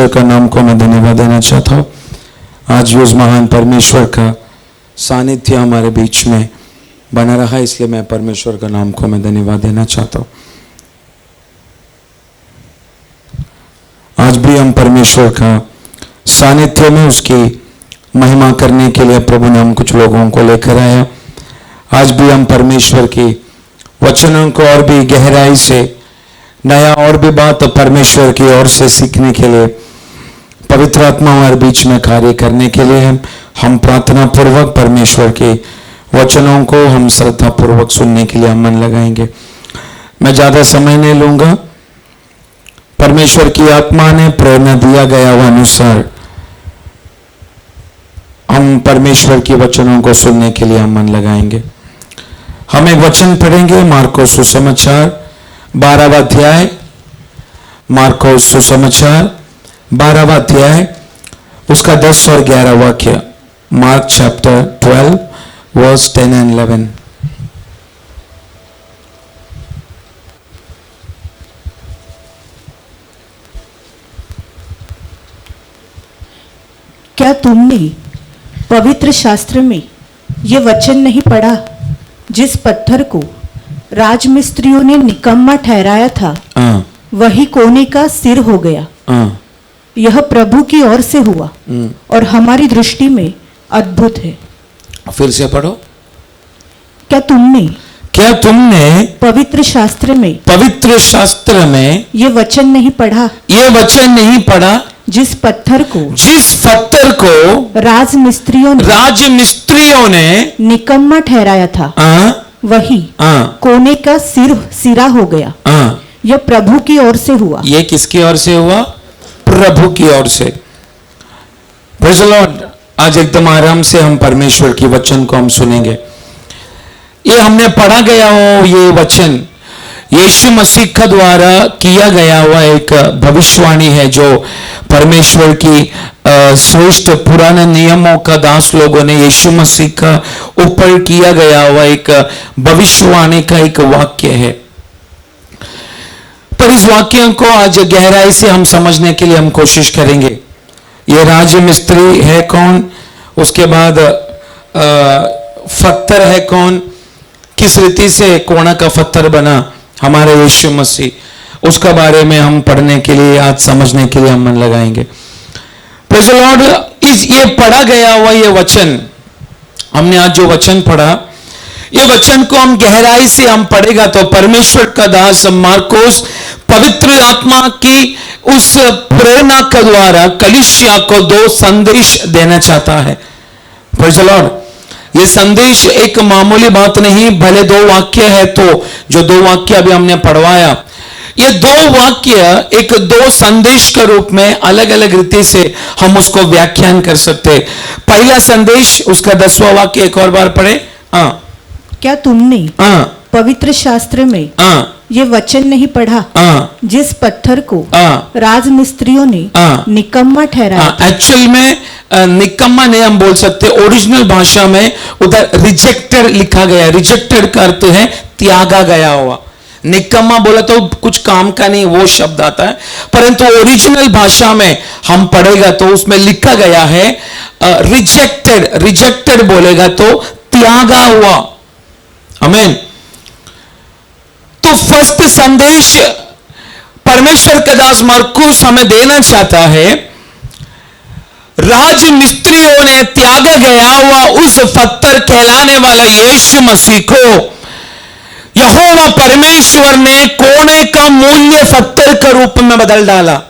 परमेश्वर का नाम को मैं धन्यवाद देना चाहता हूँ। आज भी उस महान परमेश्वर का सानिध्य हमारे बीच में बना रहा, इसलिए मैं परमेश्वर का नाम को मैं धन्यवाद देना चाहता हूँ। आज भी हम परमेश्वर का सानिध्य में उसकी महिमा करने के लिए प्रभु ने हम कुछ लोगों को लेकर आया। आज भी हम परमेश्वर की वचनों को और भी गहराई से नया और भी बात परमेश्वर की ओर से सीखने के लिए पवित्र आत्मा हमारे बीच में कार्य करने के लिए हम प्रार्थना पूर्वक परमेश्वर के वचनों को हम श्रद्धा पूर्वक सुनने के लिए हम मन लगाएंगे। मैं ज़्यादा समय नहीं लूंगा। परमेश्वर की आत्मा ने प्रेरणा दिया गया हुआ अनुसार हम परमेश्वर के वचनों को सुनने के लिए हम मन लगाएंगे। हम एक वचन पढ़ेंगे, मार्को सुसमाचार 12वां अध्याय, मार्को सुसमाचार 12वां अध्याय उसका 10 और 11 वाक्य। Mark chapter 12 verse 10 and 11। क्या तुमने पवित्र शास्त्र में ये वचन नहीं पढ़ा, जिस पत्थर को राजमिस्त्रियों ने निकम्मा ठहराया था वही कोने का सिर हो गया। यह प्रभु की ओर से हुआ और हमारी दृष्टि में अद्भुत है। फिर से पढ़ो। क्या तुमने पवित्र शास्त्र में ये वचन नहीं पढ़ा, जिस पत्थर को राजमिस्त्रियों ने निकम्मा ठहराया था वही कोने का सिरा हो गया। यह प्रभु की ओर से हुआ। ये किसकी ओर से हुआ? प्रभु की ओर से। Praise the Lord. आज एकदम आराम से हम परमेश्वर की वचन को हम सुनेंगे। ये हमने पढ़ा गया हो, ये वचन यीशु मसीह का द्वारा किया गया हुआ एक भविष्यवाणी है, जो परमेश्वर की श्रेष्ठ पुराने नियमों का दास लोगों ने यीशु मसीह का ऊपर किया गया हुआ एक भविष्यवाणी का एक वाक्य है। पर इस वाक्य को आज गहराई से हम समझने के लिए हम कोशिश करेंगे। ये राजमिस्त्री है कौन, उसके बाद पत्थर है कौन, किस रीति से कोना का पत्थर बना हमारे यीशु मसीह, उसका बारे में हम पढ़ने के लिए आज समझने के लिए हम मन लगाएंगे। Praise the Lord. ये पढ़ा गया हुआ ये वचन, हमने आज जो वचन पढ़ा, ये वचन को हम गहराई से हम पढ़ेगा तो परमेश्वर का दास मार्कोस पवित्र आत्मा की उस प्रेरणा के द्वारा कलीसिया को 2 संदेश देना चाहता है। Praise the Lord. ये संदेश एक मामूली बात नहीं, भले 2 वाक्य है तो जो 2 वाक्य अभी हमने पढ़वाया, ये 2 वाक्य एक 2 संदेश के रूप में अलग अलग रीति से हम उसको व्याख्यान कर सकते। पहला संदेश उसका 10वां वाक्य एक और बार पढ़े। क्या तुमने पवित्र शास्त्र में ये वचन नहीं पढ़ा, जिस पत्थर को राजमिस्त्रियों ने निकम्मा ठहराया। एक्चुअल में निकम्मा नहीं हम बोल सकते, ओरिजिनल भाषा में उधर रिजेक्टेड लिखा गया। रिजेक्टेड का अर्थ है त्यागा गया हुआ। निकम्मा बोला तो कुछ काम का नहीं, वो शब्द आता है, परंतु ओरिजिनल भाषा में हम पढ़ेगा तो उसमें लिखा गया है रिजेक्टेड। रिजेक्टेड बोलेगा तो त्यागा हुआ। आमीन। तो फर्स्ट संदेश परमेश्वर का दास मरकुस हमें देना चाहता है, राजमिस्त्रियों ने त्यागा गया हुआ उस पत्थर कहलाने वाला यीशु मसीह को यहोवा परमेश्वर ने कोने का मूल्य पत्थर के रूप में बदल डाला।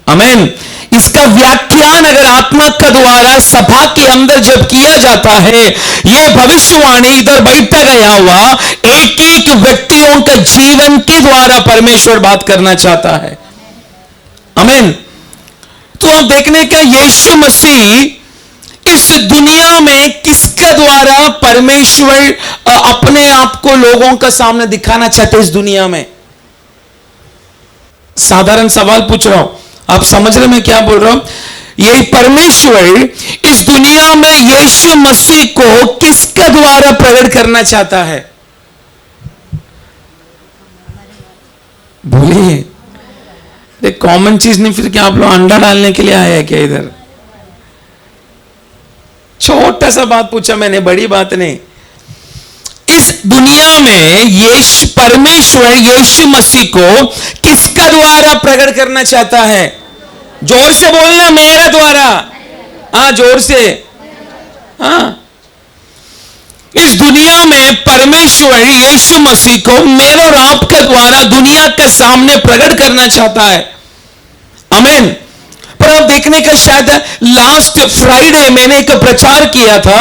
आमीन। इसका व्याख्यान अगर आत्मा का द्वारा सभा के अंदर जब किया जाता है, यह भविष्यवाणी इधर बैठा गया हुआ एक एक व्यक्तियों के जीवन के द्वारा परमेश्वर बात करना चाहता है। आमीन। तो आप देखने का यीशु मसीह इस दुनिया में किसके द्वारा परमेश्वर अपने आप को लोगों के सामने दिखाना चाहते इस दुनिया में? साधारण सवाल पूछ रहा हूं, आप समझ रहे मैं क्या बोल रहा हूं? यही परमेश्वर इस दुनिया में यीशु मसीह को किसके द्वारा प्रकट करना चाहता है? बोलिए। देख कॉमन चीज नहीं, फिर क्या आप लोग अंडा डालने के लिए आए हैं क्या इधर? छोटा सा बात पूछा मैंने, बड़ी बात नहीं। इस दुनिया में यीशु परमेश्वर यीशु मसीह को किसका द्वारा प्रकट करना चाहता है? जोर से बोलना, मेरा द्वारा। हाँ, जोर से। हाँ, इस दुनिया में परमेश्वर यीशु मसीह को मेरे और आपका द्वारा दुनिया के सामने प्रकट करना चाहता है। आमीन। पर आप देखने का शायद लास्ट फ्राइडे मैंने एक प्रचार किया था,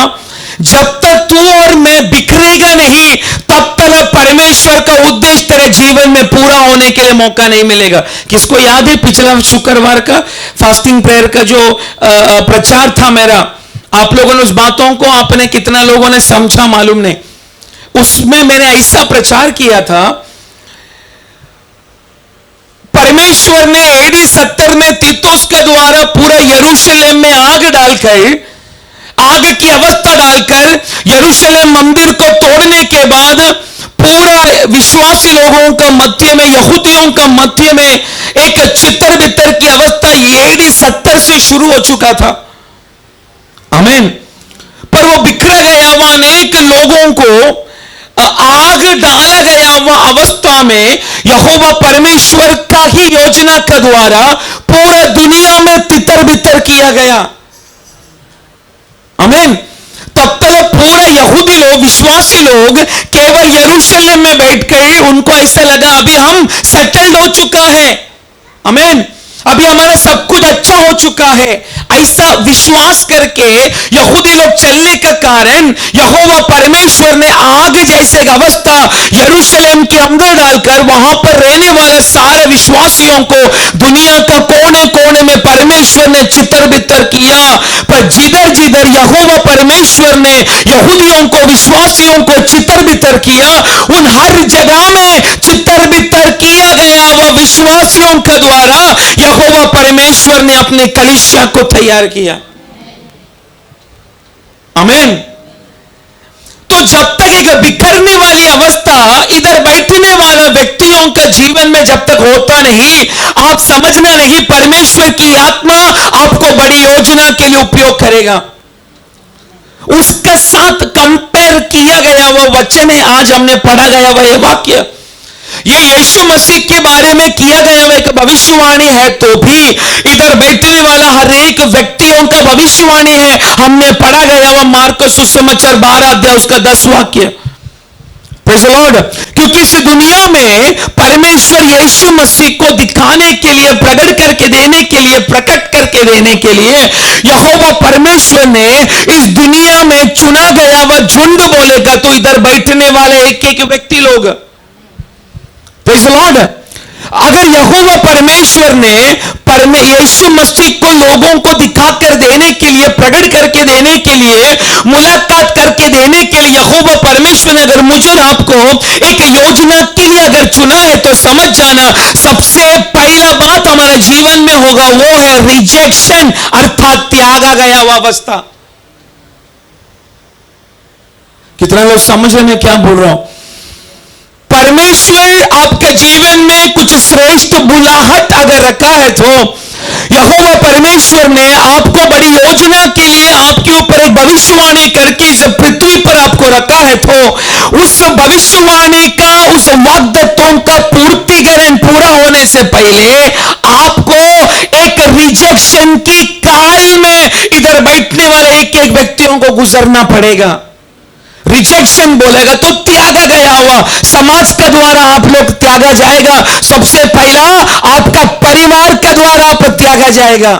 जब तक तू और मैं बिखरेगा नहीं तब तक परमेश्वर का उद्देश्य तेरे जीवन में पूरा होने के लिए मौका नहीं मिलेगा। किसको याद है पिछला शुक्रवार का फास्टिंग प्रेयर का जो प्रचार था मेरा? आप लोगों ने उस बातों को आपने कितना लोगों ने समझा मालूम नहीं। उसमें मैंने ऐसा प्रचार किया था, परमेश्वर ने एडी 70 में तीतुस के द्वारा पूरा यरूशलेम में आग डालकर, आग की अवस्था डालकर यरूशलेम मंदिर को तोड़ने के बाद पूरा विश्वासी लोगों का मध्य में, यहूदियों का मध्य में एक चित्र बितर की अवस्था एडी 70 से शुरू हो चुका था। आमीन। पर वो बिखरा गया हुआ अनेक लोगों को आग डाला गया हुआ अवस्था में यहोवा परमेश्वर का ही योजना के द्वारा पूरा दुनिया में तितर बितर किया गया। आमीन। तब तक पूरा यहूदी लोग, विश्वासी लोग केवल यरूशलेम में बैठकर उनको ऐसा लगा अभी हम सेटल्ड हो चुका है। आमीन। अभी हमारा सब कुछ अच्छा हो चुका है, ऐसा विश्वास करके यहूदी लोग चलने का कारण यहोवा परमेश्वर ने आग जैसे अवस्था यरूशलेम के अंदर डालकर वहां पर रहने वाले सारे विश्वासियों को दुनिया का कोने कोने में परमेश्वर ने चितर बितर किया। पर जिधर जिधर यहोवा परमेश्वर ने यहूदियों को, विश्वासियों को चितर बितर किया, उन हर जगह में चितर बितर किया गया वह विश्वासियों के द्वारा यहोवा परमेश्वर ने अपने कलीसिया को तैयार किया। आमीन। तो जब तक एक बिखरने वाली अवस्था इधर बैठने वाला व्यक्तियों का जीवन में जब तक होता नहीं, आप समझना नहीं परमेश्वर की आत्मा आपको बड़ी योजना के लिए उपयोग करेगा। उसके साथ कंपेयर किया गया वो वचन है, आज हमने पढ़ा गया वह वाक्य, ये यीशु मसीह के बारे में किया गया एक भविष्यवाणी है, तो भी इधर बैठने वाला हर एक व्यक्तियों का भविष्यवाणी है। हमने पढ़ा गया वह मार्कस सुसमाचार 12 अध्याय उसका 10 वाक्य। Praise the Lord. क्योंकि इस दुनिया में परमेश्वर यीशु मसीह को दिखाने के लिए, प्रकट करके देने के लिए, प्रकट करके देने के लिए यहोवा परमेश्वर ने इस दुनिया में चुना गया वह झुंड बोलेगा तो इधर बैठने वाले एक एक व्यक्ति लोग। Praise the Lord. अगर यहोवा परमेश्वर ने यीशु मसीह को लोगों को दिखाकर देने के लिए, प्रकट करके देने के लिए, मुलाकात करके देने के लिए यहोवा परमेश्वर ने अगर मुझे और आपको एक योजना के लिए अगर चुना है, तो समझ जाना सबसे पहला बात हमारे जीवन में होगा वो है रिजेक्शन, अर्थात त्यागा गया हुआ अवस्था। कितना लोग समझ रहे मैं क्या बोल रहा हूं? परमेश्वर आपके जीवन में कुछ श्रेष्ठ बुलाहट अगर रखा है, तो यहोवा परमेश्वर ने आपको बड़ी योजना के लिए आपके ऊपर एक भविष्यवाणी करके इस पृथ्वी पर आपको रखा है, तो उस भविष्यवाणी का, उस वाग्दत्तों का पूर्तिकरण पूरा होने से पहले आपको एक रिजेक्शन की काल में इधर बैठने वाले एक एक व्यक्तियों को गुजरना पड़ेगा। रिजेक्शन बोलेगा तो त्यागा गया हुआ समाज के द्वारा आप लोग त्यागा जाएगा। सबसे पहला आपका परिवार के द्वारा आप त्यागा जाएगा।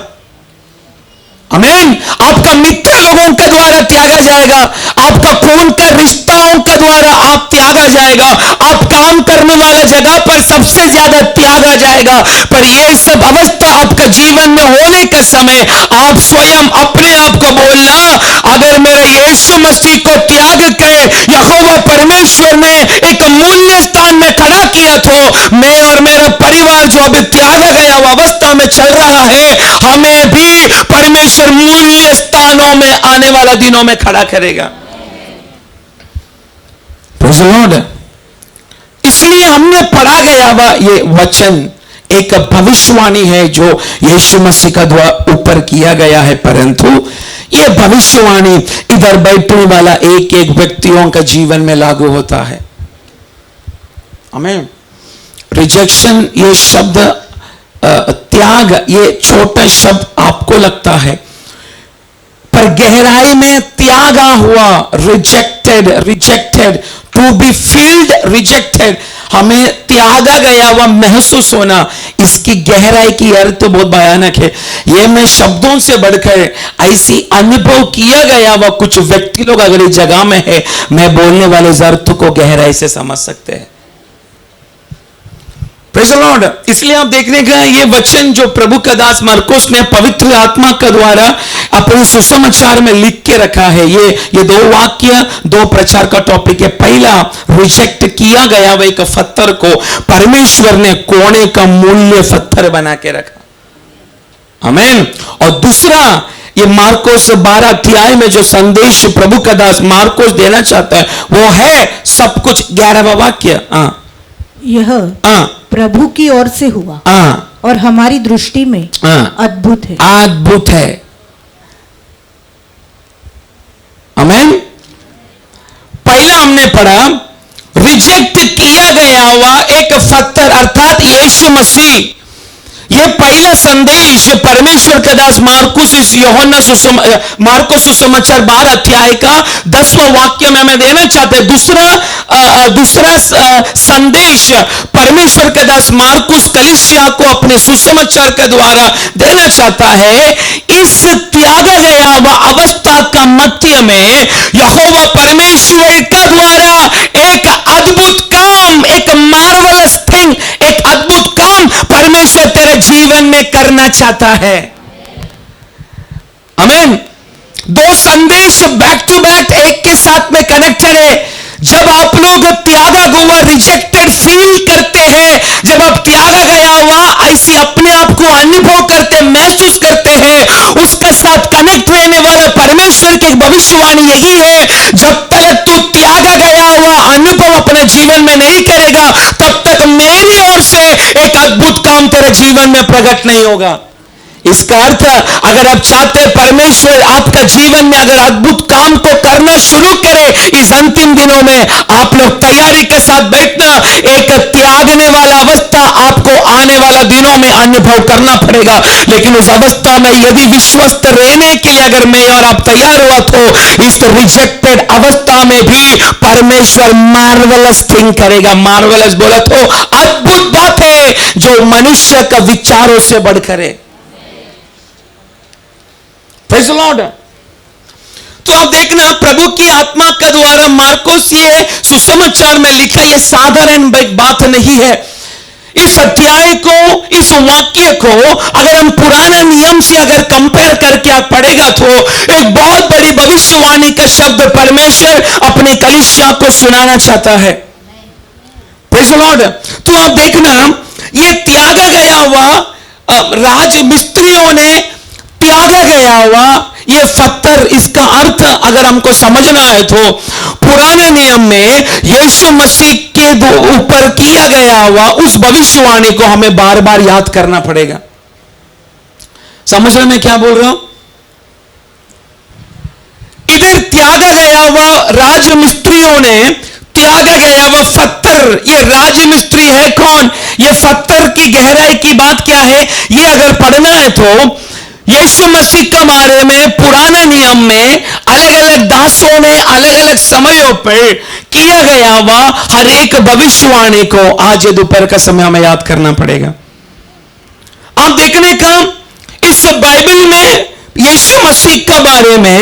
आमीन। आपका मित्र लोगों के द्वारा त्यागा जाएगा, आपका खून का रिश्ताओं के द्वारा आप त्यागा जाएगा, आप काम करने वाला जगह पर सबसे ज्यादा त्यागा जाएगा। पर यह सब अवस्था आपका जीवन में होने का समय आप स्वयं अपने आप को बोलना, अगर मेरे यीशु मसीह को त्याग कर यहोवा परमेश्वर ने एक मूल्य स्थान में खड़ा किया, तो मैं और मेरा परिवार जो अभी त्यागा गया अवस्था में चल रहा है, हमें भी परमेश्वर मूल्य स्थानों में आने वाला दिनों में खड़ा करेगा। Praise the Lord. इसलिए हमने पढ़ा गया ये वचन एक भविष्यवाणी है जो यीशु मसीह का द्वारा ऊपर किया गया है, परंतु यह भविष्यवाणी इधर बैठने वाला एक एक व्यक्तियों का जीवन में लागू होता है। आमीन। रिजेक्शन, ये शब्द त्याग, ये छोटा शब्द आपको लगता है, पर गहराई में त्यागा हुआ, rejected, to be field rejected, हमें त्यागा गया हुआ महसूस होना, इसकी गहराई की अर्थ तो बहुत भयानक है। यह मैं शब्दों से बढ़कर ऐसी अनुभव किया गया हुआ कुछ व्यक्ति लोग अगर इस जगह में है, मैं बोलने वाले इस अर्थ को गहराई से समझ सकते हैं। Praise the Lord. इसलिए आप देखने का ये वचन जो प्रभु का दास मरकुस ने पवित्र आत्मा का द्वारा अपने सुसमाचार में लिख के रखा है, ये दो वाक्य, दो प्रचार का टॉपिक है। पहला, रिजेक्ट किया गया वह एक पत्थर को परमेश्वर ने कोने का मूल्य पत्थर बना के रखा। आमीन। और दूसरा, ये मार्कोस 12 अध्याय में जो संदेश प्रभु का दास मार्कोस देना चाहता है वो है सब कुछ 11वां वाक्य। यह प्रभु की ओर से हुआ और हमारी दृष्टि में अद्भुत है। अद्भुत है। आमीन। पहला हमने पढ़ा, रिजेक्ट किया गया हुआ एक पत्थर अर्थात यीशु मसीह। यह पहला संदेश परमेश्वर का दास मार्कुस मार्कुस सुसमाचार 12 अध्याय का 10वां वाक्य में हमें देना चाहते हैं। दूसरा संदेश परमेश्वर का दास मार्कुस कलीसिया को अपने सुसमाचार के द्वारा देना चाहता है। इस त्यागा गया हुआ अवस्था का मध्य में यहोवा परमेश्वर का द्वारा एक अद्भुत काम, एक मार्वलस थिंग, एक अद्भुत काम परमेश्वर तेरे जीवन में करना चाहता है। आमीन। दो संदेश बैक टू बैक एक के साथ में कनेक्टेड है। जब आप लोग त्यागा हुआ रिजेक्टेड फील करते हैं, जब आप त्यागा गया हुआ ऐसी अपने आप को अनुभव करते, महसूस करते हैं, उसके साथ कनेक्ट रहने वाला परमेश्वर की भविष्यवाणी यही है, जब तक तू त्यागा गया हुआ अनुभव अपने जीवन में नहीं करेगा तब तक मेरी ओर से एक अद्भुत काम तेरे जीवन में प्रकट नहीं होगा। इसका अर्थ, अगर आप चाहते हैं परमेश्वर आपका जीवन में अगर अद्भुत काम को करना शुरू करे इस अंतिम दिनों में, आप लोग तैयारी के साथ बैठना। एक त्यागने वाला अवस्था आपको आने वाला दिनों में अनुभव करना पड़ेगा, लेकिन उस अवस्था में यदि विश्वस्त रहने के लिए अगर मैं और आप तैयार हुआ तो इस रिजेक्टेड अवस्था में भी परमेश्वर मार्वलस थिंग करेगा। मार्वलस बोला तो अद्भुत बात है जो मनुष्य का विचारों से बढ़कर है। Praise the Lord. तो आप देखना प्रभु की आत्मा का द्वारा मार्कोस ये सुसमाचार में लिखा, ये साधारण बात नहीं है। इस अध्याय को, इस वाक्य को अगर हम पुराना नियम से अगर कंपेयर करके आप पढ़ेगा तो एक बहुत बड़ी भविष्यवाणी का शब्द परमेश्वर अपने कलीसिया को सुनाना चाहता है। Praise the Lord. तो आप देखना, ये त्यागा गया हुआ राज मिस्त्रियों ने त्यागा गया हुआ ये पत्थर, इसका अर्थ अगर हमको समझना है तो पुराने नियम में यीशु मसीह के ऊपर किया गया हुआ उस भविष्यवाणी को हमें बार बार याद करना पड़ेगा। समझ रहे मैं क्या बोल रहा हूं? इधर त्यागा गया हुआ राजमिस्त्रियों ने त्यागा गया हुआ पत्थर, ये राजमिस्त्री है कौन? ये पत्थर की गहराई की बात क्या है ये अगर पढ़ना है तो यीशु मसीह के बारे में पुराने नियम में अलग अलग दासों ने अलग अलग समयों पर किया गया हुआ हर एक भविष्यवाणी को आज दोपहर का समय हमें याद करना पड़ेगा। आप देखने का इस बाइबल में यीशु मसीह के बारे में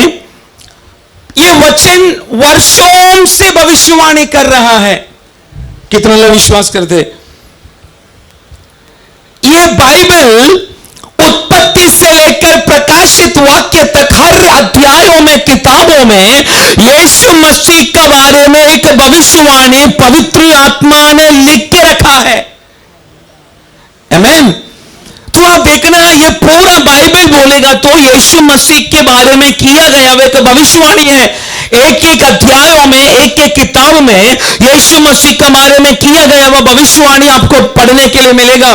यह वचन वर्षों से भविष्यवाणी कर रहा है। कितना लोग विश्वास करते? यह बाइबल उत्पत्ति से लेकर प्रकाशित वाक्य तक हर अध्यायों में, किताबों में यीशु मसीह के बारे में एक भविष्यवाणी पवित्र आत्मा ने लिख के रखा है। आमीन। तो आप देखना, ये पूरा बाइबल बोलेगा तो यीशु मसीह के बारे में किया गया वो एक भविष्यवाणी है। एक एक अध्यायों में, एक एक किताब में यीशु मसीह के बारे में किया गया वह भविष्यवाणी आपको पढ़ने के लिए मिलेगा।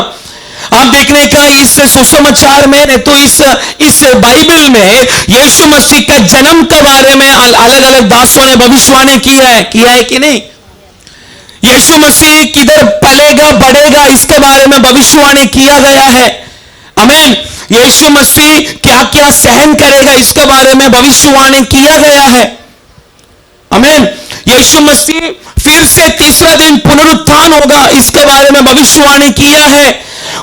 आप देखने का इस सुसमाचार में नहीं तो इस बाइबल में यीशु मसीह का जन्म के बारे में अलग अलग दासों ने भविष्यवाणी किया है कि नहीं? यीशु मसीह किधर पलेगा बढ़ेगा इसके बारे में भविष्यवाणी किया गया है। आमीन। यीशु मसीह क्या क्या सहन करेगा इसके बारे में भविष्यवाणी किया गया है। आमीन। यीशु मसीह फिर से तीसरा दिन पुनरुत्थान होगा इसके बारे में भविष्यवाणी किया है।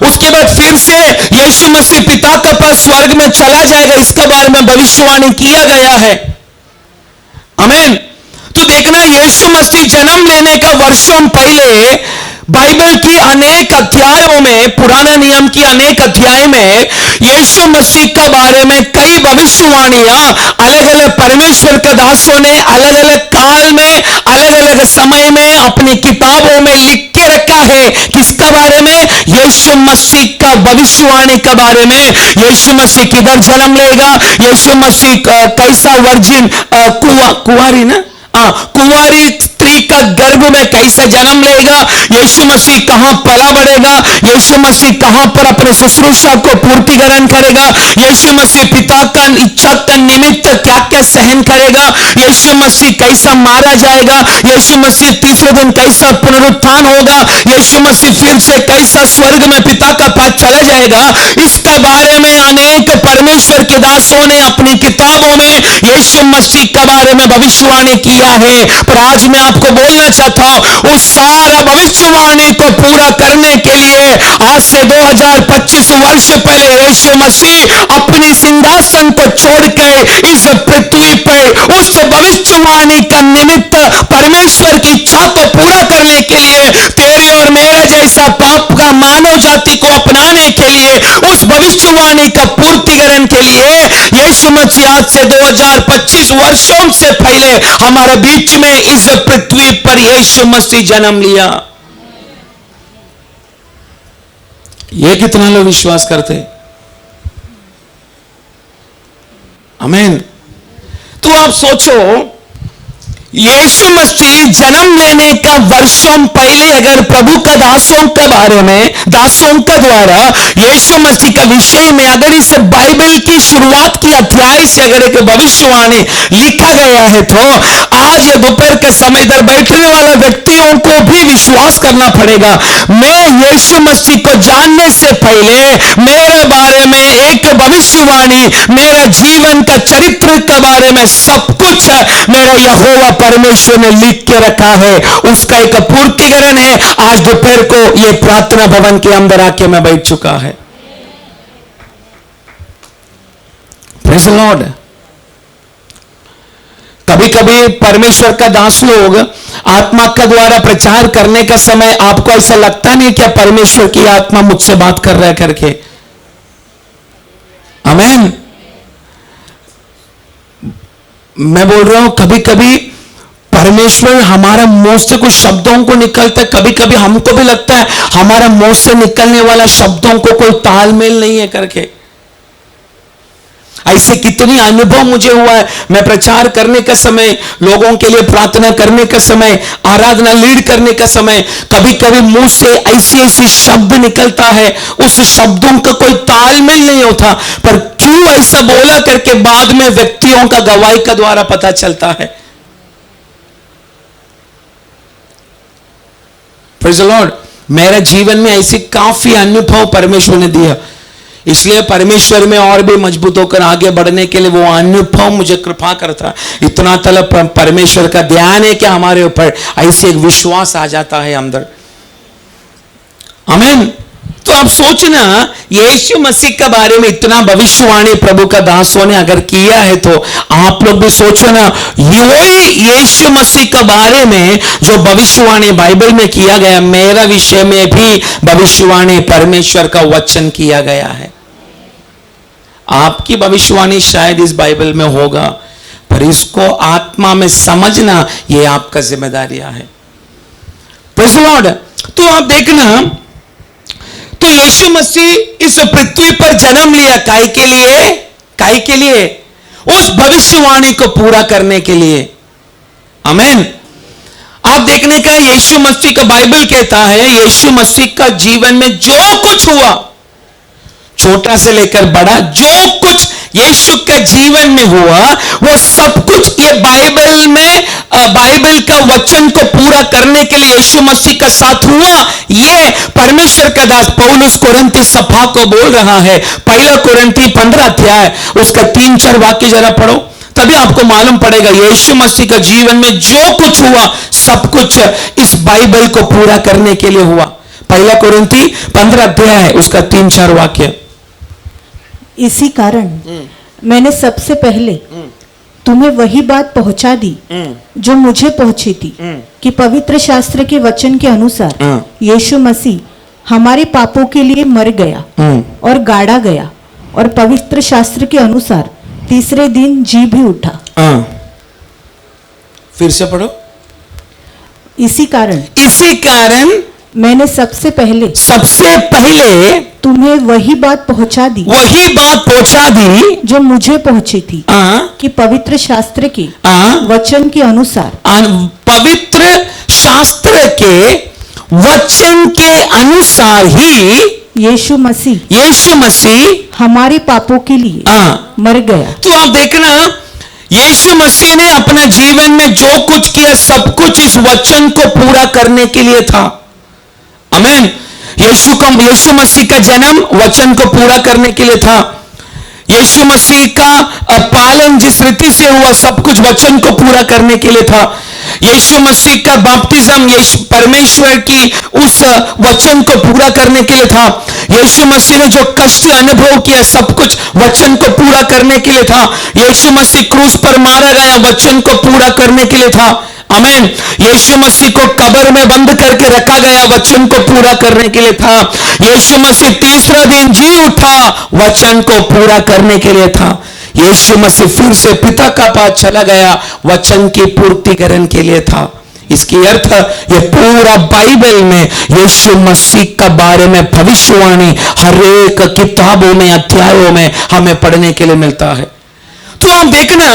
उसके बाद फिर से यीशु मसीह पिता के पास स्वर्ग में चला जाएगा इसके बारे में भविष्यवाणी किया गया है। आमीन। तो देखना यीशु मसीह जन्म लेने का वर्षों पहले बाइबल की अनेक अध्यायों में, पुराना नियम की अनेक अध्याय में यीशु मसीह के बारे में कई भविष्यवाणियां अलग अलग परमेश्वर के दासों ने अलग अलग काल में अलग अलग समय में अपनी किताबों में लिख के रखा है। किसके बारे में? यीशु मसीह का भविष्यवाणी के बारे में। यीशु मसीह किधर जन्म लेगा, यीशु मसीह कैसा वर्जिन कुंवारी ना कुंवारी स्त्री का गर्भ में कैसे जन्म लेगा, यीशु मसीह कहां पला बढ़ेगा, यीशु मसीह कहां पर अपने शुश्रूषा को पूर्तिकरण करेगा, यीशु मसीह पिता का इच्छा का निमित्त क्या क्या सहन करेगा, यीशु मसीह कैसा मारा जाएगा, यीशु मसीह तीसरे दिन कैसा पुनरुत्थान होगा, यीशु मसीह फिर से कैसा स्वर्ग में पिता का पास चला जाएगा। इसके बारे में अनेक परमेश्वर के दासों ने अपनी किताबों में यीशु मसीह के बारे में भविष्यवाणी किया है। पर आज मैं आपको बोलना चाहता हूं, उस सारा भविष्यवाणी को पूरा करने के लिए आज से 2025 वर्ष पहले यीशु मसीह अपनी सिंहासन को छोड़कर इस पृथ्वी पर उस भविष्यवाणी का निमित्त परमेश्वर की इच्छा को पूरा करने के लिए तेरे और मेरे जैसा पाप का मानव जाति को अपनाने के लिए उस भविष्यवाणी का पूर्तिकरण के लिए यीशु मसीह आज से 2025 वर्षों से पहले हमारे बीच में इस पृथ्वी पर यीशु मसीह जन्म लिया। ये कितना लोग विश्वास करते? आमीन। तो आप सोचो, यीशु मसीह जन्म लेने का वर्षों पहले अगर प्रभु का दासों के बारे में, दासों के द्वारा यीशु मसीह का विषय में अगर इस बाइबल की शुरुआत की अध्याय से अगर एक भविष्यवाणी लिखा गया है, तो आज दोपहर के समय इधर बैठने वाले व्यक्तियों को भी विश्वास करना पड़ेगा। मैं यीशु मसीह को जानने से पहले मेरे बारे में एक भविष्यवाणी, मेरा जीवन का चरित्र के बारे में सब कुछ मेरा यहोवा परमेश्वर ने लिख के रखा है। उसका एक पूर्तिकरण है। आज दोपहर को यह प्रार्थना भवन के अंदर आके मैं बैठ चुका है। Praise the Lord. कभी कभी परमेश्वर का दास लोग आत्मा का द्वारा प्रचार करने का समय आपको ऐसा लगता नहीं क्या परमेश्वर की आत्मा मुझसे बात कर रहा है करके? आमीन। मैं बोल रहा हूं कभी कभी परमेश्वर हमारा मुंह से कुछ शब्दों को निकलता है, कभी कभी हमको भी लगता है हमारा मुंह से निकलने वाला शब्दों को कोई तालमेल नहीं है करके। ऐसे कितनी अनुभव मुझे हुआ है। मैं प्रचार करने का समय, लोगों के लिए प्रार्थना करने का समय, आराधना लीड करने का समय, कभी कभी मुंह से ऐसी ऐसी शब्द निकलता है, उस शब्दों का कोई तालमेल नहीं होता, पर क्यों ऐसा बोला करके बाद में व्यक्तियों का गवाही का द्वारा पता चलता है। Praise the Lord. मेरे जीवन में ऐसे काफी अनुभव परमेश्वर ने दिया, इसलिए परमेश्वर में और भी मजबूत होकर आगे बढ़ने के लिए वो अनुभव मुझे कृपा करता। इतना तलब परमेश्वर का ध्यान है कि हमारे ऊपर ऐसे एक विश्वास आ जाता है अंदर। आमीन। तो आप सोचना, यीशु मसीह के बारे में इतना भविष्यवाणी प्रभु का दासों ने अगर किया है, तो आप लोग भी सोचो ना, वही यीशु मसीह के बारे में जो भविष्यवाणी बाइबल में किया गया, मेरा विषय में भी भविष्यवाणी परमेश्वर का वचन किया गया है। आपकी भविष्यवाणी शायद इस बाइबल में होगा, पर इसको आत्मा में समझना ये आपका जिम्मेदारियां है। Praise the Lord. तो आप देखना, तो यीशु मसीह इस पृथ्वी पर जन्म लिया काहे के लिए? काहे के लिए? उस भविष्यवाणी को पूरा करने के लिए। आमीन। आप देखने का यीशु मसीह का बाइबल कहता है, यीशु मसीह का जीवन में जो कुछ हुआ छोटा से लेकर बड़ा जो कुछ यीशु के जीवन में हुआ वो सब कुछ ये बाइबल में बाइबल का वचन को पूरा करने के लिए यीशु मसीह का साथ हुआ। ये परमेश्वर का दास पौलुस कोरिन्थी सभा को बोल रहा है। पहला कोरिन्थी 15 अध्याय उसका 3-4 वाक्य जरा पढ़ो, तभी आपको मालूम पड़ेगा यीशु मसीह का जीवन में जो कुछ हुआ सब कुछ इस बाइबल को पूरा करने के लिए हुआ। पहला कोरिन्थी 15 अध्याय उसका 3-4 वाक्य। इसी कारण मैंने सबसे पहले तुम्हें वही बात पहुंचा दी जो मुझे पहुंची थी कि पवित्र शास्त्र के वचन के अनुसार यीशु मसीह हमारे पापों के लिए मर गया और गाड़ा गया और पवित्र शास्त्र के अनुसार तीसरे दिन जी भी उठा। फिर से पढ़ो। इसी कारण मैंने सबसे पहले तुम्हें वही बात पहुंचा दी जो मुझे पहुंची थी कि पवित्र शास्त्र के वचन के अनुसार पवित्र शास्त्र के वचन के अनुसार ही यीशु मसीह हमारे पापों के लिए मर गया। तो आप देखना यीशु मसीह ने अपने जीवन में जो कुछ किया सब कुछ इस वचन को पूरा करने के लिए था। आमीन। यीशु मसीह का जन्म वचन को पूरा करने के लिए था। यीशु मसीह का पालन जिस रीति से हुआ सब कुछ वचन को पूरा करने के लिए था। यीशु मसीह का बपतिस्म परमेश्वर की उस वचन को पूरा करने के लिए था। यीशु मसीह ने जो कष्ट अनुभव किया सब कुछ वचन को पूरा करने के लिए था। यीशु मसीह क्रूस पर मारा गया वचन को पूरा करने के लिए था। आमीन। यीशु मसीह को कब्र में बंद करके रखा गया वचन को पूरा करने के लिए था। यीशु मसीह तीसरा दिन जी उठा वचन को पूरा करने के लिए था। यीशु मसीह फिर से पिता का पास चला गया वचन की पूर्तिकरण के लिए था। इसकी अर्थ ये पूरा बाइबल में यीशु मसीह का बारे में भविष्यवाणी हर एक किताबों में अध्यायों में हमें पढ़ने के लिए मिलता है। तो आप देखना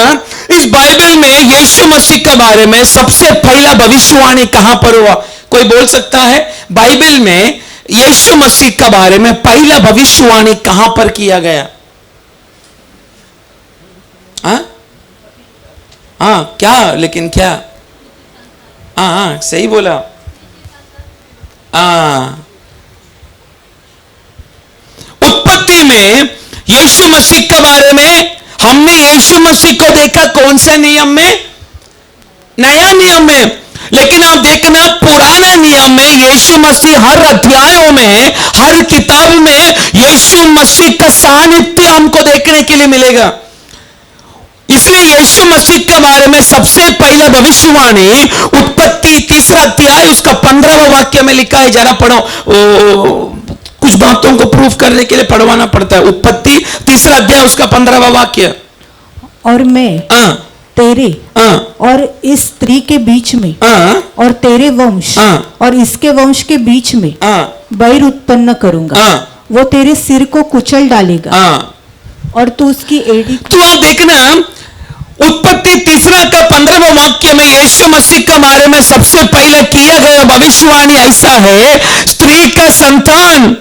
इस बाइबल में यीशु मसीह के बारे में सबसे पहला भविष्यवाणी कहां पर हुआ? कोई बोल सकता है बाइबल में यीशु मसीह के बारे में पहला भविष्यवाणी कहां पर किया गया? क्या लेकिन क्या? सही बोला। उत्पत्ति में यीशु मसीह के बारे में हमने यीशु मसीह को देखा कौन सा नियम में? नया नियम में। लेकिन आप देखना पुराना नियम में यीशु मसीह हर अध्यायों में हर किताब में यीशु मसीह का सानिध्य हमको देखने के लिए मिलेगा। इसलिए यीशु मसीह के बारे में सबसे पहला भविष्यवाणी उत्पत्ति 3 अध्याय उसका 15वां वाक्य में लिखा है। जरा पढ़ो, कुछ बातों को प्रूफ करने के लिए पढ़वाना पड़ता है। उत्पत्ति 3 अध्याय उसका 15वां वाक्य। और मैं तेरे और इस स्त्री के बीच में और तेरे वंश और इसके वंश के बीच में बैर उत्पन्न करूंगा। वो तेरे सिर को कुचल डालेगा और तू उसकी एड़ी। तो आप देखना उत्पत्ति 3 का 15वां वाक्य में यीशु मसीह के बारे में सबसे पहले किया गया भविष्यवाणी ऐसा है, स्त्री का संतान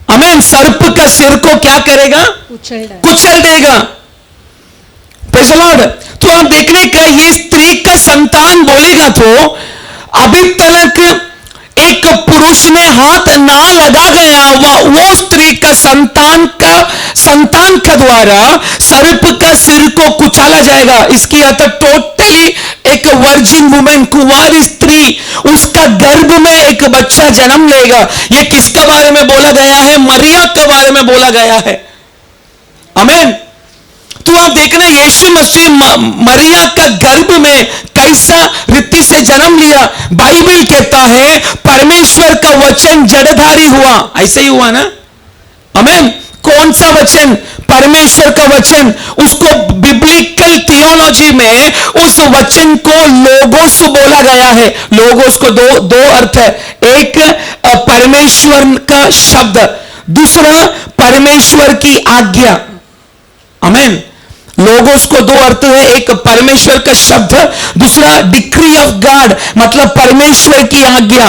आमीन सर्प का सिर को क्या करेगा? कुचल देगा। Praise the Lord. तो आप देखने का ये स्त्री का संतान बोलेगा तो अभी तक एक पुरुष ने हाथ ना लगा गया वो स्त्री का संतान का द्वारा सर्प का सिर को कुचला जाएगा। इसकी अर्थ टोटली एक वर्जिन वुमेन कुंवारी स्त्री उसका गर्भ में एक बच्चा जन्म लेगा। ये किसके बारे में बोला गया है? मरिया के बारे में बोला गया है। आमीन। तो आप देखना यीशु मसीह मरिया का गर्भ में कैसा रीति से जन्म लिया। बाइबल कहता है परमेश्वर का वचन जड़धारी हुआ। ऐसे ही हुआ ना? आमीन। कौन सा वचन? परमेश्वर का वचन। उसको बिब्लिकल थियोलॉजी में उस वचन को लोगोस बोला गया है। लोगोस को दो अर्थ है। एक परमेश्वर का शब्द, दूसरा परमेश्वर की आज्ञा। आमीन। लोगोस को 2 अर्थ है, एक परमेश्वर का शब्द, दूसरा डिक्री ऑफ गॉड मतलब परमेश्वर की आज्ञा।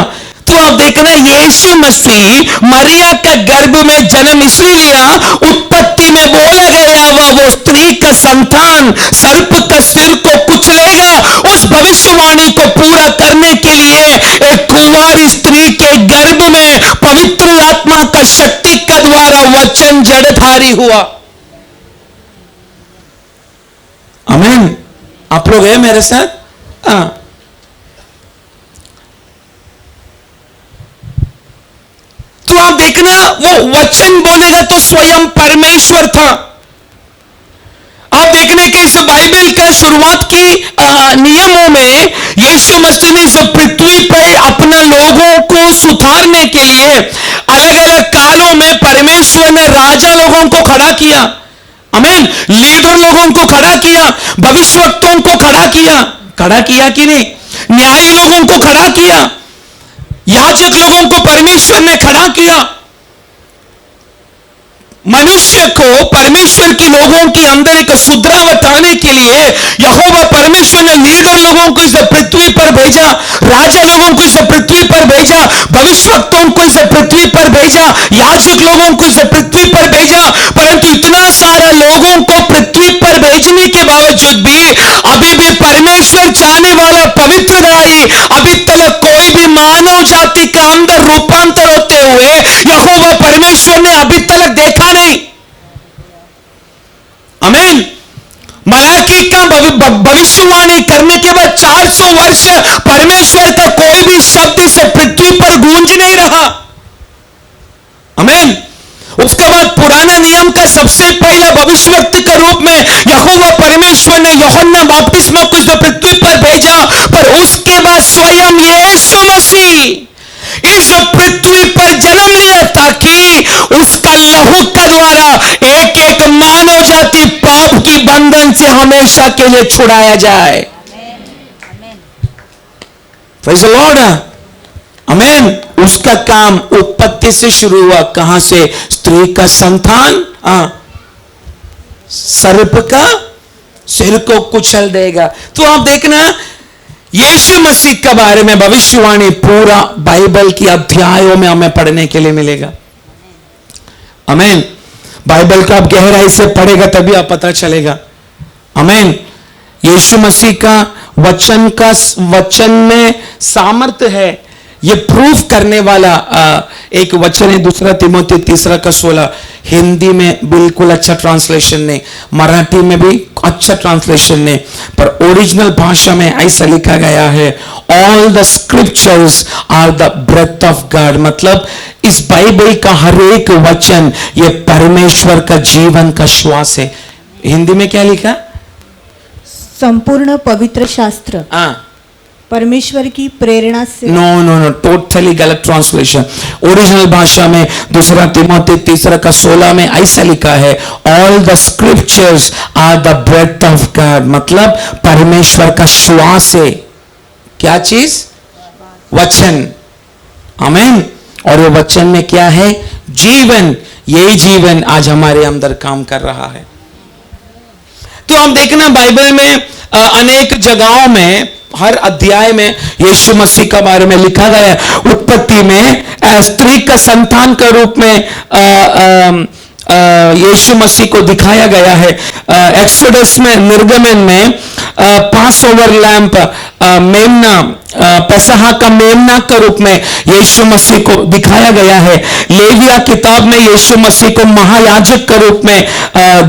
तो आप देखना यीशु मसीह मरिया के गर्भ में जन्म इसलिए लिया, उत्पत्ति में बोला गया वो स्त्री का संतान सर्प का सिर को कुचलेगा। उस भविष्यवाणी को पूरा करने के लिए एक कुंवारी स्त्री के गर्भ में पवित्र आत्मा का शक्ति के द्वारा वचन जड़धारी हुआ। आमीन। आप लोग हैं मेरे साथ? तो आप देखना वो वचन बोलेगा तो स्वयं परमेश्वर था। आप देखने के इस बाइबल का शुरुआत की नियमों में यीशु मसीह ने इस पृथ्वी पर अपना लोगों को सुधारने के लिए अलग अलग कालों में परमेश्वर ने राजा लोगों को खड़ा किया। आमीन। लीडर लोगों को खड़ा किया, भविष्यवक्ताओं को खड़ा किया कि नहीं? न्यायी लोगों को खड़ा किया, याजक लोगों को परमेश्वर ने खड़ा किया। मनुष्य को परमेश्वर के लोगों के अंदर एक सुधरावट आने के लिए यहोवा परमेश्वर ने लीडर लोगों को इस पृथ्वी पर भेजा, राजा लोगों को इस पृथ्वी पर भेजा, भविष्यवक्ताओं को इस पृथ्वी पर भेजा, याजक लोगों को इस पृथ्वी पर भेजा। परंतु इतना सारा लोगों को पृथ्वी पर भेजने के बावजूद भी अभी भी परमेश्वर चाहने वाला पवित्र राही अभी तक कोई भी मानव जाति के अंदर रूपांतर होते हुए यहोवा परमेश्वर ने अभी तक देखा नहीं। आमीन। मलाकी का भविष्यवाणी करने के बाद 400 वर्ष परमेश्वर का कोई भी शब्द इस पृथ्वी पर गूंज नहीं रहा। आमीन। उसके बाद पुराना नियम का सबसे पहला भविष्यवक्ता के रूप में यहोवा परमेश्वर ने यूहन्ना बपतिस्मा को इस पृथ्वी पर भेजा, पर उसके बाद स्वयं यीशु मसीह इस पृथ्वी पर जन्म लिया ताकि उसका लहू के द्वारा एक एक मानव जाति पाप की बंधन से हमेशा के लिए छुड़ाया जाए। Praise the Lord. आमीन। उसका काम उत्पत्ति से शुरू हुआ। कहां से? स्त्री का संतान सर्प का सिर को कुचल देगा। तो आप देखना यीशु मसीह के बारे में भविष्यवाणी पूरा बाइबल की अध्यायों में हमें पढ़ने के लिए मिलेगा। आमीन। बाइबल को आप गहराई से पढ़ेगा तभी आप पता चलेगा। आमीन। यीशु मसीह का वचन में सामर्थ्य है, ये प्रूफ करने वाला एक वचन है 2 तिमोथी 3:16। हिंदी में बिल्कुल अच्छा ट्रांसलेशन नहीं, मराठी में भी अच्छा ट्रांसलेशन नहीं, पर ओरिजिनल भाषा में ऐसा लिखा गया है, all the scriptures are the breath of God. मतलब इस बाइबल का हर एक वचन ये परमेश्वर का जीवन का श्वास है। हिंदी में क्या लिखा? संपूर्ण पवित्र शास्त्र परमेश्वर की प्रेरणा से। नो, टोटली गलत ट्रांसलेशन। ओरिजिनल भाषा में 2 तिमोथी 3:16 में ऐसा लिखा है, all the scriptures are the breath of God. मतलब परमेश्वर का श्वास है। क्या चीज? वचन। आमीन। और वो वचन में क्या है? जीवन। यही जीवन आज हमारे अंदर काम कर रहा है। तो हम देखना बाइबल में अनेक जगहों में हर अध्याय में यीशु मसीह के बारे में लिखा गया है। उत्पत्ति में स्त्री का संतान के रूप में यीशु मसीह को दिखाया गया है। एक्सोडस में, निर्गमन में पास ओवर लैंप मेमना, पेसहा का मेमना के रूप में यीशु मसीह को दिखाया गया है। लेविया किताब में यीशु मसीह को महायाजक के रूप में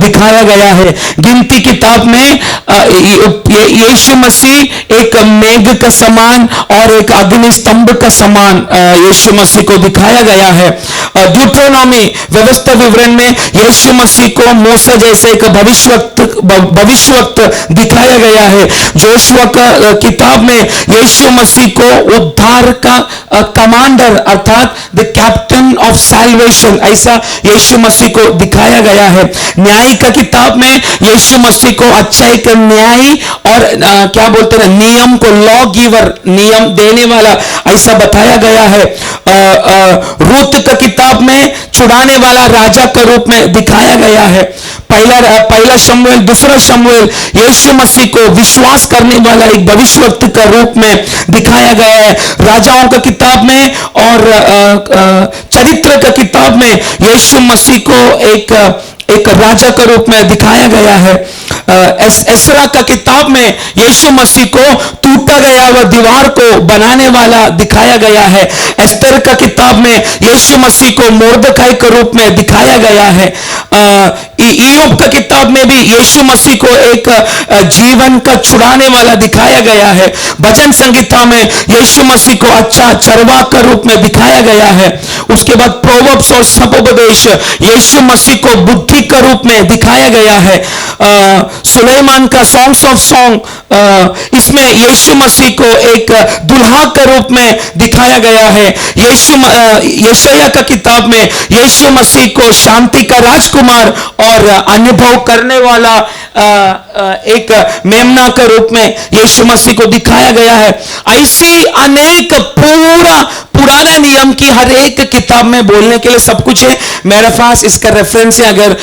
दिखाया गया है। गिनती किताब में यीशु मसीह एक मेघ का समान और एक अग्नि स्तंभ का समान यीशु मसीह को दिखाया गया है। ड्यूटरोनॉमी व्यवस्था विवरण में यीशु मसीह को मूसा जैसे एक भविष्यवक्त दिखाया गया है। जोशुआ का किताब में यीशु मसीह को उद्धार का कमांडर अर्थात द कैप्टन ऑफ सैल्वेशन ऐसा यीशु मसीह को दिखाया गया है। न्याय का किताब में यीशु मसीह को अच्छाई का न्यायी और क्या बोलते हैं नियम को लॉ गिवर, नियम देने वाला ऐसा बताया गया है। रूत का किताब में छुड़ाने वाला राजा का रूप में दिखाया गया है। पहला शमूएल, दूसरा शमूएल यीशु मसीह को विश्वास करने वाला एक भविष्यवक्ता का रूप में दिखाया गया है। राजाओं का किताब में और चरित्र का किताब में यीशु मसीह को एक राजा का रूप में दिखाया गया है। एसरा का किताब में यीशु मसीह को टूटा गया हुआ दीवार को बनाने वाला दिखाया गया है। एस्तर का किताब में यीशु मसीह को मोर्दकाई के रूप में दिखाया गया है। इयोब का किताब में भी यीशु मसीह को एक जीवन का छुड़ाने वाला दिखाया गया है। भजन संगीता में यीशु मसीह को अच्छा चरवाहा का रूप में दिखाया गया है। उसके बाद प्रोवर्ब्स और सपोपदेश यीशु मसीह को बुद्धि का रूप में दिखाया गया है। सुलेमान का सॉन्ग्स ऑफ सॉन्ग, इसमें यीशु मसीह को एक दुल्हा का रूप में दिखाया गया है। यशायाह का किताब में यीशु मसीह को शांति का राजकुमार और अनुभव करने वाला एक मेमना का रूप में यीशु मसीह को दिखाया गया है। ऐसी अनेक पुराना नियम की हर एक किताब में बोलने के लिए सब कुछ है। मेरे पास इसका रेफरेंस है। अगर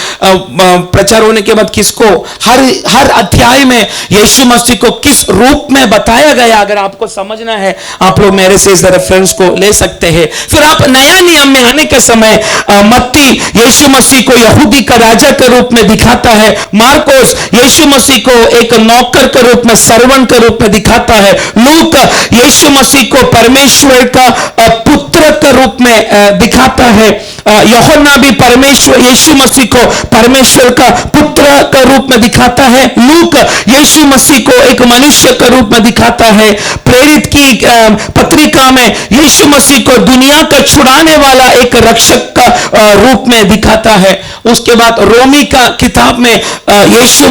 प्रचार होने के बाद किसको हर अध्याय में यीशु मसीह को किस रूप में बताया गया, अगर आपको समझना है, आप लोग मेरे से इस रेफरेंस को ले सकते हैं। फिर आप नया नियम में आने के समय मत्ती यीशु मसीह को यहूदी का राजा के रूप में दिखाता है। मार्कोस यीशु मसीह को एक नौकर के रूप में, सर्वेंट के रूप में दिखाता है। लूक यीशु मसीह को परमेश्वर का पुत्र के रूप में दिखाता है। यूहन्ना भी यीशु मसीह को परमेश्वर का पुत्र के रूप में दिखाता है। लूक यीशु मसीह को एक मनुष्य के रूप में दिखाता है। प्रेरित की पत्रिका में यीशु मसीह को दुनिया का छुड़ाने वाला एक रक्षक का रूप में दिखाता है। उसके बाद रोमी का किताब में यीशु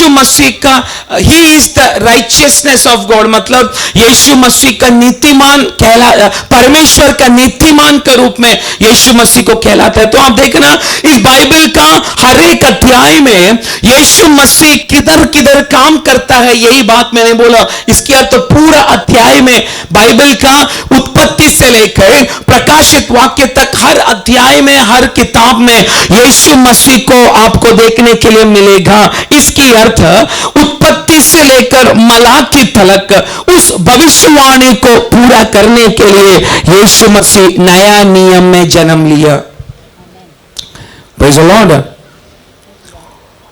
मसीह का he is the righteousness of God, मतलब यीशु मसीह का नीतिमान परमेश्वर का नीतिमान के रूप में यीशु मसीह को कहलाता है। तो आप देखना इस बाइबल का हर एक अध्याय में यीशु मसीह किधर किधर काम करता है, यही बात मैंने बोला। इसके अर्थ तो पूरा अध्याय में बाइबल का उत्पत्ति से लेकर प्रकाशित वाक्य तक हर अध्याय में, हर किताब में यीशु मसीह को आपको देखने के लिए मिलेगा। इसकी अर्थ उत्पत्ति से लेकर मलाकी तक उस भविष्यवाणी को पूरा करने के लिए यीशु मसीह नया नियम में जन्म लिया। Praise the Lord.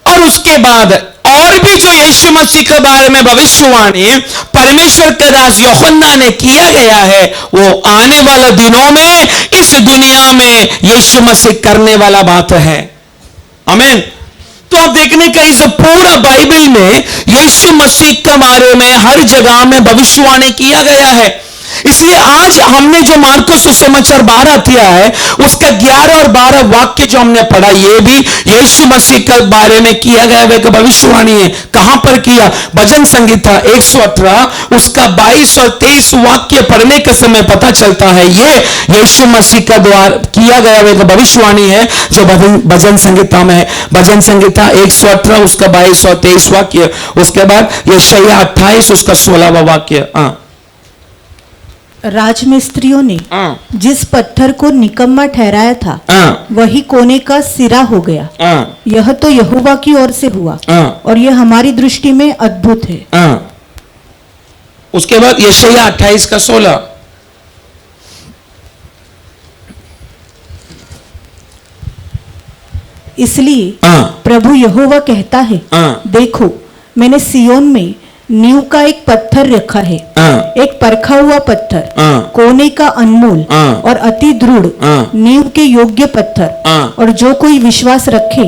और उसके बाद और भी जो यीशु मसीह के बारे में भविष्यवाणी परमेश्वर के दास यूहन्ना ने किया गया है, वो आने वाले दिनों में इस दुनिया में यीशु मसीह करने वाला बात है। आमीन। तो आप देखने का इस पूरा बाइबल में यीशु मसीह के बारे में हर जगह में भविष्यवाणी किया गया है। इसलिए आज हमने जो मार्कुस सुसमाचार 12 अध्याय है, उसका 11 और 12 वाक्य जो हमने पढ़ा, ये भी यीशु मसीह के बारे में किया गया एक भविष्यवाणी है। कहां पर किया? भजन संगीता 118 उसका 22 और 23 वाक्य पढ़ने के समय पता चलता है ये यीशु मसीह का द्वारा किया गया एक भविष्यवाणी है जो भजन संगीता में है। भजन संगीता 118 उसका 22 और 23 वाक्य। उसके बाद यशायाह 28 उसका 16वां वाक्य। राजमिस्त्रियों ने जिस पत्थर को निकम्मा ठहराया था वही कोने का सिरा हो गया। यह तो यहोवा की ओर से हुआ और यह हमारी दृष्टि में अद्भुत है। उसके बाद यशायाह 28 का 16। इसलिए प्रभु यहोवा कहता है, देखो मैंने सियोन में नींव का एक पत्थर रखा है, एक परखा हुआ पत्थर, कोने का अनमोल और अति दृढ़, नींव के योग्य पत्थर, और जो कोई विश्वास रखे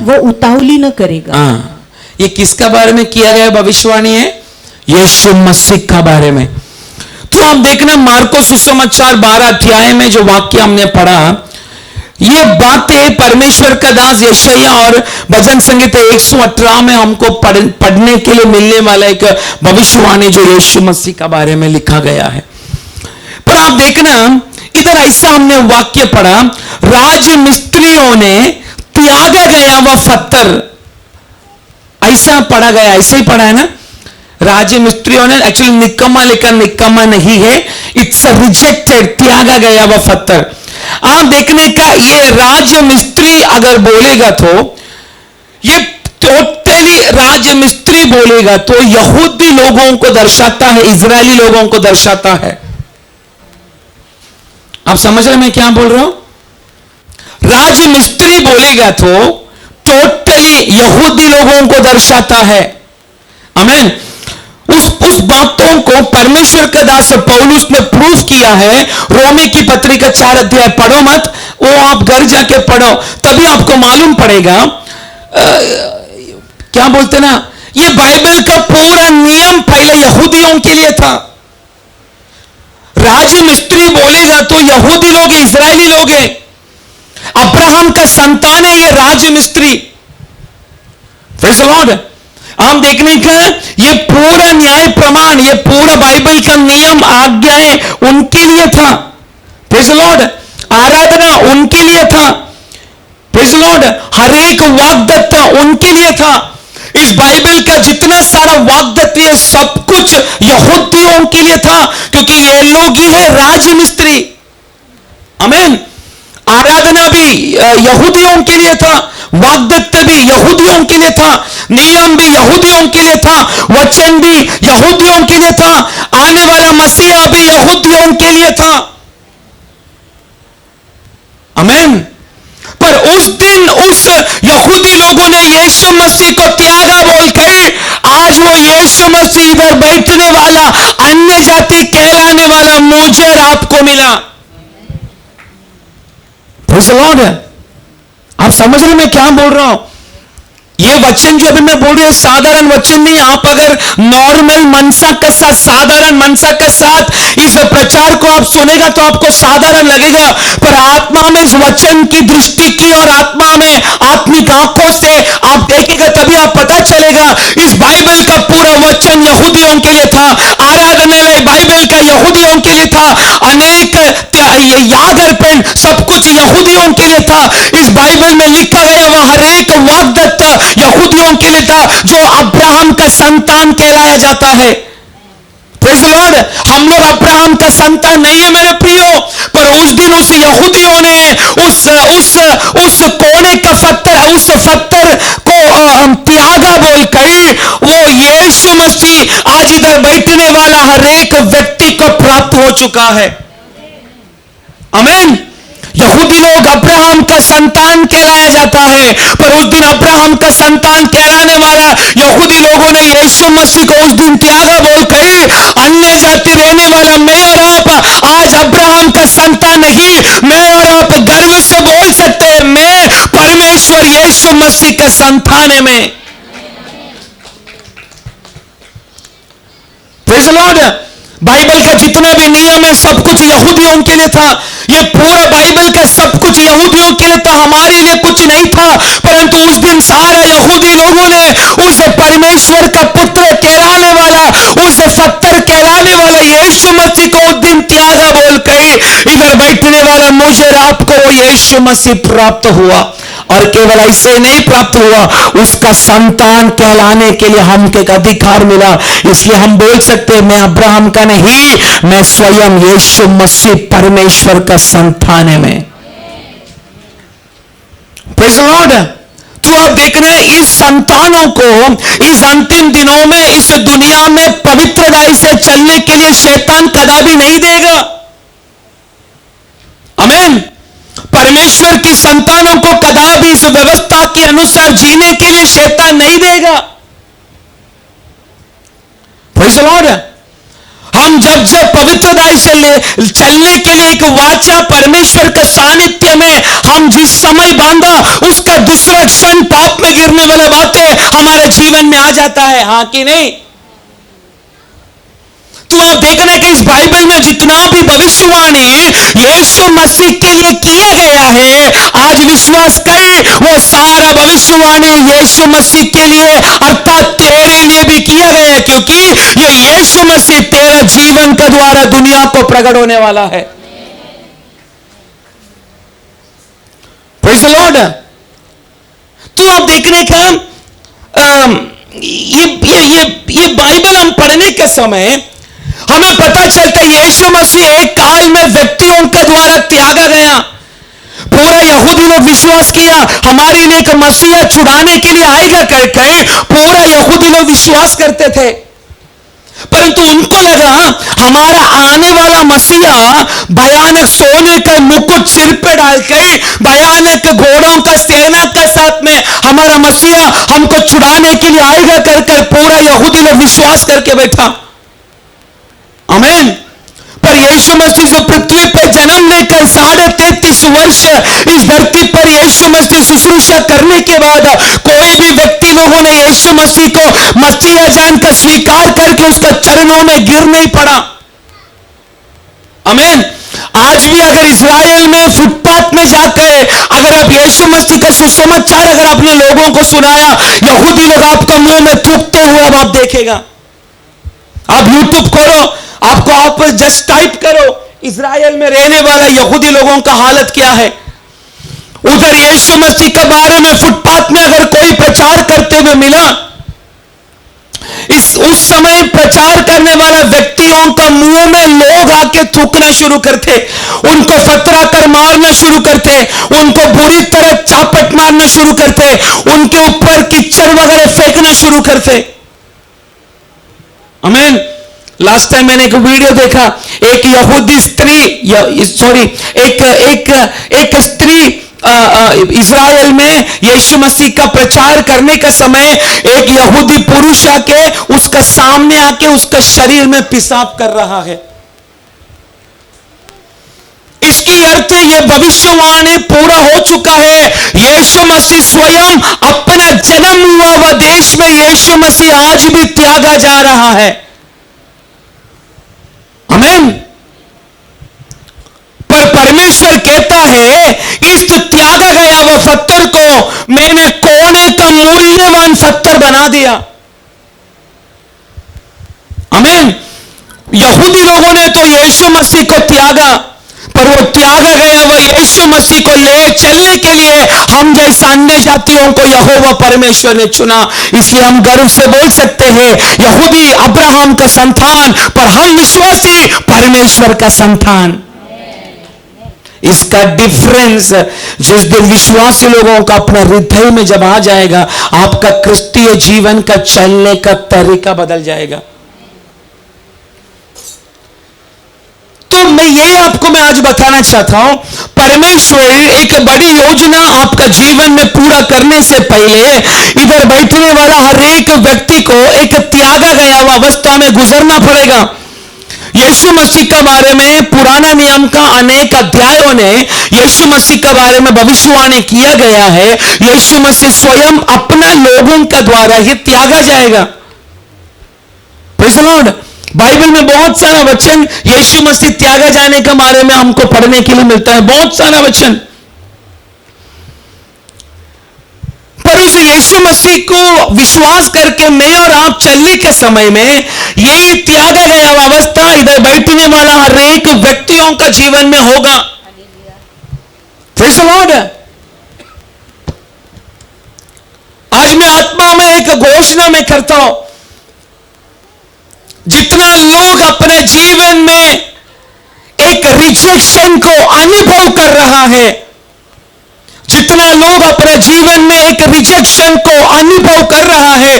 वो उतावली न करेगा। ये किसका बारे में किया गया भविष्यवाणी है? यीशु मसीह का बारे में। तो आप देखना मार्को सुसमाचार 12 अध्याय में जो वाक्य हमने पढ़ा, ये बातें परमेश्वर का दास यशायाह और भजन संगीता 118 में हमको पढ़ने के लिए मिलने वाला एक भविष्यवाणी जो यीशु मसीह का बारे में लिखा गया है। पर आप देखना इधर ऐसा हमने वाक्य पढ़ा, राज मिस्त्रियों ने त्यागा गया वह पत्थर, ऐसा पढ़ा गया, ऐसे ही पढ़ा है ना। राज मिस्त्रियों ने एक्चुअली निकम्मा, लेकर निकम्मा नहीं है, इट्स रिजेक्टेड, त्यागा गया वह पत्थर। आप देखने का ये राजमिस्त्री अगर बोलेगा तो ये टोटली राजमिस्त्री बोलेगा तो यहूदी लोगों को दर्शाता है, इजरायली लोगों को दर्शाता है। आप समझ रहे मैं क्या बोल रहा हूं? राजमिस्त्री बोलेगा तो टोटली यहूदी लोगों को दर्शाता है। आमीन। उस बातों को परमेश्वर का दास पौलुस ने प्रूफ किया है। रोमी की पत्रिका 4 अध्याय पढ़ो मत, वो आप घर जाके पढ़ो, तभी आपको मालूम पड़ेगा। क्या बोलते ना, ये बाइबल का पूरा नियम पहले यहूदियों के लिए था। राजमिस्त्री बोलेगा तो यहूदी लोग, इजरायली लोग हैं। अब्राहम का संतान है ये राजमिस्त्री। Praise the Lord. आप देखने का ये पूरा न्याय प्रमाण, ये पूरा बाइबल का नियम आज्ञाएं उनके लिए था। Praise the Lord. आराधना उनके लिए था। Praise the Lord. हर एक वाग्दत्ता उनके लिए था। इस बाइबल का जितना सारा वाग्दत्त है सब कुछ यहूदियों के लिए था, क्योंकि ये लोग ही है राजमिस्त्री। आमीन। आराधना भी यहूदियों के लिए था, वाग्दत्त भी यहूदियों के लिए था, नियम भी यहूदियों के लिए था, वचन भी यहूदियों के लिए था, आने वाला मसीहा भी यहूदियों के लिए था। आमीन। पर उस दिन उस यहूदी लोगों ने यीशु मसीह को त्यागा बोलकर, आज वो यीशु मसीह इधर बैठने वाला अन्य जाति कहलाने वाला मुझे और आपको मिला। Praise the Lord. आप समझ रहे मैं क्या बोल रहा हूं? ये वचन जो अभी मैं बोल रहा हूं साधारण वचन नहीं। आप अगर नॉर्मल मनसा के साथ, साधारण मनसा के साथ इस प्रचार को आप सुनेगा तो आपको साधारण लगेगा, पर आत्मा में इस वचन की दृष्टि की और आत्मा में आत्मिक आंखों से आप देखेगा तभी आप पता चलेगा। इस बाइबल का पूरा वचन यहूदियों के लिए था। आराधनालय बाइबल का यहूदियों के लिए था। अनेक याद अर्पण सब कुछ यहूदियों के लिए था। इस बाइबल में लिखा गया वह हर एक वाग्दत्त यहूदियों के लिए था, जो अब्राहम का संतान कहलाया जाता है। Praise the Lord. हम लोग अब्राहम का संतान नहीं है मेरे प्रियो, पर उस दिन उस यहूदियों ने उस कोने का पत्थर, उस पत्थर को त्यागा बोलकर वो यीशु मसीह आज इधर बैठने वाला हर एक व्यक्ति को प्राप्त हो चुका है। आमीन। यहूदी लोग अब्राहम का संतान कहलाया जाता है, पर उस दिन अब्राहम का संतान कहलाने वाला यहूदी लोगों ने यीशु मसीह को उस दिन त्यागा बोलकर अन्य जाति रहने वाला मैं और आप आज अब्राहम का संतान नहीं। मैं और आप गर्व से बोल सकते हैं मैं परमेश्वर यीशु मसीह का संतान है। मैं प्रेज़ द लॉर्ड। बाइबल का जितना भी नियम है सब कुछ यहूदियों के लिए था। ये पूरा बाइबल का सब कुछ यहूदियों के लिए था, हमारे लिए कुछ नहीं था। परंतु उस दिन सारा यहूदी लोगों ने उस परमेश्वर का पुत्र कहलाने वाला, उस पत्थर कहलाने वाला यीशु मसीह को उस दिन त्यागा बोलकर इधर बैठने वाला मुझे और आपको वो यीशु मसीह प्राप्त हुआ। और केवल ऐसे नहीं प्राप्त हुआ, उसका संतान कहलाने के लिए हमको एक अधिकार मिला। इसलिए हम बोल सकते हैं मैं अब्राहम का नहीं, मैं स्वयं यीशु मसीह परमेश्वर का संतान है। मैं प्रेज़ द लॉर्ड। तो आप देख रहे हैं इस संतानों को इस अंतिम दिनों में इस दुनिया में पवित्रताई से चलने के लिए शैतान कदापि नहीं देगा। आमीन। परमेश्वर की संतानों को कदापि इस व्यवस्था के अनुसार जीने के लिए शैतान नहीं देगा। Praise the Lord. हम जब पवित्रता से चलने के लिए एक वाचा परमेश्वर के सानिध्य में हम जिस समय बांधा, उसका दूसरा क्षण पाप में गिरने वाला बातें हमारे जीवन में आ जाता है। हाँ कि नहीं? तो आप देखना कि इस बाइबल में जितना भी भविष्यवाणी यीशु मसीह के लिए किया गया है, आज विश्वास कर वो सारा भविष्यवाणी यीशु मसीह के लिए अर्थात तेरे लिए भी किया गया है, क्योंकि ये यीशु मसीह तेरा जीवन के द्वारा दुनिया को प्रकट होने वाला है। Praise the Lord. तो आप देखने का ये बाइबल हम पढ़ने के समय हमें पता चलता है यीशु मसीह एक काल में व्यक्तियों के द्वारा त्यागा गया। पूरा यहूदी लोग विश्वास किया हमारे लिए एक मसीहा छुड़ाने के लिए आएगा करके पूरा यहूदी लोग विश्वास करते थे, परंतु उनको लगा हमारा आने वाला मसीहा भयानक सोने का मुकुट सिर पे डालकर भयानक घोड़ों का सेना के साथ में हमारा मसीहा हमको छुड़ाने के लिए आएगा कर पूरा यहूदी लोग विश्वास करके बैठा। आमीन। पर यीशु मसीह जो पृथ्वी पर जन्म लेकर 33.5 वर्ष इस धरती पर यीशु मसीह शुश्रूषा करने के बाद कोई भी व्यक्ति लोगों ने यीशु मसीह को मसीहा जानकर स्वीकार करके उसका चरणों में गिर नहीं पड़ा। आमीन। आज भी अगर इस्राएल में फुटपाथ में जाकर अगर आप यीशु मसीह का सुसमाचार अगर आपने लोगों को सुनाया, यहूदी लोग आपका मुंह में थूकते हुए अब आप देखेगा। आप यूट्यूब खोलो, आपको आप जस्ट टाइप करो इजराइल में रहने वाला यहूदी लोगों का हालत क्या है। उधर यीशु मसीह के बारे में फुटपाथ में अगर कोई प्रचार करते हुए मिला, उस समय प्रचार करने वाला व्यक्तियों का मुंह में लोग आके थूकना शुरू करते, उनको फतरा कर मारना शुरू करते, उनको बुरी तरह चापट मारना शुरू करते, उनके ऊपर कीचड़ वगैरह फेंकना शुरू करते। आमीन। लास्ट टाइम मैंने एक वीडियो देखा, एक यहूदी स्त्री एक स्त्री इस्राएल में यीशु मसीह का प्रचार करने का समय एक यहूदी पुरुष आके उसका सामने आके उसका शरीर में पेशाब कर रहा है। इसकी अर्थ यह भविष्यवाणी पूरा हो चुका है। यीशु मसीह स्वयं अपना जन्म हुआ वह देश में यीशु मसीह आज भी त्यागा जा रहा है। आमीन। पर परमेश्वर कहता है इस त्यागा गया वह पत्थर को मैंने कोने का मूल्यवान पत्थर बना दिया। आमीन। यहूदी लोगों ने तो यीशु मसीह को त्यागा, पर वो त्यागा गया वह यीशु मसीह को ले चलने के लिए हम जैसे अन्य जातियों को यहोवा परमेश्वर ने चुना। इसलिए हम गर्व से बोल सकते हैं यहूदी अब्राहम का संतान, पर हम विश्वासी परमेश्वर का संतान। इसका डिफरेंस जिस दिन विश्वासी लोगों का अपना हृदय में जब आ जाएगा, आपका क्रिस्तीय जीवन का चलने का तरीका बदल जाएगा। तो मैं ये आपको मैं आज बताना चाहता हूं, परमेश्वर एक बड़ी योजना आपका जीवन में पूरा करने से पहले इधर बैठने वाला हर एक व्यक्ति को एक त्यागा गया हुआ अवस्था में गुजरना पड़ेगा। यीशु मसीह के बारे में पुराना नियम का अनेक अध्यायों ने यीशु मसीह के बारे में भविष्यवाणी किया गया है। यीशु मसीह स्वयं अपना लोगों के द्वारा ही त्यागा जाएगा। Praise the Lord. बाइबल में बहुत सारा वचन यीशु मसीह त्यागा जाने के बारे में हमको पढ़ने के लिए मिलता है, बहुत सारा वचन। पर उस यीशु मसीह को विश्वास करके मैं और आप चलने के समय में यही त्यागा गया अवस्था इधर बैठने वाला हर एक व्यक्तियों का जीवन में होगा। Praise the Lord. आज मैं आत्मा में एक घोषणा में करता हूं, जितना लोग अपने जीवन में एक रिजेक्शन को अनुभव कर रहा है, जितना लोग अपने जीवन में एक रिजेक्शन को अनुभव कर रहा है,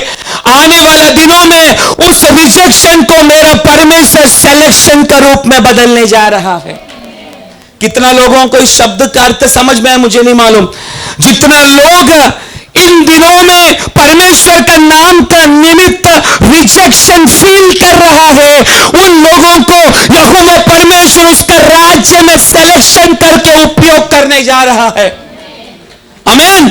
आने वाले दिनों में उस रिजेक्शन को मेरा परमेश्वर सिलेक्शन का रूप में बदलने जा रहा है। कितना लोगों को इस शब्द का अर्थ समझ में है मुझे नहीं मालूम। जितना लोग इन दिनों में परमेश्वर का नाम का निमित्त रिजेक्शन फील कर रहा है, उन लोगों को यहोवा परमेश्वर उसका राज्य में सिलेक्शन करके उपयोग करने जा रहा है। आमीन।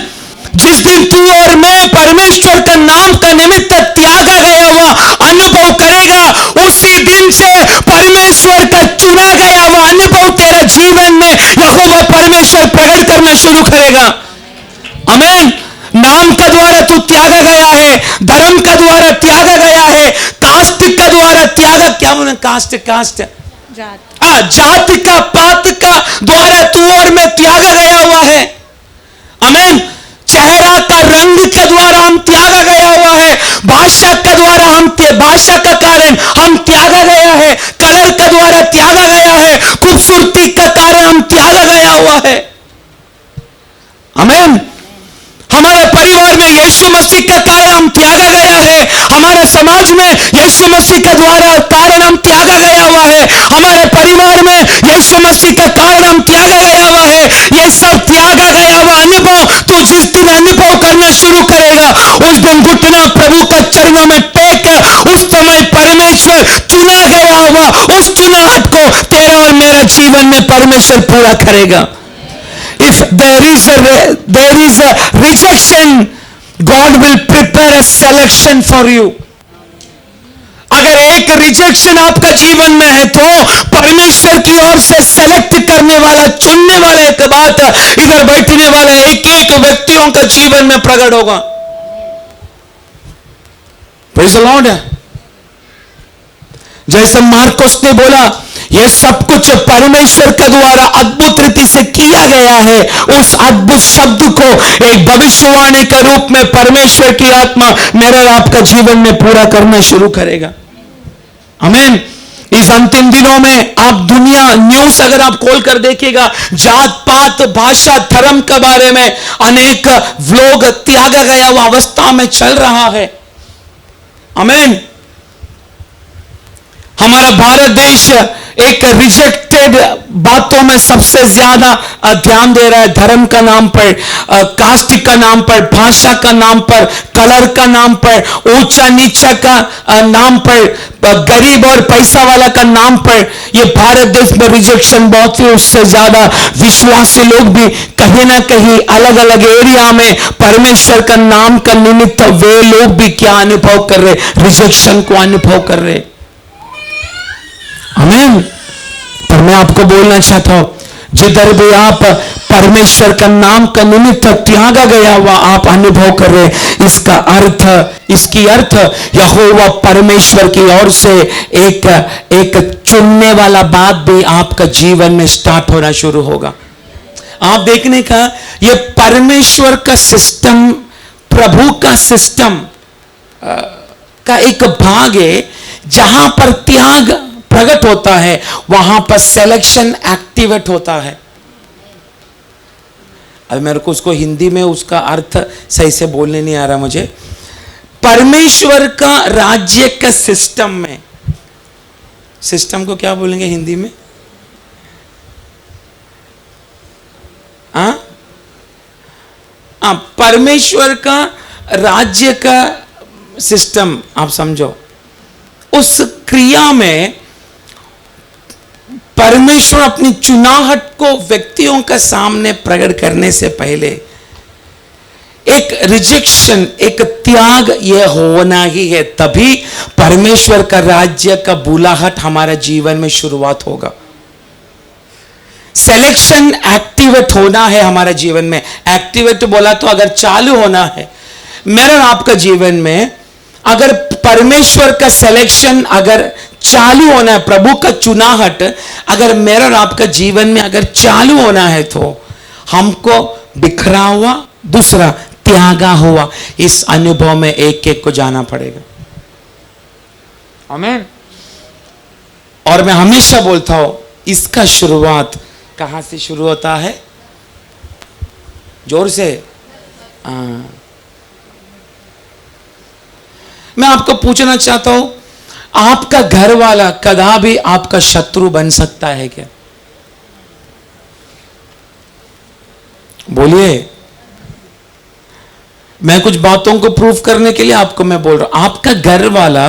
जिस दिन तू और मैं परमेश्वर का नाम का निमित्त त्यागा गया हुआ अनुभव करेगा, उसी दिन से परमेश्वर का चुना गया हुआ अनुभव तेरा जीवन में यहोवा परमेश्वर प्रकट करना शुरू करेगा। आमीन। नाम का द्वारा तू त्यागा गया है, धर्म का द्वारा त्यागा गया है, कास्ट का द्वारा त्यागा, क्या बोले कास्ट जाति का पात का द्वारा तू और मैं त्यागा गया हुआ है। आमीन। चेहरा का रंग के द्वारा हम त्यागा गया हुआ है, भाषा का द्वारा भाषा का कारण हम त्यागा गया है, मूर्ति का कारण हम त्यागा गया हुआ है। आमीन। हमारे परिवार में यीशु मसीह का कारण हम त्यागा गया है। हमारे समाज में यीशु मसीह के द्वारा कारण हम त्यागा गया हुआ है। हमारे परिवार में यीशु मसीह का कारण हम त्यागा गया हुआ है। ये सब त्यागा गया हुआ अनुभव तो जिस दिन अनुभव करना शुरू करेगा, उस दिन घुटना प्रभु का चरणों में टेक कर उस समय परमेश्वर चुना गया हुआ उस चुनाहट को तेरा और मेरा जीवन में परमेश्वर पूरा करेगा। If there is a rejection, God will prepare a selection for you. अगर एक रिजेक्शन आपका जीवन में है तो परमेश्वर की ओर से सेलेक्ट करने वाला, चुनने वाला एक बात इधर बैठने वाला एक एक व्यक्तियों का जीवन में प्रकट होगा। Praise the Lord। जैसे मार्कोस ने बोला, यह सब कुछ परमेश्वर के द्वारा अद्भुत रीति से किया गया है। उस अद्भुत शब्द को एक भविष्यवाणी के रूप में परमेश्वर की आत्मा मेरे और आपका जीवन में पूरा करना शुरू करेगा। आमीन। इस अंतिम दिनों में आप दुनिया न्यूज अगर आप खोल कर देखिएगा, जात पात भाषा धर्म के बारे में अनेक व्लॉग त्यागा गया हुआ अवस्था में चल रहा है। आमीन। हमारा भारत देश एक रिजेक्टेड बातों में सबसे ज्यादा ध्यान दे रहा है। धर्म का नाम पर, कास्ट का नाम पर, भाषा का नाम पर, कलर का नाम पर, ऊंचा नीचा का नाम पर, गरीब और पैसा वाला का नाम पर, ये भारत देश में रिजेक्शन बहुत ही, उससे ज्यादा विश्वासी लोग भी कहीं ना कहीं अलग अलग एरिया में परमेश्वर का नाम का निमित्त वे लोग भी क्या अनुभव कर रहे, रिजेक्शन को अनुभव कर रहे। आमीन। पर मैं आपको बोलना चाहता हूं, जिधर भी आप परमेश्वर का नाम का निमित्त त्यागा गया हुआ आप अनुभव कर रहे, इसकी अर्थ यहोवा परमेश्वर की ओर से एक चुनने वाला बात भी आपका जीवन में स्टार्ट होना शुरू होगा। आप देखने का ये परमेश्वर का सिस्टम, प्रभु का सिस्टम का एक भाग है। जहां पर त्याग प्रकट होता है वहां पर सिलेक्शन एक्टिवेट होता है। अब मेरे को उसको हिंदी में उसका अर्थ सही से बोलने नहीं आ रहा मुझे। परमेश्वर का राज्य का सिस्टम में, सिस्टम को क्या बोलेंगे हिंदी में? परमेश्वर का राज्य का सिस्टम आप समझो। उस क्रिया में परमेश्वर अपनी चुनाहट को व्यक्तियों के सामने प्रकट करने से पहले एक रिजेक्शन, एक त्याग यह होना ही है, तभी परमेश्वर का राज्य का बुलाहट हमारे जीवन में शुरुआत होगा। सिलेक्शन एक्टिवेट होना है हमारे जीवन में। एक्टिवेट बोला तो अगर चालू होना है मेरे और आपका जीवन में, अगर परमेश्वर का सिलेक्शन अगर चालू होना है, प्रभु का चुनाहट अगर मेरे और आपका जीवन में अगर चालू होना है, तो हमको बिखरा हुआ, दूसरा त्यागा हुआ, इस अनुभव में एक एक को जाना पड़ेगा। आमीन। और मैं हमेशा बोलता हूं, इसका शुरुआत कहां से शुरू होता है? जोर से। मैं आपको पूछना चाहता हूं, आपका घर वाला कदा भी आपका शत्रु बन सकता है क्या? बोलिए। मैं कुछ बातों को प्रूफ करने के लिए आपको मैं बोल रहा हूं, आपका घर वाला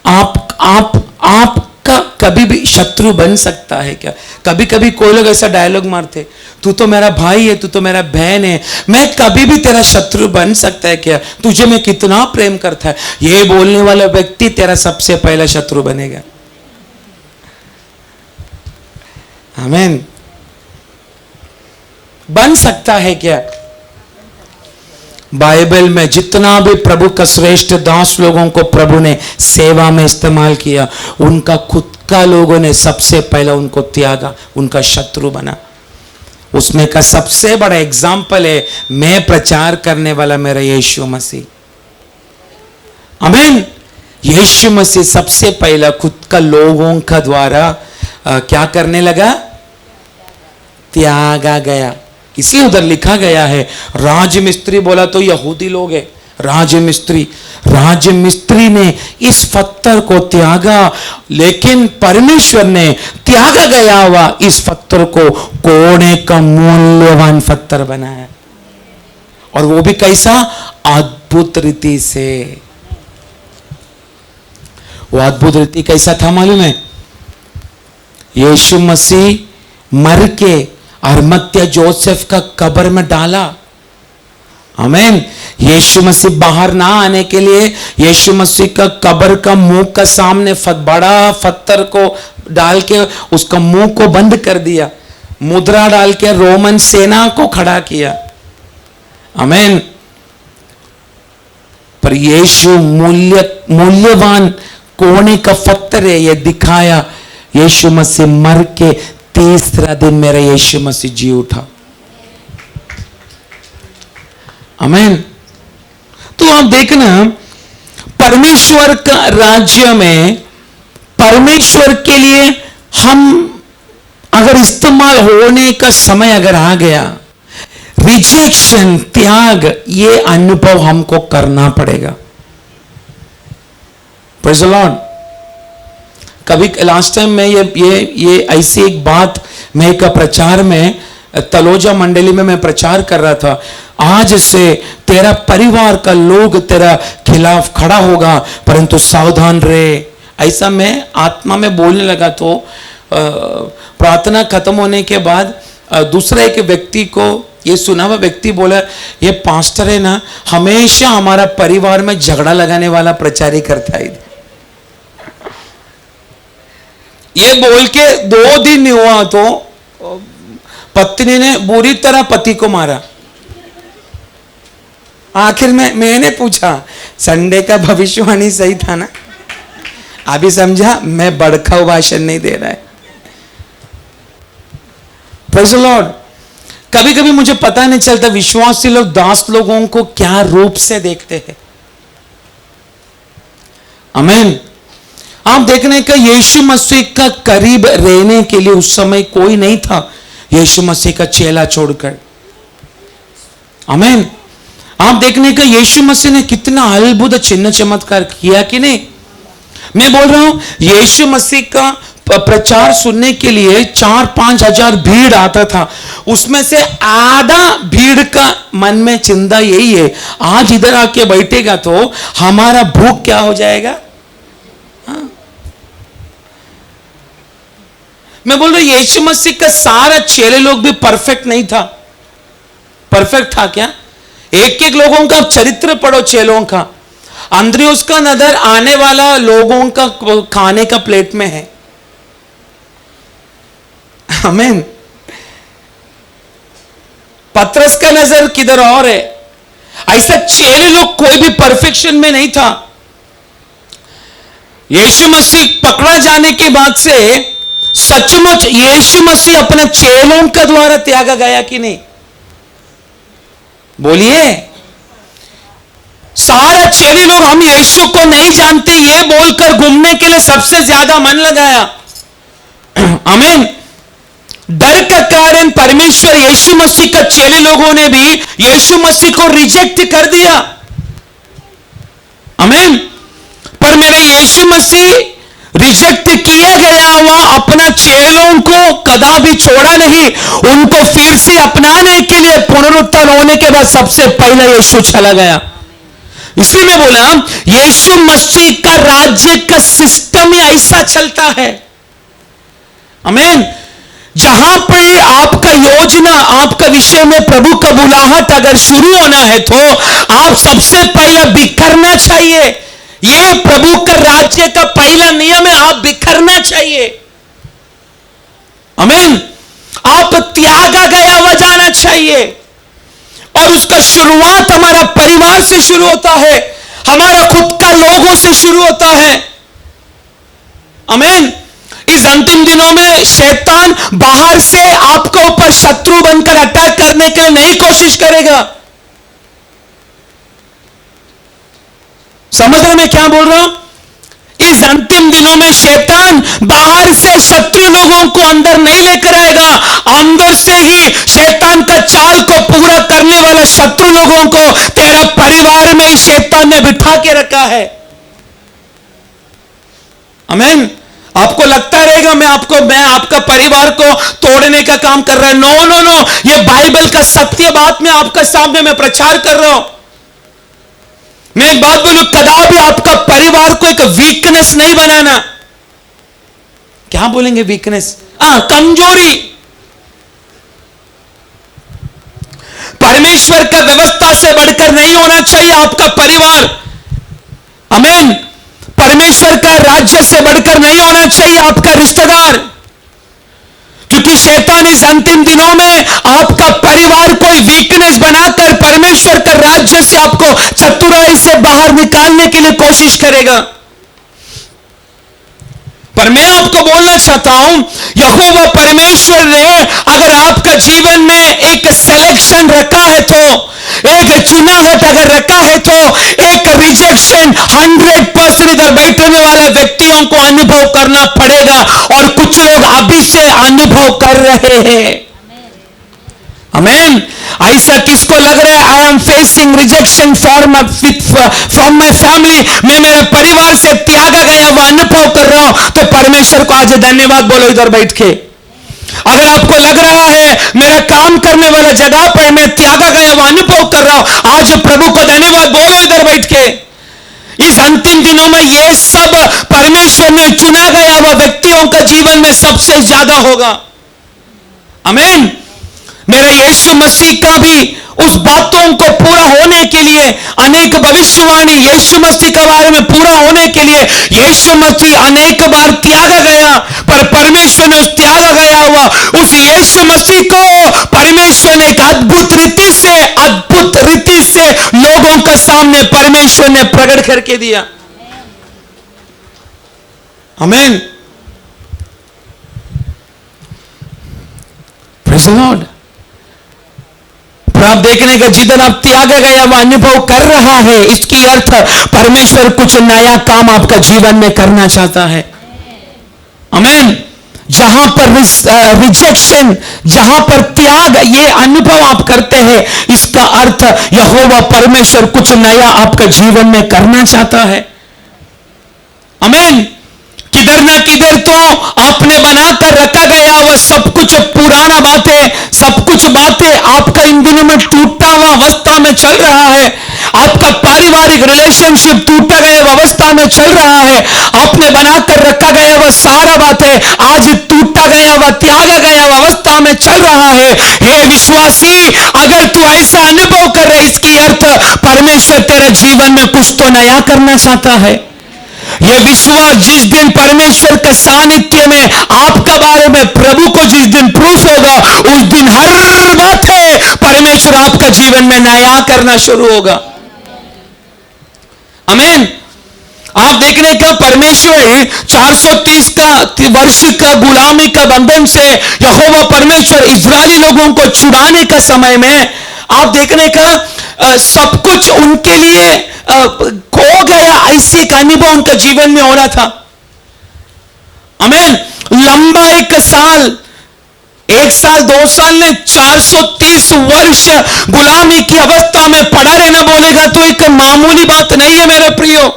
आपका कभी भी शत्रु बन सकता है क्या? कभी कभी कोई लोग ऐसा डायलॉग मारते, तू तो मेरा भाई है, तू तो मेरा बहन है, मैं कभी भी तेरा शत्रु बन सकता है क्या? तुझे मैं कितना प्रेम करता है, ये बोलने वाला व्यक्ति तेरा सबसे पहला शत्रु बनेगा। आमीन। बन सकता है क्या? बाइबल में जितना भी प्रभु का श्रेष्ठ दास लोगों को प्रभु ने सेवा में इस्तेमाल किया, उनका खुद का लोगों ने सबसे पहले उनको त्यागा, उनका शत्रु बना। उसमें का सबसे बड़ा एग्जाम्पल है मैं प्रचार करने वाला मेरा यीशु मसीह। आमीन। यीशु मसीह सबसे पहला खुद का लोगों का द्वारा क्या करने लगा? त्यागा गया। इसलिए उधर लिखा गया है, राजमिस्त्री बोला तो यहूदी लोग है, राजमिस्त्री ने इस पत्थर को त्यागा, लेकिन परमेश्वर ने त्यागा गया हुआ इस पत्थर को कोने का मूल्यवान पत्थर बनाया, और वो भी कैसा? अद्भुत रीति से। वो अद्भुत रीति कैसा था मालूम है? यीशु मसीह मर के अरमत्या जोसेफ का कब्र में डाला। आमीन। यीशु मसीह बाहर ना आने के लिए यीशु मसीह का कब्र का मुंह का सामने बड़ा पत्थर को डाल के उसका मुंह को बंद कर दिया, मुद्रा डाल के रोमन सेना को खड़ा किया। आमीन। पर यीशु मूल्यवान कोने का पत्थर है, ये दिखाया यीशु मसीह मर के तीसरा दिन मेरा यीशु मसीह जी उठा। आमीन। तो आप देखना, परमेश्वर का राज्य में परमेश्वर के लिए हम अगर इस्तेमाल होने का समय अगर आ गया, रिजेक्शन, त्याग, ये अनुभव हमको करना पड़ेगा। Praise the Lord. कभी लास्ट टाइम में ये ऐसी एक बात मैं का प्रचार में तलोजा मंडली में मैं प्रचार कर रहा था, आज से तेरा परिवार का लोग तेरा खिलाफ खड़ा होगा, परंतु सावधान रहे, ऐसा मैं आत्मा में बोलने लगा। तो प्रार्थना खत्म होने के बाद दूसरे एक व्यक्ति को, ये सुना हुआ व्यक्ति बोला, ये पास्टर है ना, हमेशा हमारा परिवार में झगड़ा लगाने वाला प्रचारी करता है। ये बोल के 2 दिन नहीं हुआ तो पत्नी ने बुरी तरह पति को मारा। आखिर में मैंने पूछा, संडे का भविष्यवाणी सही था ना? अभी समझा, मैं बड़खाऊ भाषण नहीं दे रहा है। Praise the Lord. कभी कभी मुझे पता नहीं चलता विश्वासी लोग दास लोगों को क्या रूप से देखते हैं। आमीन। आप देखने का यीशु मसीह का करीब रहने के लिए उस समय कोई नहीं था, यीशु मसीह का चेला छोड़कर। आमीन। आप देखने का यीशु मसीह ने कितना अद्भुत चिन्ह चमत्कार किया कि नहीं? मैं बोल रहा हूं, यीशु मसीह का प्रचार सुनने के लिए 4-5 हजार भीड़ आता था, उसमें से आधा भीड़ का मन में चिंता यही है, आज इधर आके बैठेगा तो हमारा भूख क्या हो जाएगा। मैं बोल रहा हूं, यीशु मसीह का सारा चेले लोग भी परफेक्ट नहीं था। परफेक्ट था क्या? एक एक लोगों का चरित्र पढ़ो चेलों का। अंद्रियुस का नजर आने वाला लोगों का खाने का प्लेट में है। आमीन। पतरस का नजर किधर और है। ऐसा चेले लोग कोई भी परफेक्शन में नहीं था। यीशु मसीह पकड़ा जाने के बाद से सचमुच यीशु मसीह अपने चेलों के द्वारा त्यागा गया कि नहीं? बोलिए। सारा चेले लोग हम यीशु को नहीं जानते ये बोलकर घूमने के लिए सबसे ज्यादा मन लगाया। आमीन। डर का कारण परमेश्वर यीशु मसीह का चेले लोगों ने भी यीशु मसीह को रिजेक्ट कर दिया। आमीन। पर मेरे यीशु मसीह रिजेक्ट किया गया हुआ अपना चेलों को कदापि छोड़ा नहीं, उनको फिर से अपनाने के लिए पुनरुत्थान होने के बाद सबसे पहले यीशु चला गया। इसलिए मैं बोला, यीशु मसीह का राज्य का सिस्टम ही ऐसा चलता है। आमीन। जहां पर आपका योजना, आपका विषय में प्रभु का बुलाहट अगर शुरू होना है तो आप सबसे पहले बिखरना चाहिए। यह प्रभु का राज्य का पहला नियम है, आप बिखरना चाहिए। आमीन। आप त्यागा गया हुआ जाना चाहिए, और उसका शुरुआत हमारा परिवार से शुरू होता है, हमारा खुद का लोगों से शुरू होता है। आमीन। इस अंतिम दिनों में शैतान बाहर से आपके ऊपर शत्रु बनकर अटैक करने के लिए नहीं कोशिश करेगा। समझ रहे मैं क्या बोल रहा हूं? इस अंतिम दिनों में शैतान बाहर से शत्रु लोगों को अंदर नहीं लेकर आएगा, अंदर से ही शैतान का चाल को पूरा करने वाला शत्रु लोगों को तेरा परिवार में ही शैतान ने बिठा के रखा है। आमीन। आपको लगता रहेगा मैं आपका परिवार को तोड़ने का काम कर रहा है। नो नो नो, ये बाइबल का सत्य बात मैं आपके सामने मैं प्रचार कर रहा हूं। मैं एक बात बोलूं, कदापि आपका परिवार को एक वीकनेस नहीं बनाना। क्या बोलेंगे वीकनेस? कमजोरी। परमेश्वर का व्यवस्था से बढ़कर नहीं होना चाहिए आपका परिवार। आमीन। परमेश्वर का राज्य से बढ़कर नहीं होना चाहिए आपका रिश्तेदार, क्योंकि शैतान इस अंतिम दिनों में आपका परिवार कोई वीकनेस बनाकर परमेश्वर का राज्य से आपको चतुराई से बाहर निकालने के लिए कोशिश करेगा। पर मैं आपको बोलना चाहता हूं, यहोवा परमेश्वर ने अगर आपका जीवन में एक सिलेक्शन रखा है, तो एक चुनावट अगर रखा है, तो एक रिजेक्शन 100% इधर बैठने वाले व्यक्तियों को अनुभव करना पड़ेगा, और कुछ लोग अभी से अनुभव कर रहे हैं। आमीन। ऐसा किसको लग रहा है, I am facing rejection from my family, मैं मेरे परिवार से त्यागा गया वो अनुभव कर रहा हूं, तो परमेश्वर को आज धन्यवाद बोलो इधर बैठ के। अगर आपको लग रहा है मेरा काम करने वाला जगह पर मैं त्यागा गया वो अनुभव कर रहा हूं, आज प्रभु को धन्यवाद बोलो इधर बैठ के। इस अंतिम दिनों में ये सब परमेश्वर ने चुना गया वो व्यक्तियों का जीवन में सबसे ज्यादा होगा। आमीन। मेरे यीशु मसीह का भी उस बातों को पूरा होने के लिए अनेक भविष्यवाणी यीशु मसीह के बारे में पूरा होने के लिए यीशु मसीह अनेक बार त्यागा गया, पर परमेश्वर ने उस त्यागा गया हुआ उस यीशु मसीह को परमेश्वर ने एक अद्भुत रीति से लोगों के सामने परमेश्वर ने प्रकट करके दिया। आमीन। Praise the Lord. आप देखने का जिधर आप त्यागा गया वो अनुभव कर रहा है, इसकी अर्थ परमेश्वर कुछ नया काम आपका जीवन में करना चाहता है। आमीन। जहां पर रिजेक्शन, जहां पर त्याग, ये अनुभव आप करते हैं, इसका अर्थ यहोवा परमेश्वर कुछ नया आपका जीवन में करना चाहता है। आमीन। किधर ना किधर तो आपने बनाकर रखा गया वह सब कुछ पुराना बातें, सब कुछ बातें आपका इन दिनों में टूटा हुआ अवस्था में चल रहा है। आपका पारिवारिक रिलेशनशिप टूटा गया अवस्था में चल रहा है। आपने बनाकर रखा गया वह सारा बातें आज टूटा गया वह त्यागा गया अवस्था में चल रहा है। हे विश्वासी, अगर तू ऐसा अनुभव कर रहे, इसकी अर्थ परमेश्वर तेरे जीवन में कुछ तो नया करना चाहता है। यह विश्वास जिस दिन परमेश्वर के सानिध्य में आपका बारे में प्रभु को जिस दिन प्रूफ होगा, उस दिन हर बात है परमेश्वर आपका जीवन में नया करना शुरू होगा। आमीन। आप देखने का परमेश्वर 430 का वर्ष का गुलामी का बंधन से यहोवा परमेश्वर इजरायली लोगों को छुड़ाने का समय में आप देखने का सब कुछ उनके लिए खो गया, ऐसे एक अनुभव उनका जीवन में हो रहा था। आमीन। लंबा एक साल 2 साल ने 430 वर्ष गुलामी की अवस्था में पड़ा रहना बोलेगा तो एक मामूली बात नहीं है मेरे प्रियो।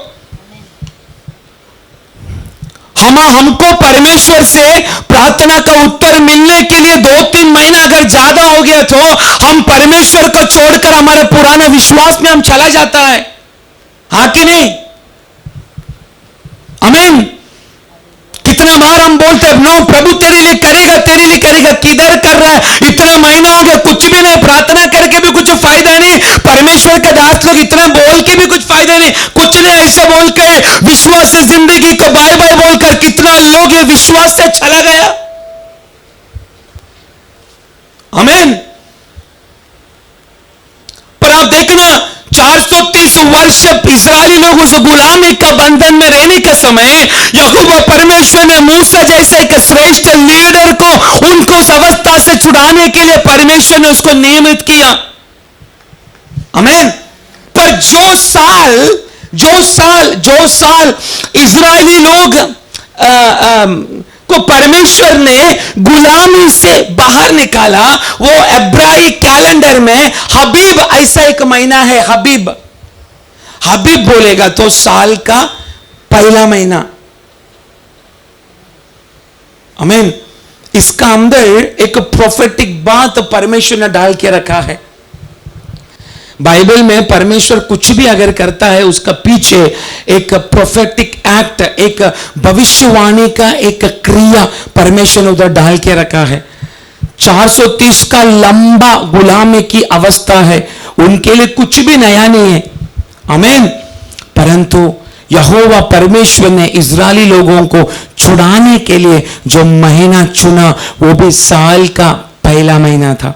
हमको परमेश्वर से प्रार्थना का उत्तर मिलने के लिए 2-3 महीना अगर ज्यादा हो गया तो हम परमेश्वर को छोड़कर हमारे पुराने विश्वास में हम चला जाता है, हाँ कि नहीं? आमीन। कितना बार हम बोलते हैं नो प्रभु तेरे लिए करेगा, तेरे लिए करेगा, किधर कर रहा है? इतना महीना हो गया कुछ भी नहीं, प्रार्थना करके भी कुछ फायदा नहीं, परमेश्वर के दास लोग इतना बोल के भी कुछ फायदा नहीं, कुछ नहीं ऐसा बोल के विश्वास से जिंदगी को बाय बाय बोलकर कितना लोग ये विश्वास से चला गया। आमीन। पर आप देखना 430 वर्ष इस्राएली लोग उस गुलामी का बंधन में रहने के समय यहोवा परमेश्वर ने मूसा जैसे एक श्रेष्ठ लीडर को उनको उस अवस्था से छुड़ाने के लिए परमेश्वर ने उसको नियमित किया। आमीन। पर जो साल जो साल इजरायली लोग को परमेश्वर ने गुलामी से बाहर निकाला, वो इब्रानी कैलेंडर में हबीब ऐसा एक महीना है। हबीब बोलेगा तो साल का पहला महीना। आमीन। इसका अंदर एक प्रोफेटिक बात परमेश्वर ने डाल के रखा है। बाइबल में परमेश्वर कुछ भी अगर करता है उसका पीछे एक प्रोफेटिक एक्ट, एक भविष्यवाणी का एक क्रिया परमेश्वर ने उधर डाल के रखा है। 430 का लंबा गुलामी की अवस्था है, उनके लिए कुछ भी नया नहीं है। आमीन। परंतु यहोवा परमेश्वर ने इजरायली लोगों को छुड़ाने के लिए जो महीना चुना वो भी साल का पहला महीना था।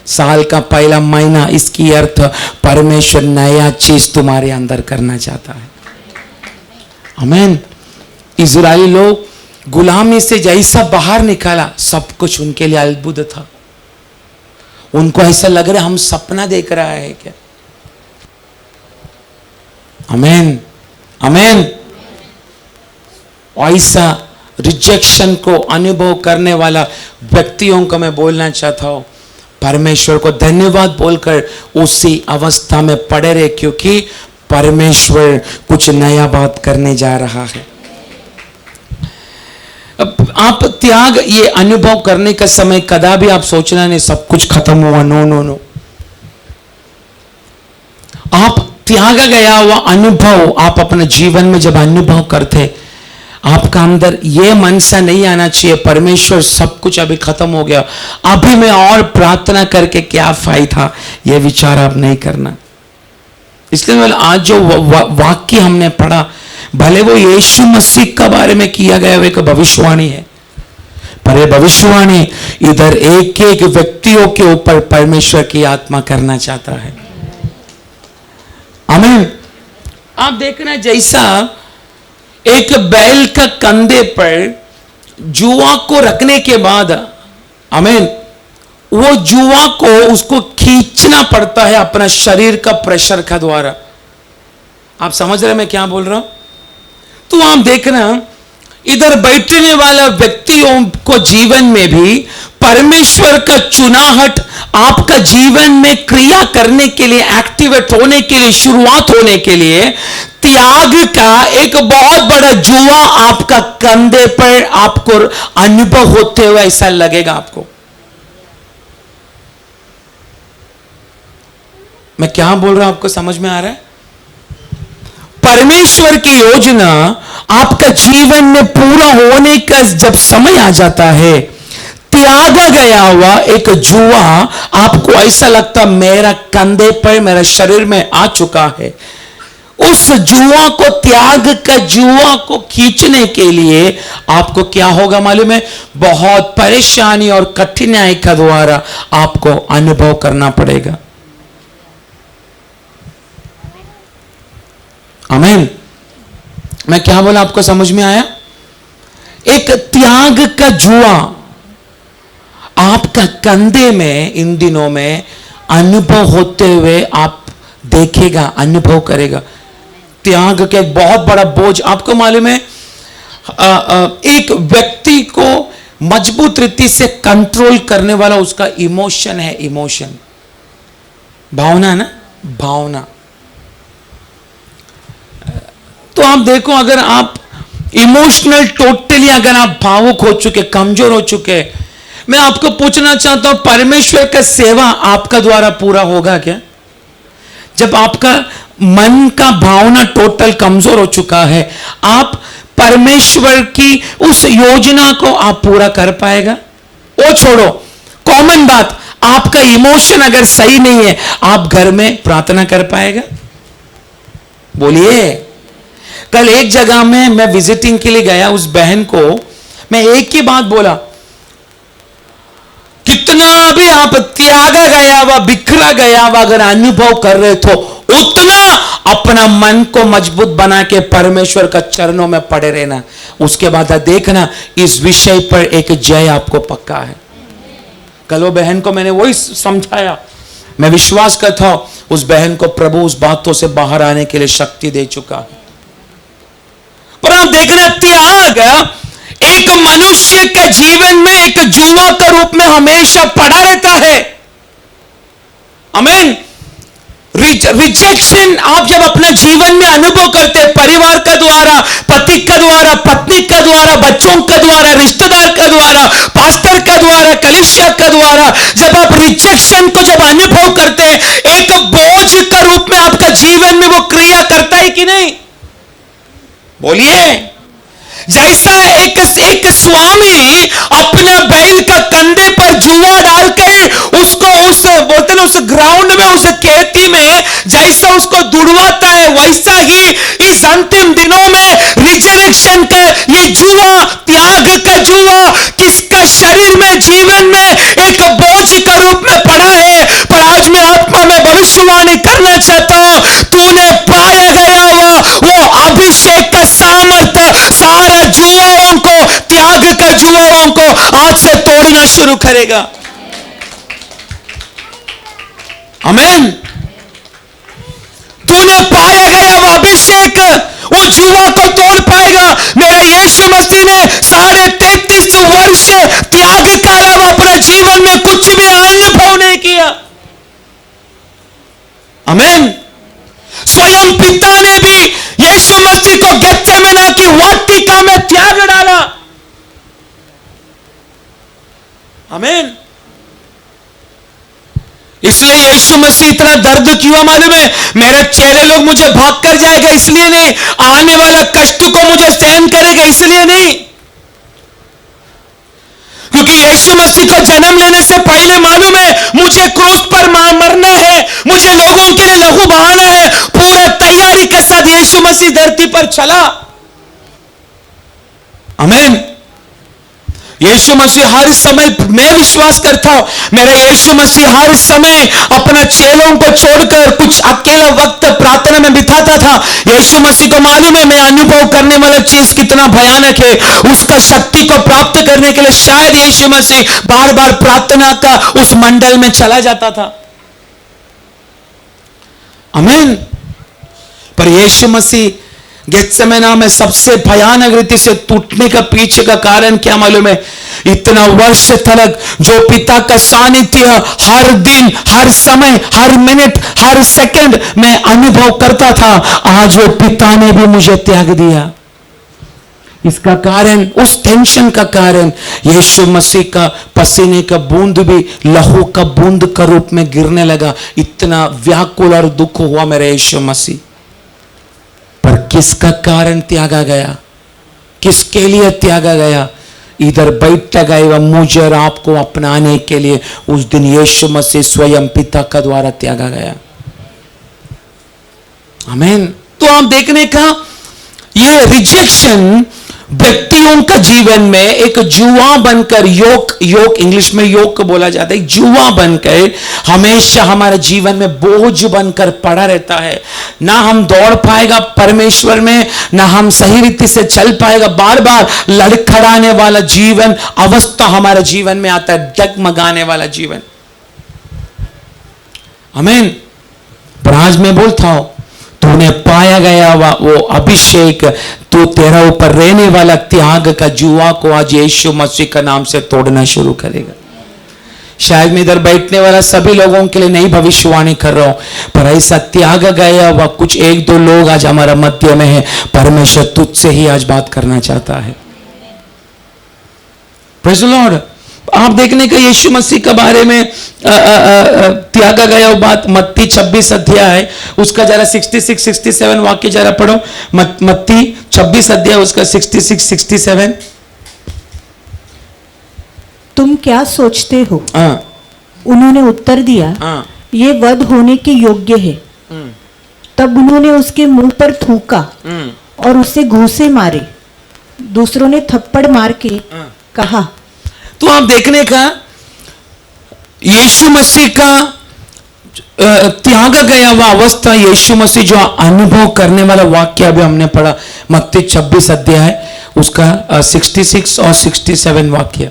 साल का पहला महीना, इसकी अर्थ परमेश्वर नया चीज तुम्हारे अंदर करना चाहता है। आमीन। इजरायली लोग गुलामी से जैसा बाहर निकाला, सब कुछ उनके लिए अद्भुत था। उनको ऐसा लग रहा है हम सपना देख रहा है क्या। आमीन। आमीन। ऐसा रिजेक्शन को अनुभव करने वाला व्यक्तियों को मैं बोलना चाहता हूं, परमेश्वर को धन्यवाद बोलकर उसी अवस्था में पड़े रहे, क्योंकि परमेश्वर कुछ नया बात करने जा रहा है। अब आप त्याग ये अनुभव करने का समय कदापि आप सोचना नहीं सब कुछ खत्म हुआ। No no no. आप त्यागा गया हुआ अनुभव आप अपने जीवन में जब अनुभव करते, आपका अंदर यह मन सा नहीं आना चाहिए परमेश्वर सब कुछ अभी खत्म हो गया, अभी मैं और प्रार्थना करके क्या फायदा, यह विचार आप नहीं करना। इसलिए आज जो वाक्य हमने पढ़ा, भले वो यीशु मसीह का बारे में किया गया एक भविष्यवाणी है, पर यह भविष्यवाणी इधर एक एक व्यक्तियों के ऊपर परमेश्वर की आत्मा करना चाहता है। आमीन। आप देखना जैसा एक बैल का कंधे पर जुआ को रखने के बाद, आमीन, वो जुआ को उसको खींचना पड़ता है अपना शरीर का प्रेशर का द्वारा। आप समझ रहे मैं क्या बोल रहा हूं? तो आप देखना इधर बैठने वाला व्यक्तियों को जीवन में भी परमेश्वर का चुनाहट आपका जीवन में क्रिया करने के लिए, एक्टिवेट होने के लिए, शुरुआत होने के लिए त्याग का एक बहुत बड़ा जुआ आपका कंधे पर आपको अनुभव होते हुए ऐसा लगेगा आपको। मैं क्या बोल रहा हूं आपको समझ में आ रहा है? परमेश्वर की योजना आपका जीवन में पूरा होने का जब समय आ जाता है, त्यागा गया हुआ एक जुआ आपको ऐसा लगता मेरा कंधे पर, मेरा शरीर में आ चुका है। उस जुआ को, त्याग का जुआ को खींचने के लिए आपको क्या होगा मालूम है? बहुत परेशानी और कठिनाई का द्वारा आपको अनुभव करना पड़ेगा। आमीन। मैं क्या बोला आपको समझ में आया? एक त्याग का जुआ आपका कंधे में इन दिनों में अनुभव होते हुए आप देखेगा, अनुभव करेगा। त्याग का एक बहुत बड़ा बोझ आपको मालूम है, एक व्यक्ति को मजबूत रीति से कंट्रोल करने वाला उसका इमोशन है। इमोशन, भावना ना, भावना। तो आप देखो, अगर आप इमोशनल टोटली अगर आप भावुक हो चुके, कमजोर हो चुके, मैं आपको पूछना चाहता हूं परमेश्वर का सेवा आपका द्वारा पूरा होगा क्या? जब आपका मन का भावना टोटल कमजोर हो चुका है, आप परमेश्वर की उस योजना को आप पूरा कर पाएगा? वो छोड़ो, कॉमन बात, आपका इमोशन अगर सही नहीं है, आप घर में प्रार्थना कर पाएगा? बोलिए। कल एक जगह में मैं विजिटिंग के लिए गया, उस बहन को मैं एक ही बात बोला, कितना भी आप त्यागा गया व बिखरा गया व अगर अनुभव कर रहे तो उतना अपना मन को मजबूत बना के परमेश्वर का चरणों में पड़े रहना। उसके बाद देखना इस विषय पर एक जय आपको पक्का है। कल वो बहन को मैंने वही समझाया, मैं विश्वास करता हूं उस बहन को प्रभु उस बातों से बाहर आने के लिए शक्ति दे चुका है। पर आप देख रहे त्याग एक मनुष्य के जीवन में एक जुआ का रूप में हमेशा पड़ा रहता है। आमीन। रिजेक्शन आप जब अपने जीवन में अनुभव करते हैं, परिवार का द्वारा, पति का द्वारा, पत्नी का द्वारा, बच्चों का द्वारा, रिश्तेदार का द्वारा, पास्टर का द्वारा, कलीसिया का द्वारा, जब आप रिजेक्शन को जब अनुभव करते हैं, एक बोझ का रूप में आपका जीवन में वो क्रिया करता है कि नहीं? बोलिए। जैसा एक स्वामी अपने बैल का कंधे पर जुआ डालकर उसको उस बोलते ना उस ग्राउंड में उस खेती में जैसा उसको दुड़वाता है, वैसा ही इस अंतिम दिनों में रिजरेक्शन का ये जुआ, त्याग का जुआ किसका शरीर में जीवन में एक बोझ का रूप में पड़ा है। पर आज मैं आत्मा में भविष्यवाणी करना चाहता हूं, तूने पाया गया वो अभिषेक का सामर्थ्य सारा जुआओं को, त्याग का जुआओं को आज से तोड़ना शुरू करेगा। आमीन। तूने पाया गया वो अभिषेक वो जुआ को तोड़ पाएगा। मेरा यीशु मसीह ने 33.5 वर्ष त्याग के अलावा अपने जीवन में कुछ भी अनुभव नहीं किया। आमीन। स्वयं पिता ने भी यीशु मसीह को गेत्सेमने की वाटिका में त्याग डाला। आमीन। इसलिए यीशु मसीह इतना दर्द क्यों मालूम है? मेरे चेले लोग मुझे भाग कर जाएगा इसलिए नहीं, आने वाला कष्ट को मुझे सहन करेगा इसलिए नहीं, क्योंकि यीशु मसीह को जन्म लेने से पहले मालूम है मुझे क्रूस पर मरना है, मुझे लोगों के लिए लहू बहाना है। पूरे तैयारी के साथ यीशु मसीह धरती पर चला। आमीन। यीशु मसीह हर समय, मैं विश्वास करता हूं मेरा यीशु मसीह हर समय अपना चेलों को छोड़कर कुछ अकेला वक्त प्रार्थना में बिताता था। यीशु मसीह को मालूम है मैं अनुभव करने वाला चीज कितना भयानक है, उसका शक्ति को प्राप्त करने के लिए शायद यीशु मसीह बार बार प्रार्थना का उस मंडल में चला जाता था। आमीन। पर यीशु मसीह गेत्सेमने में सबसे भयानक रीति से टूटने का पीछे का कारण क्या मालूम है? इतना वर्ष तक जो पिता का सानिध्य हर दिन, हर समय, हर मिनट, हर सेकंड में अनुभव करता था, आज वो पिता ने भी मुझे त्याग दिया। इसका कारण, उस टेंशन का कारण यीशु मसीह का पसीने का बूंद भी लहू का बूंद का रूप में गिरने लगा। इतना व्याकुल और दुख हुआ मेरे यीशु मसीह। पर किसका कारण त्यागा गया? किसके लिए त्यागा गया? इधर बैठा गया मुझे और आपको अपनाने के लिए। उस दिन यीशु मसीह स्वयं पिता का द्वारा त्यागा गया। आमीन। तो आप देखने का ये रिजेक्शन व्यक्तियों का जीवन में एक जुआ बनकर, योग इंग्लिश में योग को बोला जाता है, जुआ बनकर हमेशा हमारे जीवन में बोझ बनकर पड़ा रहता है। ना हम दौड़ पाएगा परमेश्वर में, ना हम सही रीति से चल पाएगा। बार बार लड़खड़ाने वाला जीवन अवस्था हमारे जीवन में आता है, डगमगाने वाला जीवन। आमीन। पर आज मैं बोलता हूं तूने पाया गया वो अभिषेक, तो तेरा ऊपर रहने वाला त्याग का जुआ को आज यीशु मसीह का नाम से तोड़ना शुरू करेगा। शायद मैं इधर बैठने वाला सभी लोगों के लिए नहीं भविष्यवाणी कर रहा हूं, पर ऐसा त्याग गया वह कुछ एक दो लोग आज हमारा मध्य में है। परमेश्वर तुझसे ही आज बात करना चाहता है। Praise the Lord. आप देखने का यीशु मसीह के बारे में त्यागा गया वो बात मत्ती 26 अध्याय है, उसका जरा 66-67 वाक्य जरा पढ़ो। मत्ती 26 अध्याय उसका 66-67। तुम क्या सोचते हो? उन्होंने उत्तर दिया, ये वध होने के योग्य है। तब उन्होंने उसके मुंह पर थूका और उसे घूंसे मारे। दूसरों ने थप्पड़ मार के कहा। तो आप देखने का यीशु मसीह का त्याग गया वह अवस्था, यीशु मसीह जो अनुभव करने वाला वाक्य अभी हमने पढ़ा मत्ती 26 अध्याय उसका 66 और 67 वाक्य।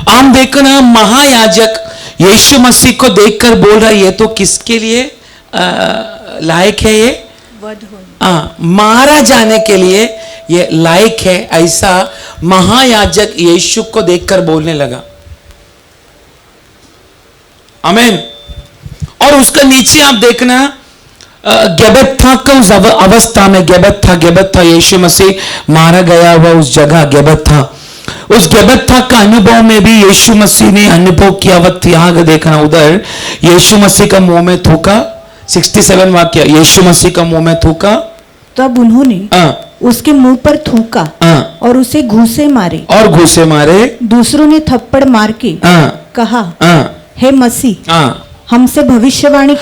आप देखना महायाजक यीशु मसीह को देखकर बोल रहा है ये तो किसके लिए लायक है, ये मारा जाने के लिए ये लायक है, ऐसा महायाजक यीशु को देखकर बोलने लगा। आमीन। और उसका नीचे आप देखना गेबथा का उस अवस्था में गेबथा यीशु मसीह मारा गया हुआ उस जगह गेबथा, उस गेबथा का अनुभव में भी यीशु मसीह ने अनुभव किया वह त्याग देखना। उधर यीशु मसीह का मुंह में थूका, 67 वाक्य, यीशु मसीह का मुंह में थूका, तब उन्होंने उसके मुंह पर थूका और उसे घूसे मारे, दूसरों ने थप्पड़ मार के कहा, हे मसीह हमसे भविष्यवाणी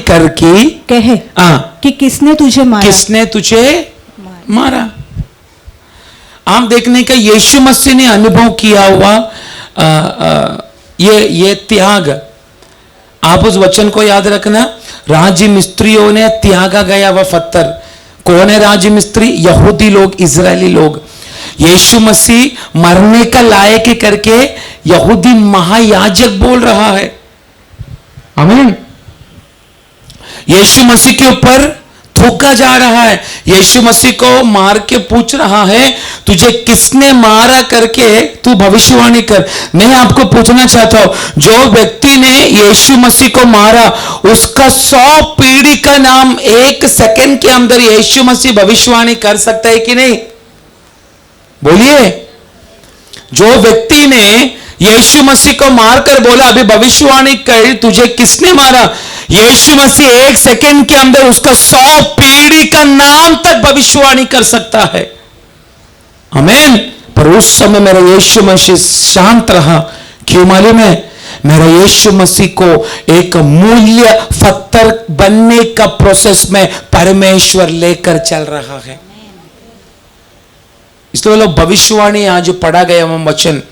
करके कहे कि किसने तुझे मारा। आप देखने का यीशु मसीह ने अनुभव किया हुआ ये त्याग। आप उस वचन को याद रखना, राज मिस्त्रियों ने त्यागा गया वह पत्थर। कौन है राज मिस्त्री? यहूदी लोग, इजरायली लोग। यीशु मसीह मरने का लायक करके यहूदी महायाजक बोल रहा है। आमीन। यीशु मसीह के ऊपर थूका जा रहा है, यीशु मसीह को मार के पूछ रहा है तुझे किसने मारा करके तू भविष्यवाणी कर। मैं आपको पूछना चाहता हूं, जो व्यक्ति ने यीशु मसीह को मारा उसका 100 पीढ़ी का नाम 1 सेकंड के अंदर यीशु मसीह भविष्यवाणी कर सकता है कि नहीं? बोलिए। जो व्यक्ति ने यीशु मसीह को मारकर बोला अभी भविष्यवाणी कर तुझे किसने मारा, यीशु मसीह 1 सेकंड के अंदर उसका 100 पीढ़ी का नाम तक भविष्यवाणी कर सकता है। आमीन। पर उस समय मेरा यीशु मसीह शांत रहा। क्यों मालूम है? मेरा यीशु मसीह को एक मूल्य पत्थर बनने का प्रोसेस में परमेश्वर लेकर चल रहा है। इसलिए लोग भविष्यवाणी आज पढ़ा गया वह वचन,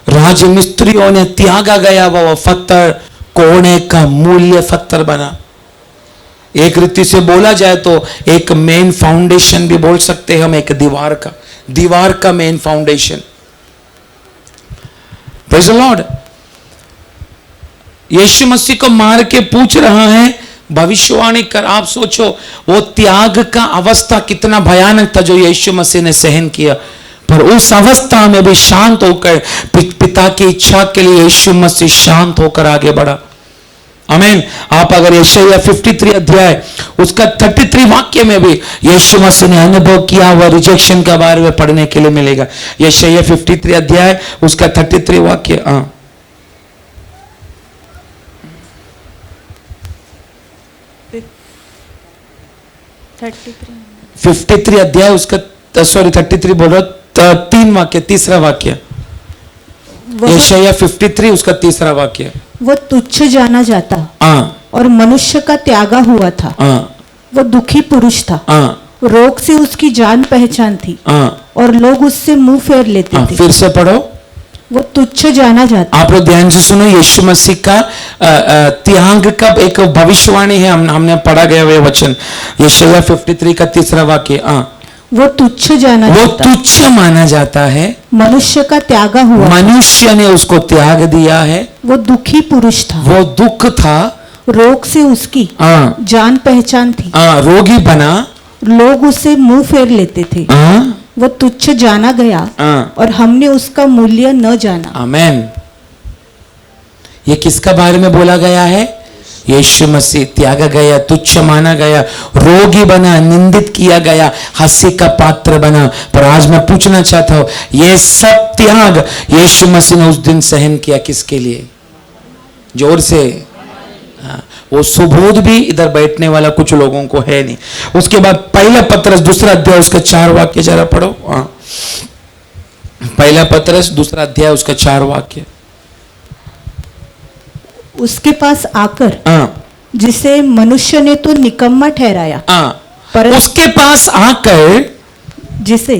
राज मिस्त्रियों ने त्यागा गया वह पत्थर कोने का मूल्य पत्थर बना। एक रीति से बोला जाए तो एक मेन फाउंडेशन भी बोल सकते हैं हम, एक दीवार का main foundation. Praise the Lord. Yeshu Masih को मार के पूछ रहा है भविष्यवाणी कर। आप सोचो वो त्याग का अवस्था कितना भयानक था जो यीशु मसीह ने सहन किया, पर उस अवस्था में भी शांत होकर पिता की इच्छा के लिए यीशु मसीह शांत होकर आगे बढ़ा। आमीन। आप अगर यशायाह 53 अध्याय उसका 33 वाक्य में भी यीशु मसीह ने अनुभव किया हुआ रिजेक्शन के बारे में पढ़ने के लिए मिलेगा। यशायाह 53 अध्याय उसका 33 वाक्य। 53 अध्याय उसका 33 बोल रहा, 3 वाक्य, तीसरा वाक्य। यशायाह 53 उसका तीसरा वाक्य। वो तुच्छ जाना जाता और मनुष्य का त्यागा हुआ था। वो दुखी पुरुष था, रोग से उसकी जान पहचान थी और लोग उससे मुंह फेर लेते थे। फिर से पढ़ो। वो तुच्छ जाना जाता। आप लोग ध्यान से सुनो, यीशु मसीह का त्याग का एक भविष्यवाणी है। हमने पढ़ा गया वह वचन यशायाह 53 का तीसरा वाक्य। वो तुच्छ जाना वो जाता, तुच्छ माना जाता है, मनुष्य का त्यागा हुआ, मनुष्य ने उसको त्याग दिया है। वो दुखी पुरुष था, वो दुख था, रोग से उसकी जान पहचान थी, रोगी बना, लोग उसे मुंह फेर लेते थे। वो तुच्छ जाना गया और हमने उसका मूल्य न जाना। आमीन। ये किसका बारे में बोला गया है? यीशु मसीह त्यागा गया, तुच्छ माना गया, रोगी बना, निंदित किया गया, हंसी का पात्र बना। पर आज मैं पूछना चाहता हूं, ये सब त्याग यीशु मसीह ने उस दिन सहन किया किसके लिए? जोर से। वो सुबोध भी इधर बैठने वाला कुछ लोगों को है नहीं। उसके बाद पहला पत्रस 2 अध्याय उसका 4 वाक्य जरा पढ़ो। पहला पत्रस 2 अध्याय उसका 4 वाक्य। उसके पास आकर जिसे मनुष्य ने तो निकम्मा ठहराया, पर उसके पास आकर जिसे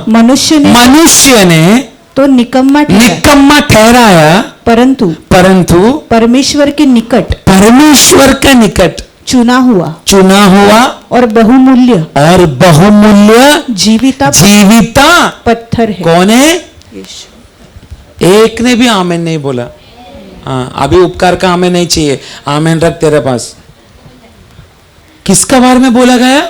मनुष्य ने तो निकम्मा ठहराया, परंतु परमेश्वर के निकट चुना हुआ और बहुमूल्य जीविता पत्थर है। कौन है? एक ने भी आमीन नहीं बोला। हाँ, अभी उपकार का हमें नहीं चाहिए, आमेन रख तेरे पास। किसका बारे में बोला गया?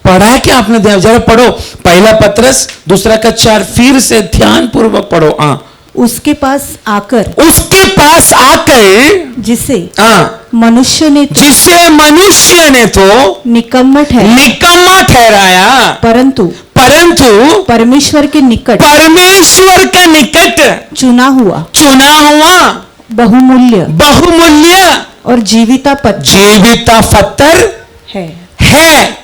पढ़ा है क्या आपने? जरा पढ़ो, पहला पत्रस 2:4, फिर से ध्यान पूर्वक पढ़ो। हाँ, उसके पास आकर जिसे हाँ, मनुष्य ने तो निकम्मा ठहराया, परंतु परमेश्वर के निकट चुना हुआ बहुमूल्य और जीविता पत्थर है।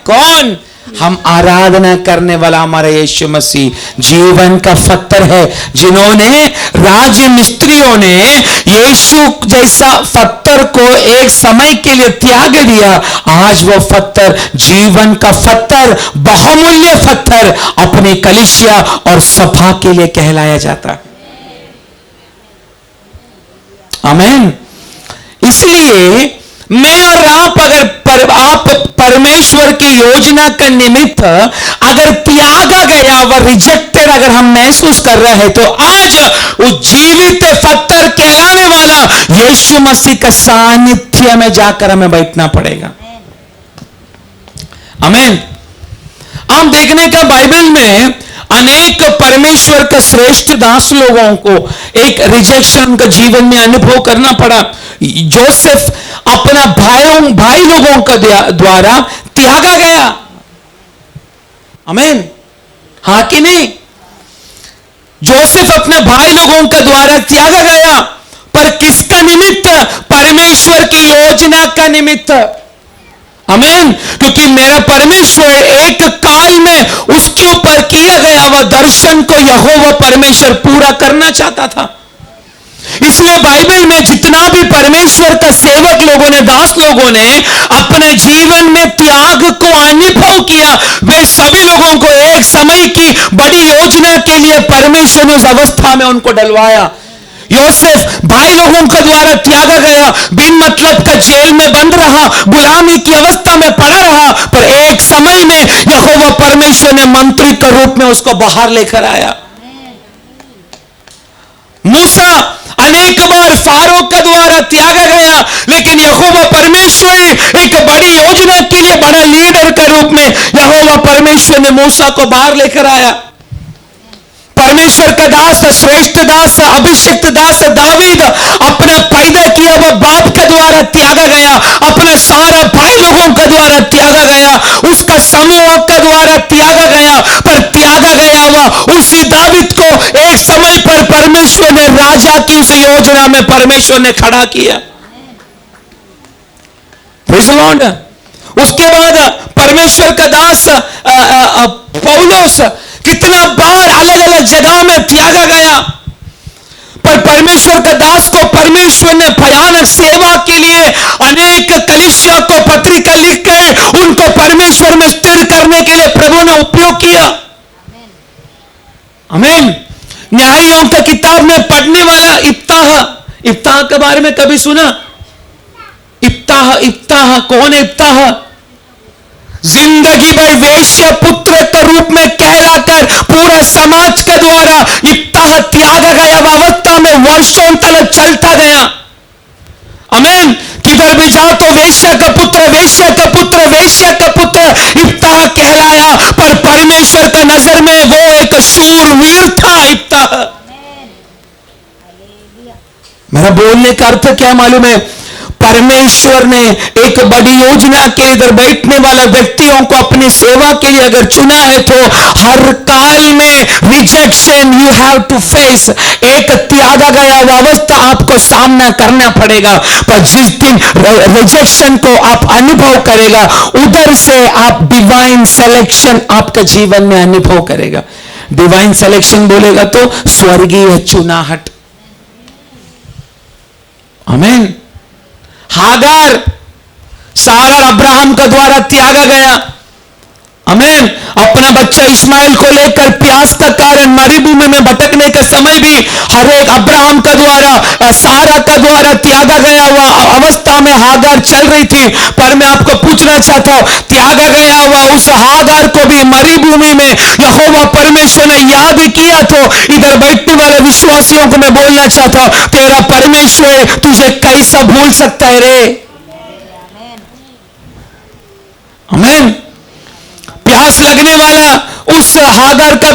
कौन? हम आराधना करने वाला हमारा यीशु मसीह जीवन का पत्थर है, जिन्होंने राज मिस्त्रियों ने यीशु जैसा पत्थर को एक समय के लिए त्याग दिया। आज वो पत्थर, जीवन का पत्थर, बहुमूल्य पत्थर अपने कलीसिया और सभा के लिए कहलाया जाता है। आमीन। इसलिए मैं और आप, अगर आप परमेश्वर की योजना का निमित्त अगर त्यागा गया, वह रिजेक्टेड अगर हम महसूस कर रहे हैं, तो आज उस जीवित पत्थर कहलाने वाला यीशु मसीह का सानिध्य में जाकर हमें बैठना पड़ेगा। आमीन। आप देखने का बाइबल में अनेक परमेश्वर का श्रेष्ठ दास लोगों को एक रिजेक्शन का जीवन में अनुभव करना पड़ा। जोसेफ अपना भाई लोगों का द्वारा त्यागा गया। आमीन। हाँ कि नहीं? जोसेफ अपने भाई लोगों का द्वारा त्यागा गया, पर किसका निमित्त? परमेश्वर की योजना का निमित्त। आमीन। क्योंकि मेरा परमेश्वर एक काल में उसके ऊपर किया गया वह दर्शन को यहोवा परमेश्वर पूरा करना चाहता था। इसलिए बाइबल में जितना भी परमेश्वर का सेवक लोगों ने, दास लोगों ने अपने जीवन में त्याग को अनुभव किया, वे सभी लोगों को एक समय की बड़ी योजना के लिए परमेश्वर ने उस अवस्था में उनको डलवाया। योसेफ भाई लोगों के द्वारा त्यागा गया, बिन मतलब का जेल में बंद रहा, गुलामी की अवस्था में पड़ा रहा, पर एक समय में यहोवा परमेश्वर ने मंत्री के रूप में उसको बाहर लेकर आया। मूसा अनेक बार फारो के द्वारा त्यागा गया, लेकिन यहोवा परमेश्वर एक बड़ी योजना के लिए बड़ा लीडर के रूप में यहोवा परमेश्वर ने मूसा को बाहर लेकर आया। परमेश्वर का दास, श्रेष्ठ दास, अभिषिक्त दास दावीद अपना पैदा किया हुआ बाप के द्वारा त्यागा गया, अपना सारा भाई लोगों के द्वारा त्यागा गया, उसका समूह के द्वारा त्यागा गया, पर त्यागा गया हुआ उसी दावीद को एक समय पर परमेश्वर ने राजा की उस योजना में परमेश्वर ने खड़ा किया। Praise the Lord. उसके बाद परमेश्वर का दास पौलुस कितना बार अलग अलग जगह में त्यागा गया, पर परमेश्वर का दास को परमेश्वर ने भयानक सेवा के लिए अनेक कलीसिया को पत्रिका लिख कर उनको परमेश्वर में स्थिर करने के लिए प्रभु ने उपयोग किया। आमीन। न्यायियों का किताब में पढ़ने वाला इफ्ताह के बारे में कभी सुना? इफ्ताह कौन है? इफ्ताह जिंदगी भर वेश्या पुत्र के रूप में कहलाकर पूरा समाज के द्वारा इफ्ताह त्यागा गया, अवस्था में वर्षों तक चलता गया। आमीन। किधर भी जाओ तो वेश्या का पुत्र, वेश्या का पुत्र, वेश्या का पुत्र इफ्ताह कहलाया, पर परमेश्वर के नजर में वो एक शूरवीर था इफ्ताह। मेरा बोलने का अर्थ क्या मालूम है? परमेश्वर ने एक बड़ी योजना के इधर बैठने वाला व्यक्तियों को अपनी सेवा के लिए अगर चुना है, तो हर काल में rejection you have to face, एक त्यागा गया अवस्था आपको सामना करना पड़ेगा। पर जिस दिन रिजेक्शन को आप अनुभव करेगा, उधर से आप डिवाइन सिलेक्शन आपके जीवन में अनुभव करेगा। डिवाइन सिलेक्शन बोलेगा तो स्वर्गीय चुनाहट। आमीन। हागार सारा अब्राहम का द्वारा त्यागा गया। आमीन। अपना बच्चा इस्माइल को लेकर प्यास का कारण मरुभूमि में भटकने का समय भी हर एक अब्राहम का द्वारा, सारा का द्वारा त्यागा गया हुआ अवस्था में हागार चल रही थी। पर मैं आपको पूछना चाहता हूं, त्यागा गया हुआ उस हागार को भी मरुभूमि में यहोवा परमेश्वर ने याद किया। तो इधर बैठने वाले विश्वासियों को मैं बोलना चाहता हूं, तेरा परमेश्वर तुझे कैसा भूल सकता है रे। आमीन। प्यास लगने वाला उस हागार का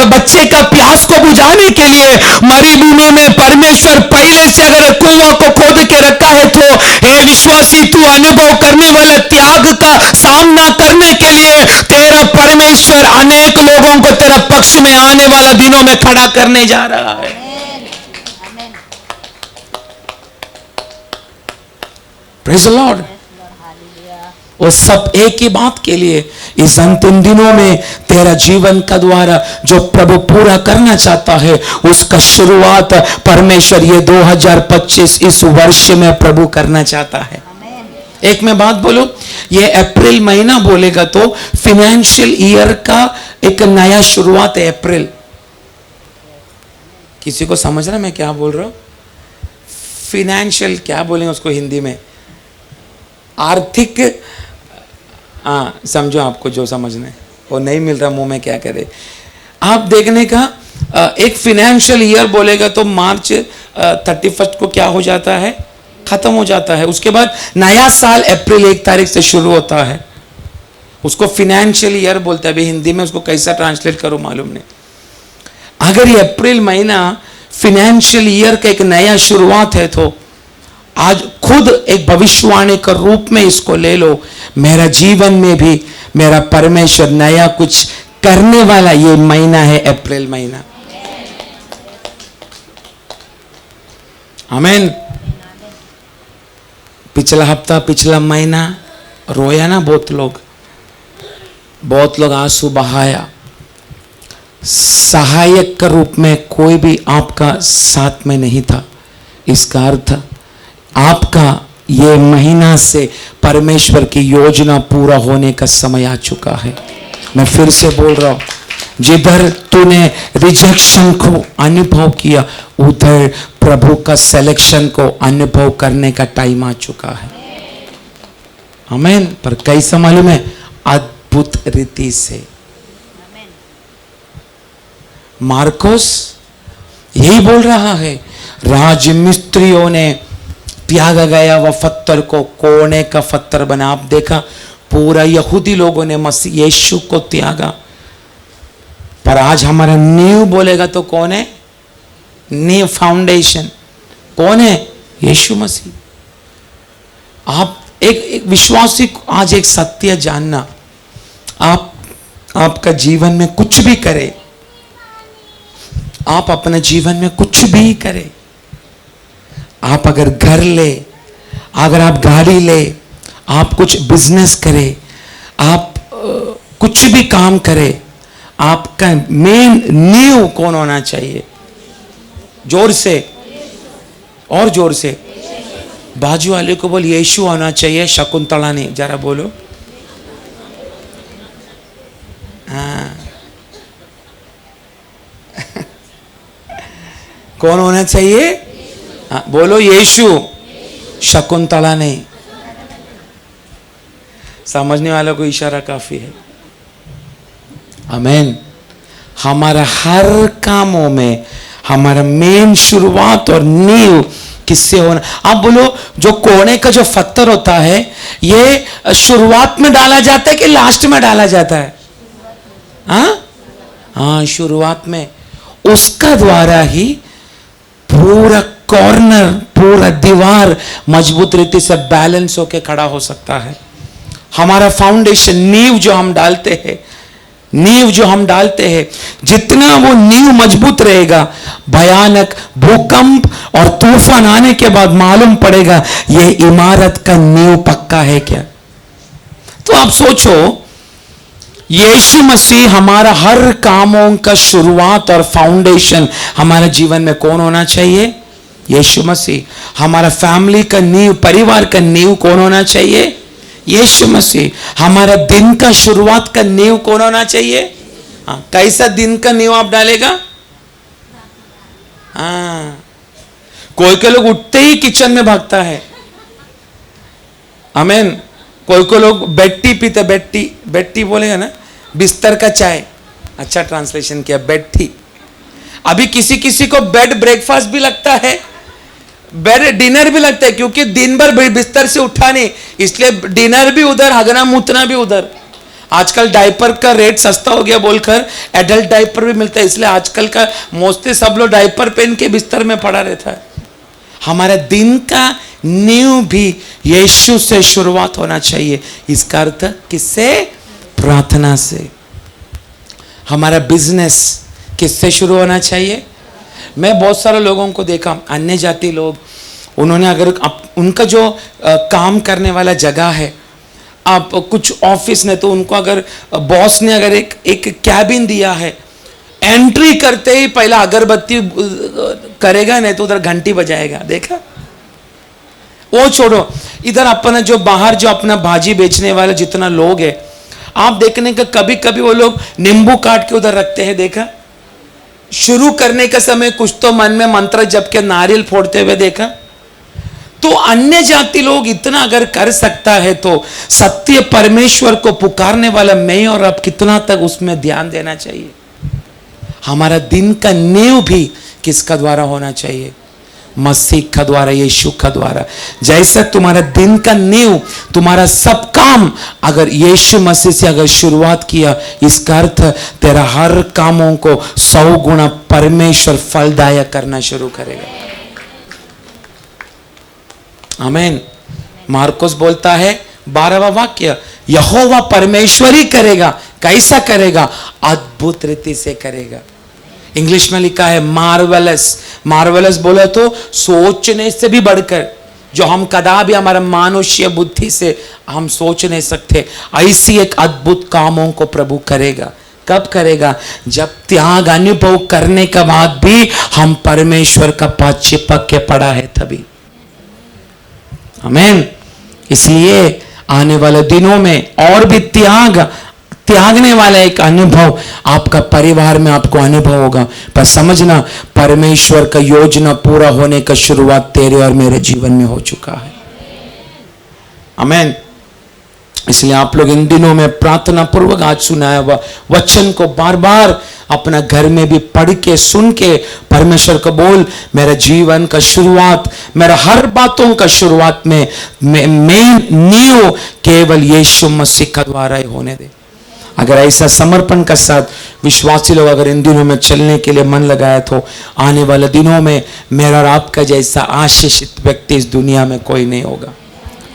बच्चे का प्यास को बुझाने के लिए मरुभूमि में परमेश्वर पहले से अगर कुआं को खोद के रखा है, तो हे विश्वासी, तू अनुभव करने वाला त्याग का सामना करने के लिए तेरा परमेश्वर अनेक लोगों को तेरा पक्ष में आने वाला दिनों में खड़ा करने जा रहा है। Praise the Lord. वो सब एक ही बात के लिए, इस अंतिम दिनों में तेरा जीवन का द्वारा जो प्रभु पूरा करना चाहता है, उसका शुरुआत परमेश्वर ये 2025 इस वर्ष में प्रभु करना चाहता है। एक मैं बात बोलूं, ये अप्रैल महीना बोलेगा तो फाइनेंशियल ईयर का एक नया शुरुआत है। अप्रैल, किसी को समझ रहा मैं क्या बोल रहा हूं? फाइनेंशियल क्या बोलेंगे उसको हिंदी में? आर्थिक, हाँ समझो, आपको जो समझना है वो नहीं मिल रहा मुंह में क्या करे। आप देखने का एक फाइनेंशियल ईयर बोलेगा तो मार्च 31 को क्या हो जाता है? खत्म हो जाता है। उसके बाद नया साल अप्रैल 1 तारीख से शुरू होता है, उसको फाइनेंशियल ईयर बोलते हैं। अभी हिंदी में उसको कैसा ट्रांसलेट करो मालूम नहीं। अगर ये अप्रैल महीना फाइनेंशियल ईयर का एक नया शुरुआत है, तो आज खुद एक भविष्यवाणी के रूप में इसको ले लो, मेरा जीवन में भी मेरा परमेश्वर नया कुछ करने वाला ये महीना है, अप्रैल महीना। आमीन। पिछला हफ्ता, पिछला महीना रोया ना बहुत लोग आंसू बहाया। सहायक के रूप में कोई भी आपका साथ में नहीं था। इसका अर्थ आपका ये महीना से परमेश्वर की योजना पूरा होने का समय आ चुका है। मैं फिर से बोल रहा हूं, जिधर तूने रिजेक्शन को अनुभव किया, उधर प्रभु का सिलेक्शन को अनुभव करने का टाइम आ चुका है। आमीन। पर कैसा मालूम है? अद्भुत रीति से। मार्कोस यही बोल रहा है, राजमिस्त्रियों ने त्यागा गया वह पत्थर को कोने का पत्थर बना। आप देखा, पूरा यहूदी लोगों ने मसीह यीशु को त्यागा, पर आज हमारा नींव बोलेगा तो कौन है? नींव, फाउंडेशन कौन है? यीशु मसीह। आप एक विश्वासी आज एक सत्य जानना, आपका जीवन में कुछ भी करे, आप अपने जीवन में कुछ भी करे, आप अगर घर ले, अगर आप गाड़ी ले, आप कुछ बिजनेस करे, आप कुछ भी काम करे, आपका मेन नींव कौन होना चाहिए? जोर से और जोर से बाजू वाले को बोल, यीशु होना चाहिए। शकुंतला ने जरा बोलो। हाँ कौन होना चाहिए? हाँ बोलो, यीशु। शकुंतला नहीं। समझने वालों को इशारा काफी है। आमीन। हमारा हर कामों में हमारा मेन शुरुआत और नींव किससे होना? आप बोलो, जो कोने का जो पत्थर होता है, ये शुरुआत में डाला जाता है कि लास्ट में डाला जाता है? हाँ शुरुआत में। उसका द्वारा ही पूरा कॉर्नर, पूरा दीवार मजबूत रीति से बैलेंस होके खड़ा हो सकता है। हमारा फाउंडेशन, नींव जो हम डालते हैं, जितना वो नींव मजबूत रहेगा, भयानक भूकंप और तूफान आने के बाद मालूम पड़ेगा ये इमारत का नींव पक्का है क्या। तो आप सोचो, यीशु मसीह हमारा हर कामों का शुरुआत और फाउंडेशन हमारे जीवन में कौन होना चाहिए? यीशु मसीह। हमारा फैमिली का नींव, परिवार का नींव कौन होना चाहिए? यीशु मसीह। हमारा दिन का शुरुआत का नींव कौन होना चाहिए? हाँ, कैसा दिन का नींव आप डालेगा? हाँ, कोई लोग उठते ही किचन में भागता है, आमीन। कोई लोग बेड टी पीते, बेड टी बोलेगा ना, बिस्तर का चाय, अच्छा ट्रांसलेशन किया, बेड टी। अभी किसी किसी को बेड ब्रेकफास्ट भी लगता है, बेड डिनर भी लगता है, क्योंकि दिन भर बिस्तर से उठा नहीं, इसलिए डिनर भी उधर, हगना मूतना भी उधर। आजकल डायपर का रेट सस्ता हो गया बोलकर एडल्ट डायपर भी मिलता है, इसलिए आजकल का मोस्टली सब लोग डायपर पहन के बिस्तर में पड़ा रहता है। हमारा दिन का नींव भी यीशु से शुरुआत होना चाहिए। इसका अर्थ किससे? प्रार्थना से। हमारा बिजनेस किससे शुरू होना चाहिए? मैं बहुत सारे लोगों को देखा, अन्य जाति लोग, उन्होंने अगर उनका जो काम करने वाला जगह है, आप कुछ ऑफिस ने, तो उनको अगर बॉस ने अगर एक कैबिन दिया है, एंट्री करते ही पहला अगरबत्ती करेगा, नहीं तो उधर घंटी बजाएगा। देखा? वो छोड़ो, इधर अपना जो बाहर जो अपना भाजी बेचने वाले जितना लोग है, आप देखने का कभी कभी वो लोग नींबू काट के उधर रखते हैं। देखा? शुरू करने के समय कुछ तो मन में मंत्र जप के नारियल फोड़ते हुए देखा। तो अन्य जाति लोग इतना अगर कर सकता है, तो सत्य परमेश्वर को पुकारने वाला मैं और अब कितना तक उसमें ध्यान देना चाहिए। हमारा दिन का नींव भी किसका द्वारा होना चाहिए? मसीह का द्वारा, यीशु का द्वारा। जैसा तुम्हारा दिन का नींव, तुम्हारा सब काम अगर यीशु मसीह से अगर शुरुआत किया, इसका अर्थ तेरा हर कामों को 100 गुना परमेश्वर फलदायक करना शुरू करेगा। आमीन। मार्कोस बोलता है 12वां वाक्य, यहोवा परमेश्वर ही करेगा। कैसा करेगा? अद्भुत रीति से करेगा। इंग्लिश में लिखा है मार्वेलस। मार्वेलस बोला तो सोचने से भी बढ़कर, जो हम कदा भी हमारा मानुष्य बुद्धि से हम सोच नहीं सकते, ऐसी एक अद्भुत कामों को प्रभु करेगा। कब करेगा? जब त्याग अनुभव करने के बाद भी हम परमेश्वर का पास चिपक के पड़ा है तभी। आमीन। इसलिए आने वाले दिनों में और भी त्यागने वाला एक अनुभव आपका परिवार में आपको अनुभव होगा। पर समझना, परमेश्वर का योजना पूरा होने का शुरुआत तेरे और मेरे जीवन में हो चुका है। आमीन। इसलिए आप लोग इन दिनों में प्रार्थना पूर्वक आज सुनाया हुआ वचन को बार बार अपना घर में भी पढ़ के सुन के परमेश्वर को बोल, मेरा जीवन का शुरुआत, मेरा हर बातों का शुरुआत में मेन नींव केवल यीशु मसीह का द्वारा ही होने दे। अगर ऐसा समर्पण के साथ विश्वासी लोग अगर इन दिनों में चलने के लिए मन लगाया, तो आने वाले दिनों में मेरा और आपका जैसा आशीषित व्यक्ति इस दुनिया में कोई नहीं होगा।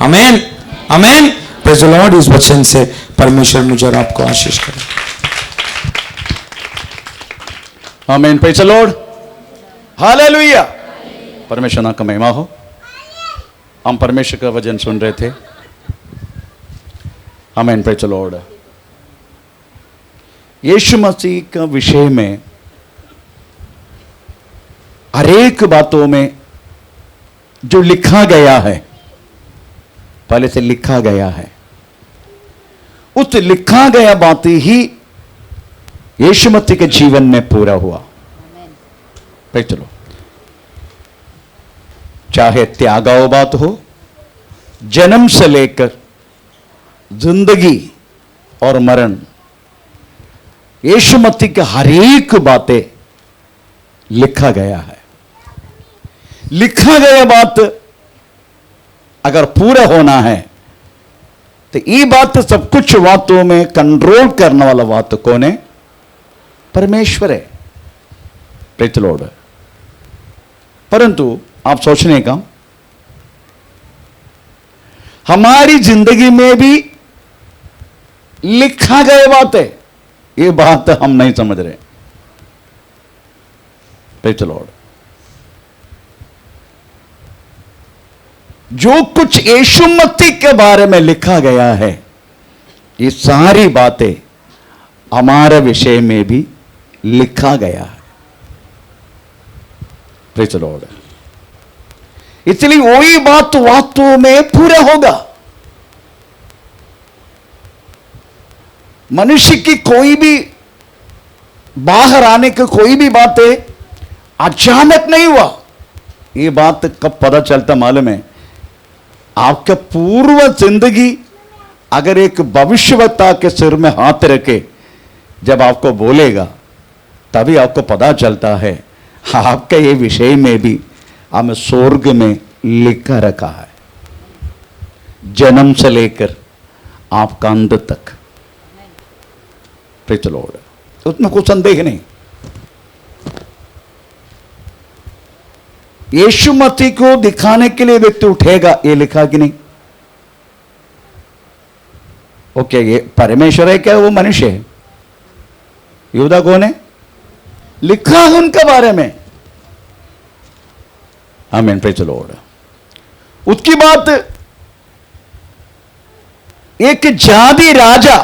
आमीन। आमीन। Praise the Lord. इस वचन से परमेश्वर मुझे और आपको आशीष करे। आमीन। Praise the Lord. हालेलुया। परमेश्वर का महिमा हो। हम परमेश्वर का वचन सुन रहे थे। आमीन। Praise the Lord. Yeshu Masih का विषय में हरेक बातों में जो लिखा गया है, पहले से लिखा गया है, उस लिखा गया बातें ही यीशु मसीह के जीवन में पूरा हुआ। भाई चलो, चाहे त्यागाओ बात हो, जन्म से लेकर जिंदगी और मरण, यीशु मसीह की हर एक बातें लिखा गया है। लिखा गया बात अगर पूरा होना है, तो ये बात सब कुछ बातों में कंट्रोल करने वाला बात कौन है? परमेश्वर है। Praise the Lord. परंतु आप सोचने का, हमारी जिंदगी में भी लिखा गया बात है, ये बात हम नहीं समझ रहे। Praise the Lord. जो कुछ यीशु मसीह के बारे में लिखा गया है, ये सारी बातें हमारे विषय में भी लिखा गया है। Praise the Lord. इसलिए वही बात वास्तव में पूरा होगा। मनुष्य की कोई भी बाहर आने की कोई भी बातें अचानक नहीं हुआ। ये बात कब पता चलता मालूम है? आपका पूर्व जिंदगी अगर एक भविष्यवक्ता के सिर में हाथ रखे जब आपको बोलेगा, तभी आपको पता चलता है आपके ये विषय में भी हमें स्वर्ग में लिखा रखा है, जन्म से लेकर आपका अंत तक। प्रेज़ द लॉर्ड, उसमें कोई संदेह नहीं। यीशु मसीह को दिखाने के लिए व्यक्ति उठेगा, ये लिखा कि नहीं? ओके, ये परमेश्वर है क्या वो मनुष्य है? यहूदा कौन है? लिखा है उनके बारे में। आमीन, प्रेज़ द लॉर्ड। उसकी बात, एक जादी राजा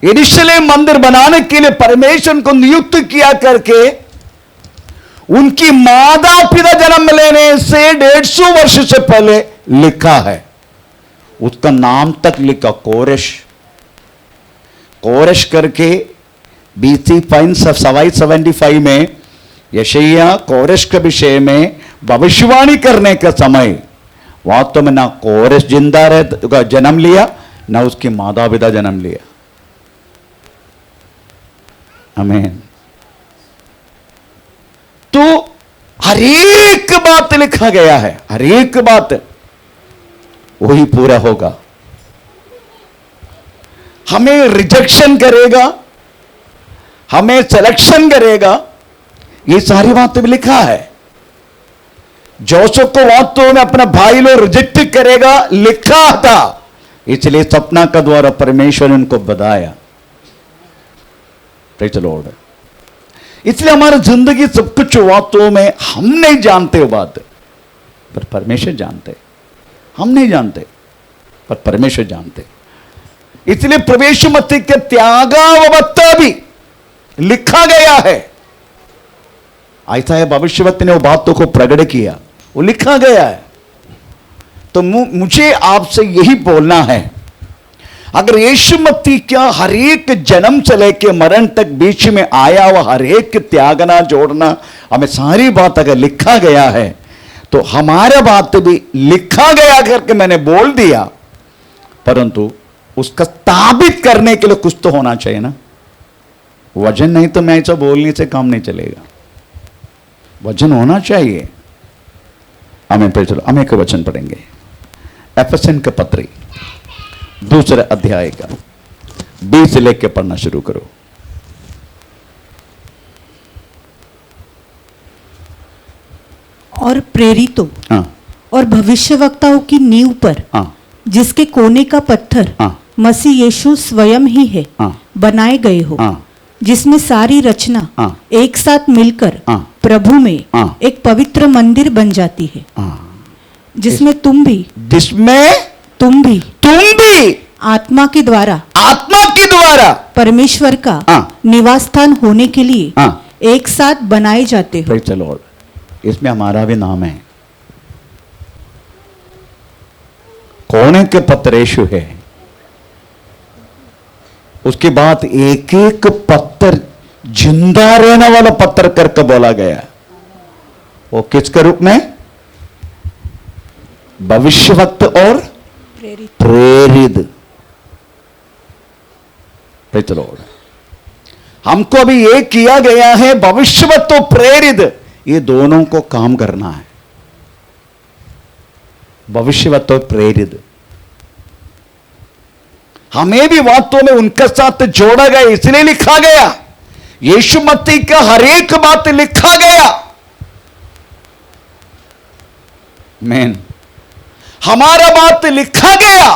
यरूशलेम मंदिर बनाने के लिए परमेश्वर को नियुक्त किया करके उनकी माता पिता जन्म लेने से 150 वर्ष से पहले लिखा है। उसका नाम तक लिखा, कोरेश। कोरेश करके BC 575 में यशायाह कोरेश के विषय में भविष्यवाणी करने का समय वास्तव में ना कोरेश जिंदा रह जन्म लिया, ना उसकी माता पिता जन्म लिया। आमीन। तो हर एक बात लिखा गया है, हर एक बात वही पूरा होगा। हमें रिजेक्शन करेगा, हमें सिलेक्शन करेगा, ये सारी बातें भी लिखा है। जोसेफ को वास्तव में अपना भाई लोग रिजेक्ट करेगा, लिखा था। इसलिए सपना का द्वारा परमेश्वर ने उनको बताया। Praise the Lord. इसलिए हमारी जिंदगी सब कुछ वास्तव में हम नहीं जानते वो बात, पर परमेश्वर जानते। हम नहीं जानते पर परमेश्वर जानते। इसलिए प्रवेश मसीह के त्यागावत्ता भी लिखा गया है। ऐसा है, भविष्यवक्ता ने वो बातों को प्रकट किया, वो लिखा गया है। तो मुझे आपसे यही बोलना है, अगर यीशु मसीह का हर एक जन्म से लेकर मरण तक बीच में आया हुआ हर एक त्यागना जोड़ना हमें सारी बात अगर लिखा गया है, तो हमारा बात भी लिखा गया करके मैंने बोल दिया, परंतु उसका स्थापित करने के लिए कुछ तो होना चाहिए ना। वजन नहीं तो मैं ऐसा बोलने से काम नहीं चलेगा, वजन होना चाहिए। हमें पे चलो, हम एक वचन पढ़ेंगे, एफेसियन के पत्री 2 अध्याय का 20 से लेकर पढ़ना शुरू करो। और प्रेरितों हाँ, और भविष्यवक्ताओं की नींव पर, हाँ, जिसके कोने का पत्थर हाँ, मसीह यीशु स्वयं ही है, हाँ, बनाए गए हो, हाँ, जिसमें सारी रचना हाँ, एक साथ मिलकर हाँ, प्रभु में हाँ, एक पवित्र मंदिर बन जाती है, हाँ, जिसमें तुम भी आत्मा के द्वारा परमेश्वर का हाँ, निवास स्थान होने के लिए हाँ, एक साथ बनाए जाते हो। Praise the Lord. इसमें हमारा भी नाम है, कोने के पत्थर यीशु है। उसके बाद एक एक पत्थर जिंदा रहने वाला पत्थर करके बोला गया। वो किसके रूप में? भविष्यवक्ता और प्रेरित। Praise the Lord. हमको अभी ये किया गया है, भविष्यवक्ता और प्रेरित, ये दोनों को काम करना है। भविष्यवक्ता और प्रेरित हमें भी वास्तव में उनके साथ जोड़ा गया, इसलिए लिखा गया। यीशु मसीह का हर एक बात लिखा गया। मैन हमारा बात लिखा गया,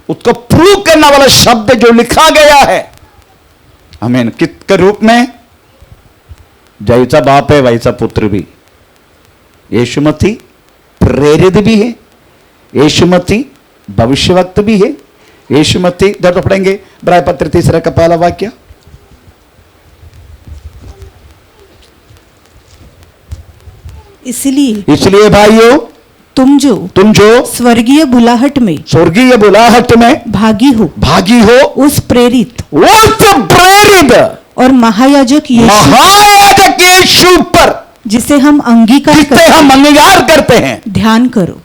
उसको प्रूव करने वाला शब्द जो लिखा गया है, आमीन, किसके रूप में? जैसा बाप है वैसा पुत्र भी। यीशु मसीह प्रेरित भी है, यीशु मसीह भविष्यवक्ता भी है। यीशु मसीह, जब तो पढ़ेंगे इब्रानी पत्र 3 का पहला वाक्य। इसलिए भाइयों तुम जो स्वर्गीय बुलाहट में स्वर्गीय बुलाहट में भागी हो उस प्रेरित और महायाजक यीशु पर जिसे हम अंगीकार करते हैं ध्यान करो।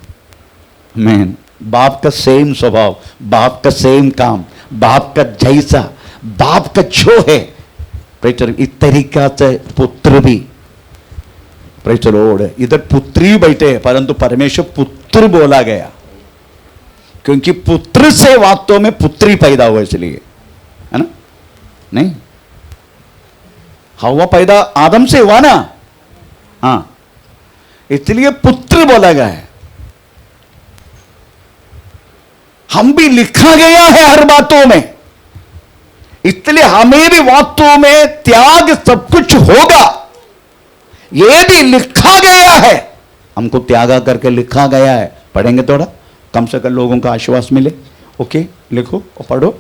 मैन बाप का सेम स्वभाव, बाप का सेम काम, बाप का जैसा, बाप का जो है इस तरीका से पुत्र भी इधर पुत्री बैठे हैं, परंतु परमेश्वर पुत्र बोला गया क्योंकि पुत्र से वास्तव में पुत्री पैदा हुआ, इसलिए है ना। नहीं, हवा पैदा आदम से हुआ ना, हाँ, इसलिए पुत्र बोला गया है। हम भी लिखा गया है हर बातों में, इसलिए हमें भी वास्तव में त्याग सब कुछ होगा। यह भी लिखा गया है, हमको त्यागा करके लिखा गया है। पढ़ेंगे थोड़ा, कम से कम लोगों का आश्वास मिले। ओके, लिखो और पढ़ो।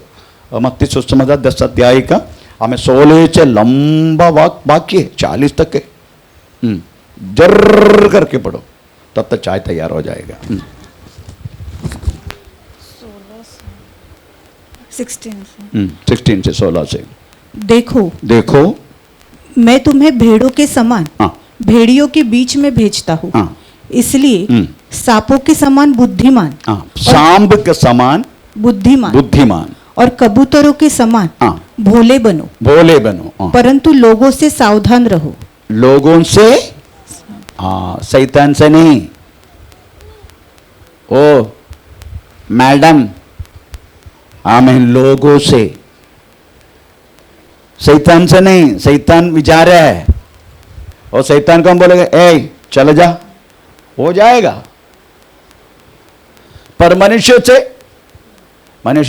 मत्ती सुसमाचार 10 अध्याय का हमें 16 से लंबा वाक्य है, 40 तक है। जर्र करके पढ़ो, तब तक चाय तैयार हो जाएगा। 16 से 16 से देखो मैं तुम्हें भेड़ों के समान भेड़ियों के बीच में भेजता हूँ। इसलिए सांपों के समान बुद्धिमान, सांप के समान बुद्धिमान और कबूतरों के समान भोले बनो, परंतु लोगों से सावधान रहो। लोगों से, शैतान से नहीं। ओ मैडम, आमीन, लोगों से, शैतान से नहीं। शैतान विचार है, और शैतान को हम बोलेंगे ए चल जा, हो जाएगा। पर मनुष्य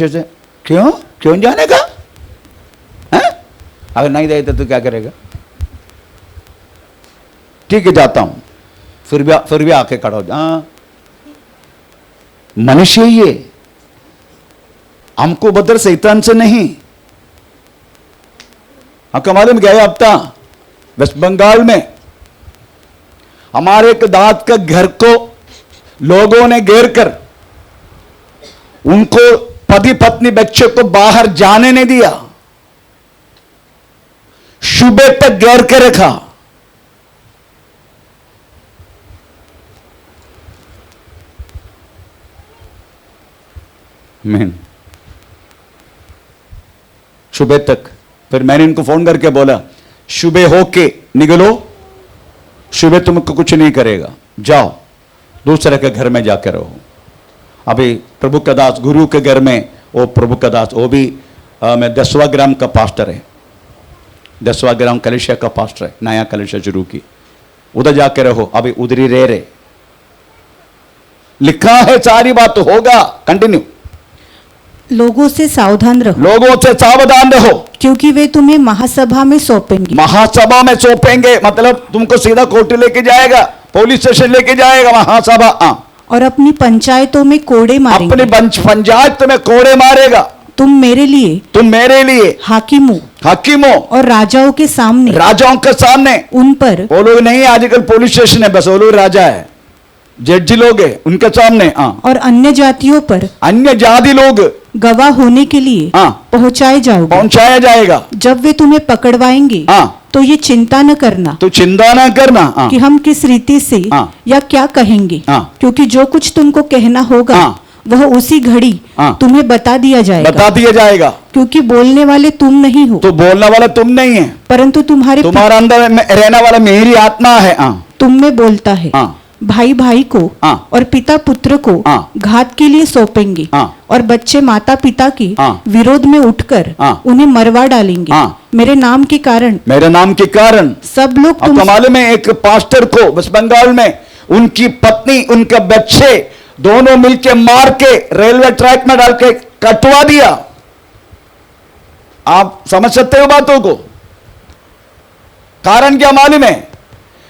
से क्यों जाने का है? अगर नहीं देते तो क्या करेगा? ठीक है जाता हूं, फिर भी आके खड़ा हो जा। मनुष्य ही है, हमको बदर शैतान से नहीं। आपको मालूम गया हफ्ता वेस्ट बंगाल में हमारे एक दाद का घर को लोगों ने घेर कर उनको पति पत्नी बच्चे को बाहर जाने नहीं दिया, सुबह तक घेर के रखा। सुबह तक। फिर मैंने इनको फोन करके बोला सुबह होके निकलो, सुबह तुमको कुछ नहीं करेगा, जाओ दूसरे के घर में जाकर रहो। अभी प्रभु का दास गुरु के घर में, वो प्रभु का दास, वो भी मैं 10वां ग्राम का पास्टर है, 10वां ग्राम कलिसिया का पास्टर है, नया कलिसिया शुरू की, उधर जाके रहो। अभी उधर ही रह रहे, लिखा है सारी बात होगा। कंटिन्यू। लोगों से सावधान रहो क्योंकि वे तुम्हें महासभा में सौंपेंगे। मतलब तुमको सीधा कोर्ट लेके जाएगा, पुलिस स्टेशन लेके जाएगा, महासभा। और अपनी पंचायतों में कोड़े मारेंगे। अपनी पंचायत में कोड़े मारेगा। तुम मेरे लिए हाकिमों और राजाओं के सामने उन पर, वो लोग नहीं, आजकल पुलिस स्टेशन है, बस वो लोग राजा है, जज लोग है, उनके सामने। और अन्य जातियों पर, अन्य जाति लोग गवाह होने के लिए पहुंचाया जाएगा। जब वे तुम्हें पकड़वाएंगे तो ये चिंता न करना कि हम किस रीति से या क्या कहेंगे, क्योंकि जो कुछ तुमको कहना होगा वह उसी घड़ी तुम्हें बता दिया जाएगा। क्योंकि बोलने वाले तुम नहीं हो, तो बोलने वाला तुम नहीं है, परंतु तुम्हारा अंदर रहने वाला मेरी आत्मा है। तुम में बोलता है। भाई भाई को और पिता पुत्र को घात के लिए सौंपेंगे, और बच्चे माता पिता के विरोध में उठकर उन्हें मरवा डालेंगे। मेरे नाम के कारण सब लोग मालूम में एक पास्टर को वेस्ट बंगाल में उनकी पत्नी उनके बच्चे दोनों मिलके मार के रेलवे ट्रैक में डाल के कटवा दिया। आप समझ सकते हो बातों को? कारण क्या मालूम है?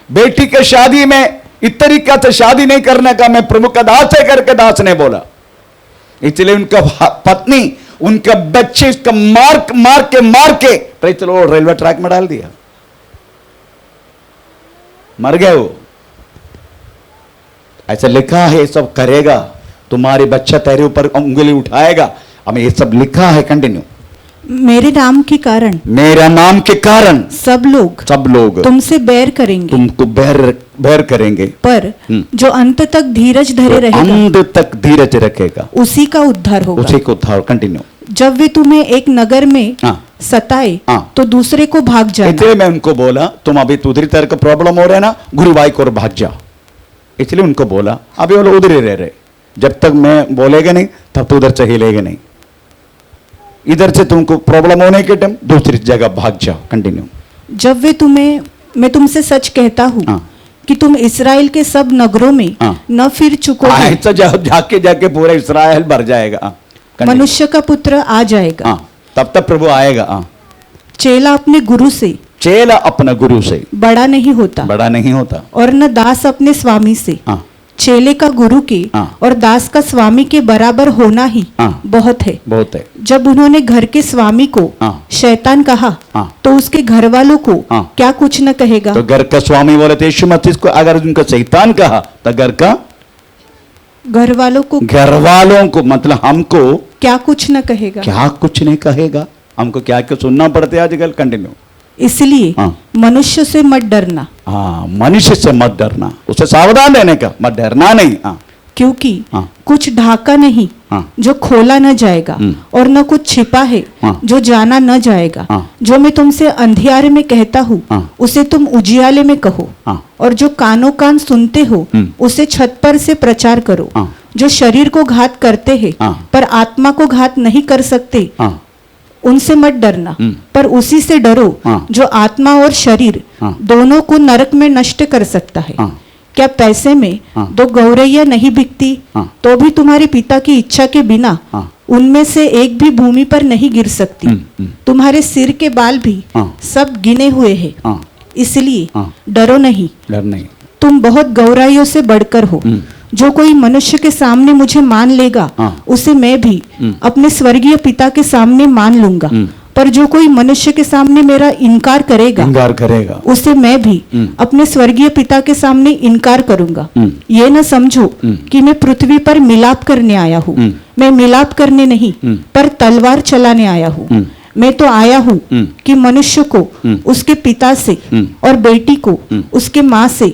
बेटी के शादी में इस तरीका से शादी नहीं करने का मैं प्रभु का दास है करके दास ने बोला, इसलिए उनका पत्नी उनके बच्चे इसका मार के चलो रेलवे ट्रैक में डाल दिया, मर गए वो। ऐसा लिखा है, ये सब करेगा, तुम्हारे बच्चा तेरे ऊपर उंगली उठाएगा, हमें ये सब लिखा है। कंटिन्यू। मेरे नाम के कारण मेरा नाम के कारण सब लोग तुमसे बैर करेंगे, तुमको बैर करेंगे, पर जो अंत तक धीरज धरे रहेगा, अंत तक धीरज रखेगा, उसी का उद्धार होगा। उसी को उद्धार। कंटिन्यू। जब वे तुम्हें एक नगर में हाँ। सताए हाँ। तो दूसरे को भाग जाना। इसलिए मैं उनको बोला, तुम अभी उधरी तरह का प्रॉब्लम हो रहा है ना, गुरुवाई को भाग जाओ। इसलिए उनको बोला, अभी वो लोग उधर ही रह रहे, जब तक मैं बोलेगा नहीं तब तो उधर से हिलेगा नहीं। इधर से तुमको प्रॉब्लम होने के टाइम दूसरी जगह भाग जाओ। कंटिन्यू। जब वे तुम्हें, मैं तुमसे सच कहता हूँ हाँ। कि तुम इसराइल के सब नगरों में हाँ। न फिर चुकोगे, ऐसा जाके जाके पूरा इस्राएल भर जाएगा। हाँ। कंटिन्यू। मनुष्य का पुत्र आ जाएगा। हाँ, तब तक प्रभु आएगा। हाँ। चेला अपने गुरु से चेला अपना गुरु से बड़ा नहीं होता, बड़ा नहीं होता। और न दास अपने स्वामी से। हाँ। चेले का गुरु के हाँ। और दास का स्वामी के बराबर होना ही हाँ। बहुत है। बहुत है। जब उन्होंने घर के स्वामी को हाँ। शैतान कहा, हाँ। तो उसके घर वालों को हाँ। क्या कुछ न कहेगा। तो घर का स्वामी बोले थे यीशु मसीह को, अगर उनको शैतान कहा तो घर का, घर वालों को घर वालों को मतलब हमको क्या कुछ न कहेगा। क्या कुछ नहीं कहेगा। हमको क्या क्या सुनना पड़ता है आजकल। कंटिन्यू। इसलिए हाँ। मनुष्य से मत डरना, हाँ, मनुष्य से मत डरना, उसे सावधान रहने का, मत डरना नहीं। हाँ। क्योंकि हाँ। कुछ ढाका नहीं हाँ। जो खोला न जाएगा, और न कुछ छिपा है हाँ। जो जाना न जाएगा। हाँ। जो मैं तुमसे अंधियारे में कहता हूँ, हाँ। उसे तुम उजियाले में कहो, हाँ। और जो कानों कान सुनते हो उसे छत पर से प्रचार करो। हाँ। जो शरीर को घात करते हैं हाँ। पर आत्मा को घात नहीं कर सकते, हाँ। उनसे मत डरना, पर उसी से डरो हाँ। जो आत्मा और शरीर हाँ। दोनों को नरक में नष्ट कर सकता है। हाँ। क्या पैसे में हाँ। 2 गौरैया नहीं बिकती, हाँ। तो भी तुम्हारे पिता की इच्छा के बिना हाँ। उनमें से एक भी भूमि पर नहीं गिर सकती। तुम्हारे सिर के बाल भी हाँ। सब गिने हुए हैं। हाँ। इसलिए हाँ। डरो नहीं, डर नहीं। तुम बहुत गौराइयों से बढ़कर हो। जो कोई मनुष्य के सामने मुझे मान लेगा, हाँ। उसे मैं भी अपने स्वर्गीय पिता के सामने मान लूंगा। पर जो कोई मनुष्य के सामने मेरा इनकार करेगा, उसे मैं भी अपने स्वर्गीय पिता के सामने इनकार करूंगा। ये न समझो कि मैं पृथ्वी पर मिलाप करने आया हूँ। मैं मिलाप करने नहीं, पर तलवार चलाने आया हूँ। मैं तो आया हूँ कि मनुष्य को उसके पिता से, और बेटी को उसके माँ से,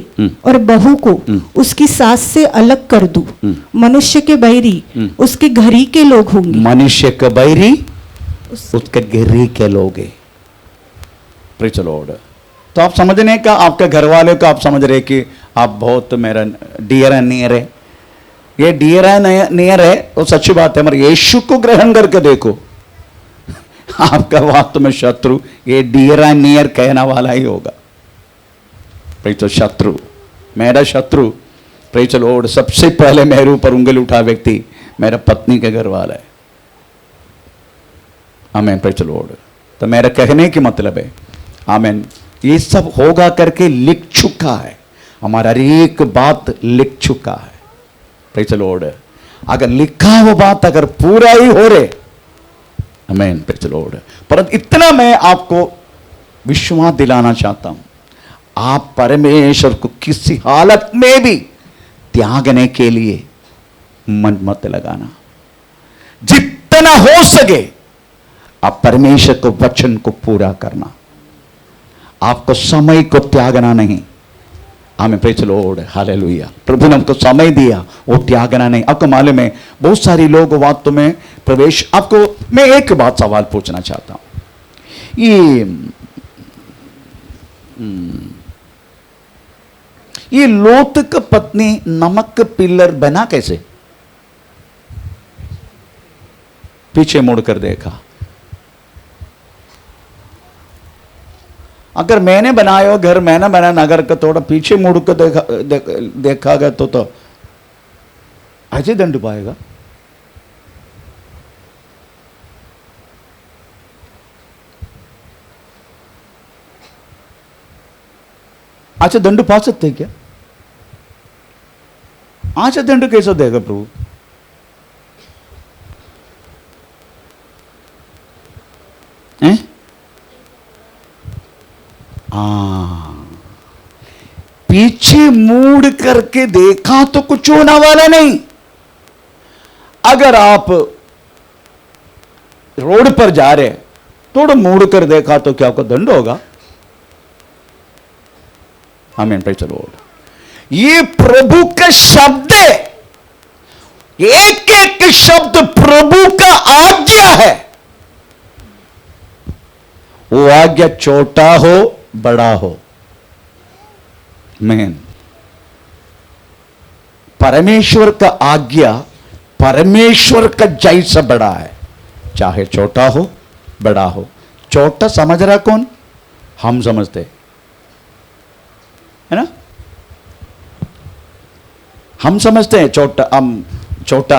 और बहू को उसकी सास से अलग कर दूं। मनुष्य के बैरी उसके घरी के लोग होंगे। मनुष्य का बैरी उसके घरी के लोग हैं। Praise the Lord. तो आप समझने का, आपके घर वाले को आप समझ रहे कि आप बहुत मेरा डियर एंड नियर है। ये डियर एंड नियर है वो सच्ची बात है, मगर यीशु को ग्रहण करके देखो, आपका वास्तव में शत्रु ये डियर एंड नियर कहना वाला ही होगा। प्रेज़ शत्रु, मेरा शत्रु, प्रेज़ द लॉर्ड, सबसे पहले मेरे ऊपर उंगली उठा व्यक्ति मेरा पत्नी के घर वाला है। आमेन। Praise the Lord. तो मेरा कहने की मतलब है, आमेन, ये सब होगा करके लिख चुका है, हमारा हर एक बात लिख चुका है। Praise the Lord. अगर लिखा वो बात अगर पूरा ही हो रहे, आमेन। Praise the Lord. परंतु इतना मैं आपको विश्वास दिलाना चाहता हूं, आप परमेश्वर को किसी हालत में भी त्यागने के लिए मन मत लगाना। जितना हो सके आप परमेश्वर को वचन को पूरा करना, आपको समय को त्यागना नहीं। आमीन। Praise the Lord. हालेलुया। प्रभु ने हमको समय दिया, वो त्यागना नहीं। आपको मालूम है बहुत सारे लोग वास्तव में प्रवेश, आपको मैं एक बात सवाल पूछना चाहता हूं, ये लोत की पत्नी नमक का पिल्लर बना कैसे? पीछे मुड़कर देखा। अगर मैंने बनाया घर, मैंने बनाया नगर का, थोड़ा पीछे मुड़ कर देखा गया तो ऐसे दंड पाएगा। अच्छा दंड पा सकते क्या? अच्छा दंड कैसे देगा प्रभु? पीछे मुड़ करके देखा तो कुछ होने वाला नहीं। अगर आप रोड पर जा रहे थोड़ा मुड़ कर देखा तो क्या आपको दंड होगा? आमीन, प्रेज़ द लॉर्ड। ये प्रभु का शब्द है, एक एक शब्द प्रभु का आज्ञा है। वो आज्ञा छोटा हो बड़ा हो, मैन परमेश्वर का आज्ञा परमेश्वर का जैसा बड़ा है, चाहे छोटा हो बड़ा हो। छोटा समझ रहा कौन? हम समझते है ना, हम समझते हैं छोटा,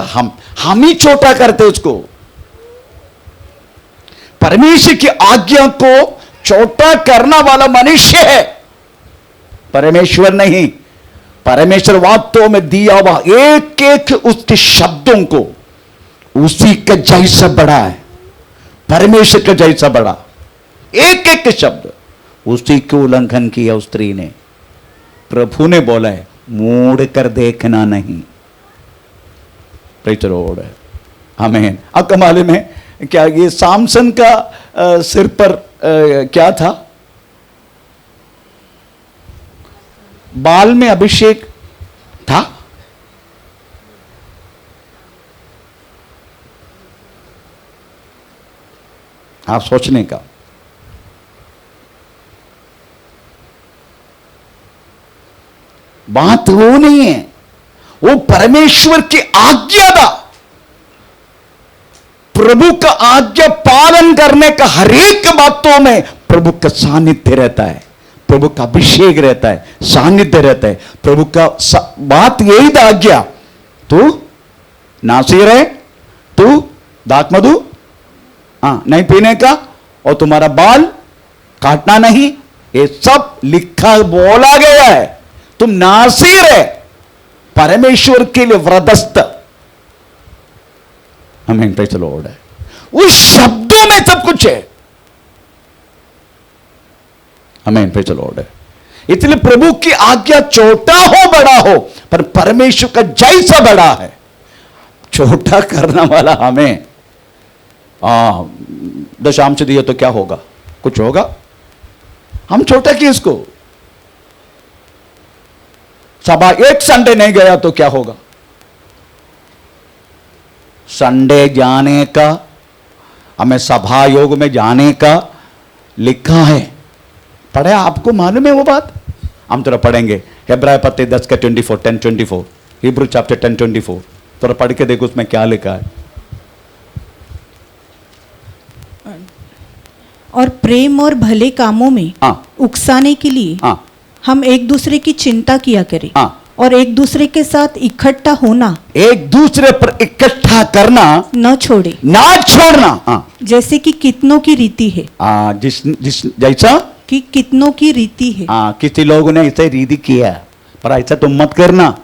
हम ही छोटा करते उसको। परमेश्वर की आज्ञा को छोटा करने वाला मनुष्य है, परमेश्वर नहीं। परमेश्वर वास्तव में दिया हुआ एक एक उसके शब्दों को उसी का जैसा बड़ा है, परमेश्वर का जैसा बड़ा। एक एक शब्द उसी को उल्लंघन किया उस स्त्री ने। प्रभु ने बोला है मोड़ कर देखना नहीं। प्रेज़ द लॉर्ड, आमीन। आपको मालूम है क्या ये सामसन का सिर पर क्या था? बाल में अभिषेक था। आप सोचने का, बात वो नहीं है, वो परमेश्वर की आज्ञा था। प्रभु का आज्ञा पालन करने का हर एक बातों में प्रभु का सानिध्य रहता है, प्रभु का अभिषेक रहता है, सानिध्य रहता है। प्रभु का बात यही था, आज्ञा तू नासिर है, तू दाखमधु नहीं पीने का, और तुम्हारा बाल काटना नहीं, ये सब लिखा बोला गया है। तुम नासिर है, परमेश्वर के लिए व्रतस्थ। आमीन, प्रेज़ द लॉर्ड। उस शब्दों में सब कुछ है। आमीन, प्रेज़ द लॉर्ड। इसलिए प्रभु की आज्ञा छोटा हो बड़ा हो, पर परमेश्वर का जैसा बड़ा है। छोटा करने वाला हमें दशांश दिए तो क्या होगा? कुछ होगा? हम छोटा किए इसको। सभा एक संडे नहीं गया तो क्या होगा? संडे जाने का, हमें सभा योग में जाने का लिखा है, पढ़े? आपको मालूम है वो बात? हम थोड़ा पढ़ेंगे इब्रानी पत्री 10 का 24, 10:24, हिब्रू चैप्टर 10:24, थोड़ा पढ़ के देखो उसमें क्या लिखा है। और प्रेम और भले कामों में उकसाने के लिए हम एक दूसरे की चिंता किया करें, और एक दूसरे के साथ इकट्ठा होना, एक दूसरे पर इकट्ठा करना न छोड़ना, जैसे कि कितनों की रीति है। जैसा कि कितनों की रीति है। किसी लोगों ने ऐसे रीति किया, पर ऐसा तुम मत करना।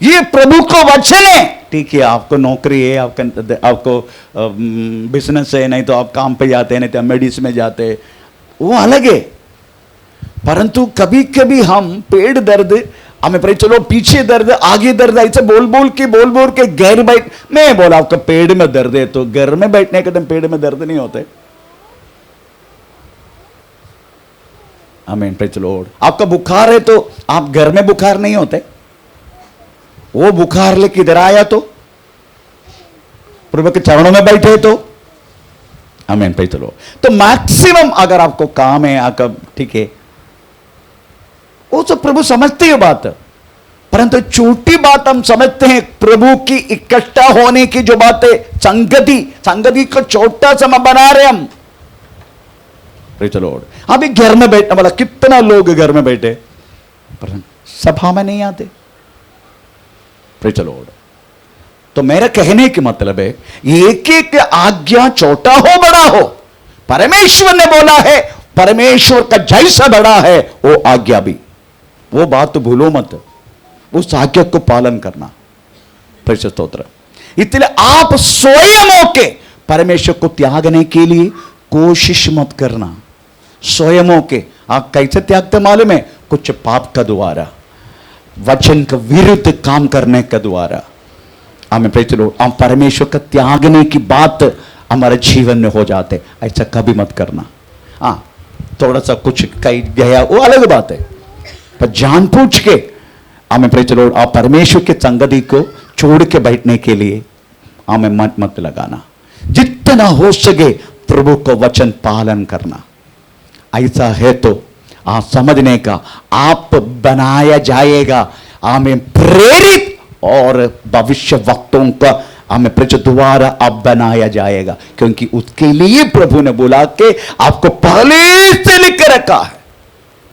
ये प्रभु को वचन है। ठीक है, आपको नौकरी है, आपको बिजनेस है, नहीं तो आप काम पे जाते हैं, नहीं तो मेडिसिन में जाते हैं, वो अलग है। परंतु कभी कभी हम पेट दर्द, हमें पता चलो पीछे दर्द, आगे दर्द, ऐसे बोल बोल के घर बैठ, मैं बोला आपका पेट में दर्द है तो घर में बैठने के टाइम पेट में दर्द नहीं होते। आमीन, प्रेज़ द लॉर्ड। आपका बुखार है तो आप घर में बुखार नहीं होते, वो बुखार लेके इधर आया तो प्रभु के चरणों में बैठे तो। आमीन, प्रेज़ द लॉर्ड। तो मैक्सिमम अगर आपको काम है, आपका ठीक है, वो तो प्रभु समझते हैं बात, परंतु छोटी बात हम समझते हैं। प्रभु की इकट्ठा होने की जो बातें, संगति को छोटा सा बना रहे हम। Praise the Lord. अभी घर में बैठने वाला कितना लोग घर में बैठे, परंतु सभा में नहीं आते। Praise the Lord. तो मेरा कहने की मतलब है एक एक आज्ञा छोटा हो बड़ा हो, परमेश्वर ने बोला है, परमेश्वर का जैसा बड़ा है वो आज्ञा भी, वो बात तो भूलो मत, उस आज्ञा को पालन करना। प्रेज़ स्तोत्र। इसलिए आप स्वयं होके परमेश्वर को त्यागने के लिए कोशिश मत करना। स्वयं होके आप कैसे त्यागते मालूम है? कुछ पाप का द्वारा, वचन के विरुद्ध काम करने के द्वारा हमें प्रेरित हम परमेश्वर का त्यागने की बात हमारे जीवन में हो जाते। ऐसा कभी मत करना। हाँ, थोड़ा सा कुछ कहीं गया वो अलग बात है, पर जानबूझ के हमें प्रेरित आप परमेश्वर के संगति को छोड़ के बैठने के लिए हमें मत लगाना। जितना हो सके प्रभु को वचन पालन करना। ऐसा है तो आप समझने का आप बनाया जाएगा, हमें प्रेरित और भविष्य वक्तों का हमें प्रजा द्वारा अब बनाया जाएगा, क्योंकि उसके लिए प्रभु ने बोला कि आपको पहले से लिख रखा है,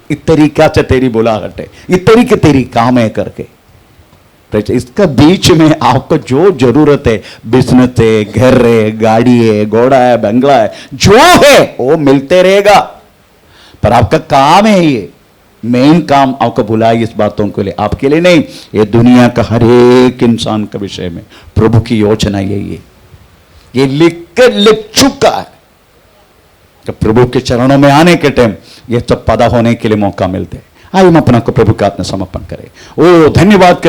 इस तरीका से तेरी बुलाहट है, इस तरीके तेरी काम है करके। इसका बीच में आपको जो जरूरत है, बिजनेस है, घर है, गाड़ी है, घोड़ा है, बंगला है, जो है वो मिलते रहेगा, पर आपका काम है ये मेन काम आपको बुलाई इस बातों के लिए, आपके लिए नहीं, ये दुनिया का हर एक इंसान के विषय में प्रभु की योजना यही है। ये लिख चुका है कि प्रभु के चरणों में आने के टाइम ये सब पैदा होने के लिए मौका मिलते हैं। आइए हम अपना को प्रभु के हाथ में समर्पण करें। ओ धन्यवाद।